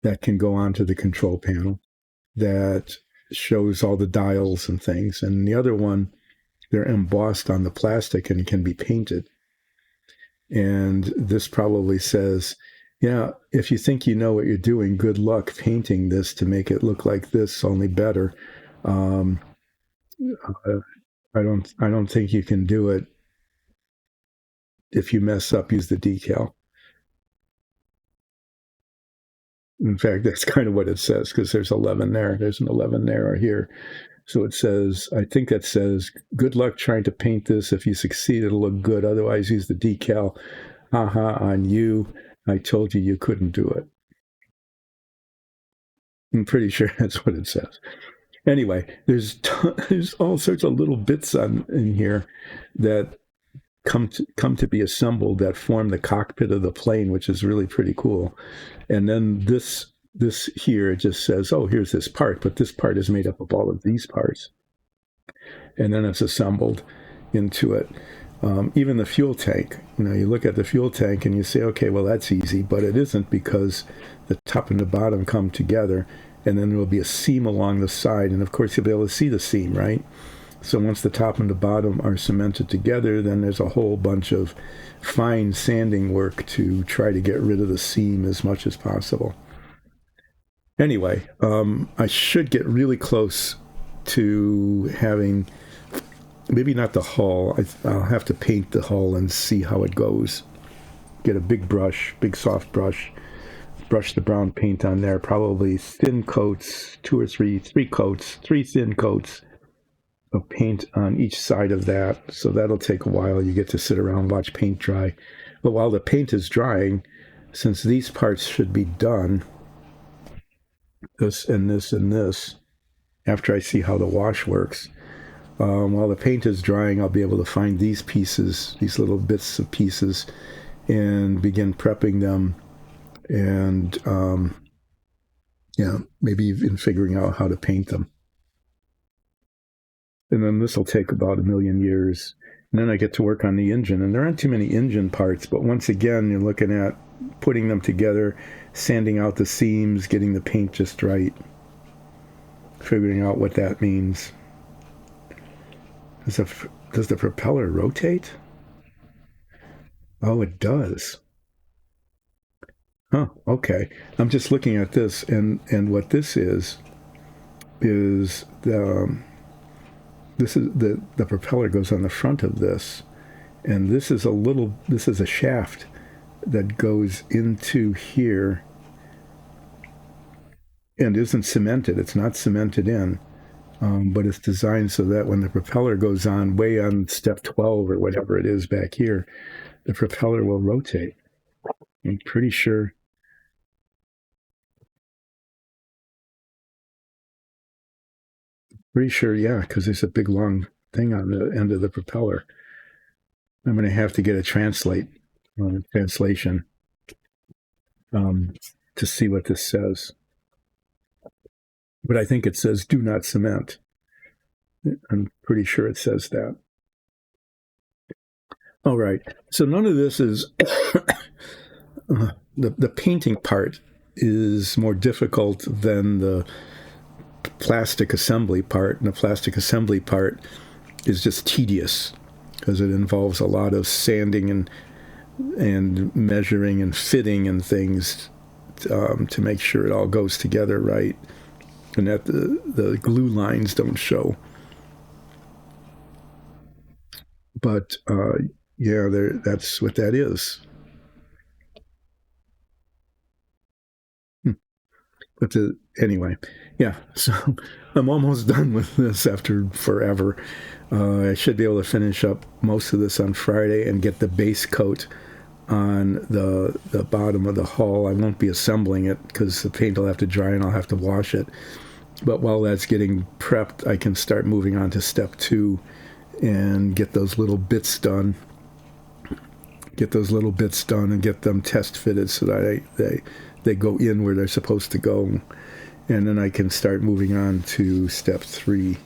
that can go onto the control panel that shows all the dials and things. And the other one, they're embossed on the plastic and can be painted. And this probably says, yeah, if you think you know what you're doing, good luck painting this to make it look like this, only better. Um, I don't think you can do it. If you mess up, use the decal. In fact, that's kind of what it says, because there's 11 there. There's an 11 there or here. So it says, I think that says, good luck trying to paint this. If you succeed, it'll look good. Otherwise, use the decal. Haha, on you. I told you you couldn't do it. I'm pretty sure that's what it says. Anyway, there's all sorts of little bits in here that come to be assembled that form the cockpit of the plane, which is really pretty cool. And then this here, it just says, oh, here's this part, but this part is made up of all of these parts. And then it's assembled into it. Even the fuel tank, you look at the fuel tank and you say, okay, well, that's easy, but it isn't, because the top and the bottom come together, and then there will be a seam along the side. And of course, you'll be able to see the seam, right? So once the top and the bottom are cemented together, then there's a whole bunch of fine sanding work to try to get rid of the seam as much as possible. Anyway, I should get really close to having, maybe not the hull. I'll have to paint the hull and see how it goes. Get a big brush, big soft brush, brush the brown paint on there, probably thin coats, three coats, three thin coats of paint on each side of that. So that'll take a while. You get to sit around and watch paint dry. But while the paint is drying, since these parts should be done, this and this and this, after I see how the wash works, while the paint is drying, I'll be able to find these pieces, these little bits of pieces, and begin prepping them, and maybe even figuring out how to paint them. And then this will take about 1,000,000 years. And then I get to work on the engine. And there aren't too many engine parts, but once again, you're looking at putting them together, sanding out the seams, getting the paint just right, figuring out what that means. Does the propeller rotate? Oh, it does. Oh, okay. I'm just looking at this, and what this is the this is the propeller goes on the front of this, and this is a shaft that goes into here and isn't cemented. It's not cemented in, but it's designed so that when the propeller goes on, way on step 12 or whatever it is back here, the propeller will rotate. I'm pretty sure. Yeah, because there's a big long thing on the end of the propeller. I'm going to have to get a translation to see what this says. But I think it says do not cement. I'm pretty sure it says that. All right. So none of this is the painting part is more difficult than the plastic assembly part, and the plastic assembly part is just tedious because it involves a lot of sanding and measuring and fitting and things to make sure it all goes together right, and that the glue lines don't show. But that's what that is. But anyway, yeah, so I'm almost done with this after forever. I should be able to finish up most of this on Friday and get the base coat on the bottom of the hull. I won't be assembling it because the paint will have to dry and I'll have to wash it. But while that's getting prepped, I can start moving on to step 2 and get those little bits done. And get them test fitted so that they go in where they're supposed to go. And then I can start moving on to step 3.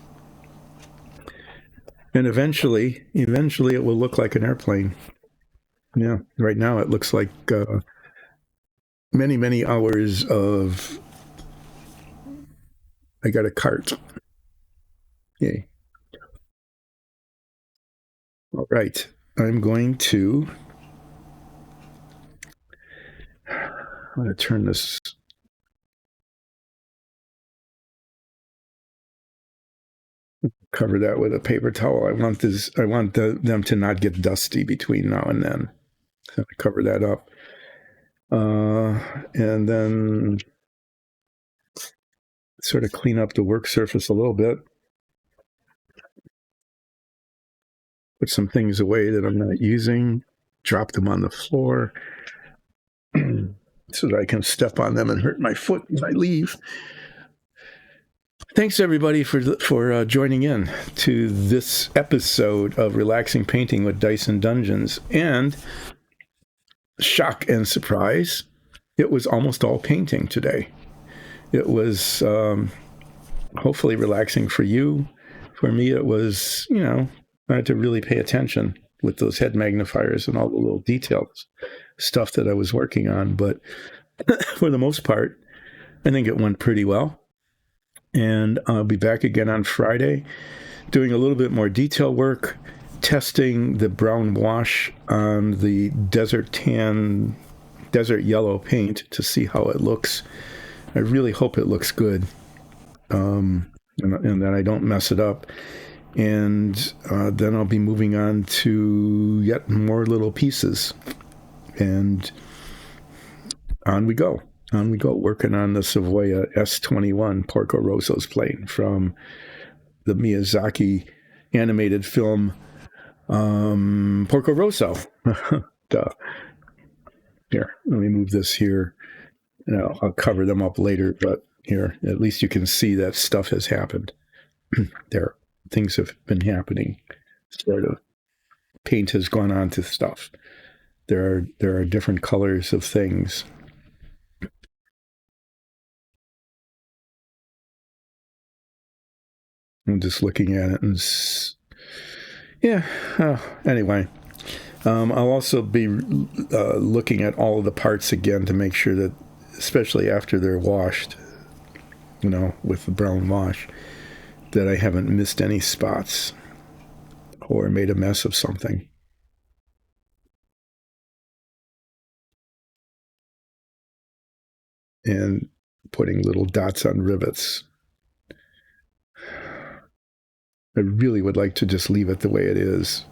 And eventually it will look like an airplane. Yeah. Right now it looks like many hours of. I got a cart. Yay. All right. I'm going to turn this. Cover that with a paper towel. I want this. I want them to not get dusty between now and then. So I cover that up, and then sort of clean up the work surface a little bit. Put some things away that I'm not using. Drop them on the floor so that I can step on them and hurt my foot as I leave. Thanks everybody for joining in to this episode of Relaxing Painting with Dice and Dungeons. And shock and surprise, it was almost all painting today. It was hopefully relaxing for you. For me, it was, I had to really pay attention with those head magnifiers and all the little details stuff that I was working on. But for the most part, I think it went pretty well. And I'll be back again on Friday doing a little bit more detail work, testing the brown wash on the desert yellow paint to see how it looks. I really hope it looks good, and that I don't mess it up. And then I'll be moving on to yet more little pieces. And on we go, working on the Savoia S.21 Porco Rosso's plane from the Miyazaki animated film Porco Rosso. Duh. Here, let me move this here. I'll cover them up later, but here, at least you can see that stuff has happened. There, things have been happening. Sort of paint has gone on to stuff. There are different colors of things. I'm just looking at it and anyway. I'll also be looking at all of the parts again to make sure that, especially after they're washed, with the brown wash, that I haven't missed any spots or made a mess of something. And putting little dots on rivets. I really would like to just leave it the way it is,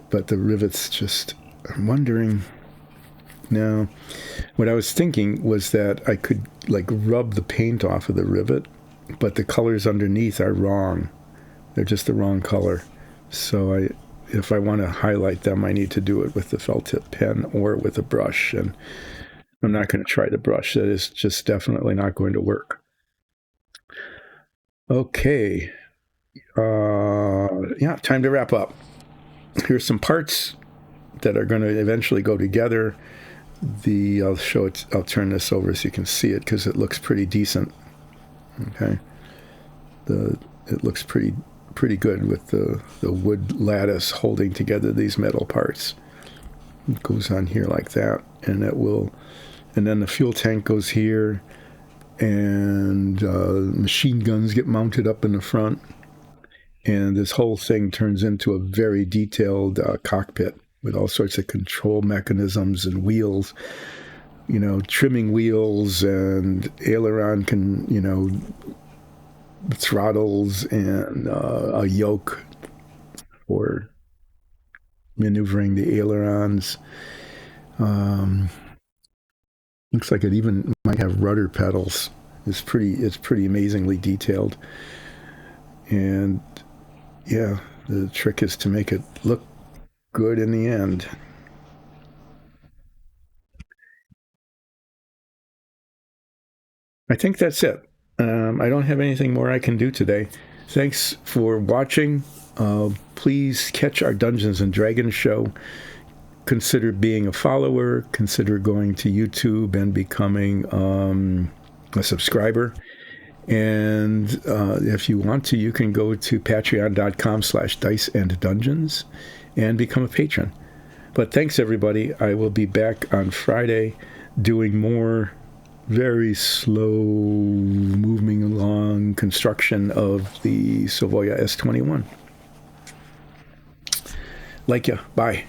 but the rivets just, I'm wondering. No, what I was thinking was that I could rub the paint off of the rivet, but the colors underneath are wrong. They're just the wrong color. So if I want to highlight them, I need to do it with the felt tip pen or with a brush. And I'm not going to try the brush. That is just definitely not going to work. Okay. Time to wrap up. Here's some parts that are going to eventually go together. I'll turn this over so you can see it because it looks pretty decent. Okay. It looks pretty good with the wood lattice holding together these metal parts. It goes on here like that, and then the fuel tank goes here, and machine guns get mounted up in the front, and this whole thing turns into a very detailed cockpit with all sorts of control mechanisms and wheels, trimming wheels and aileron throttles and a yoke for maneuvering the ailerons. Looks like it even might have rudder pedals. It's pretty amazingly detailed. And yeah, the trick is to make it look good in the end. I think that's it. I don't have anything more I can do today. Thanks for watching. Please catch our Dungeons and Dragons show. Consider being a follower. Consider going to YouTube and becoming a subscriber. And if you want to, you can go to patreon.com/diceanddungeons and become a patron. But thanks, everybody. I will be back on Friday doing more very slow moving along construction of the Savoia S.21. Like ya. Bye.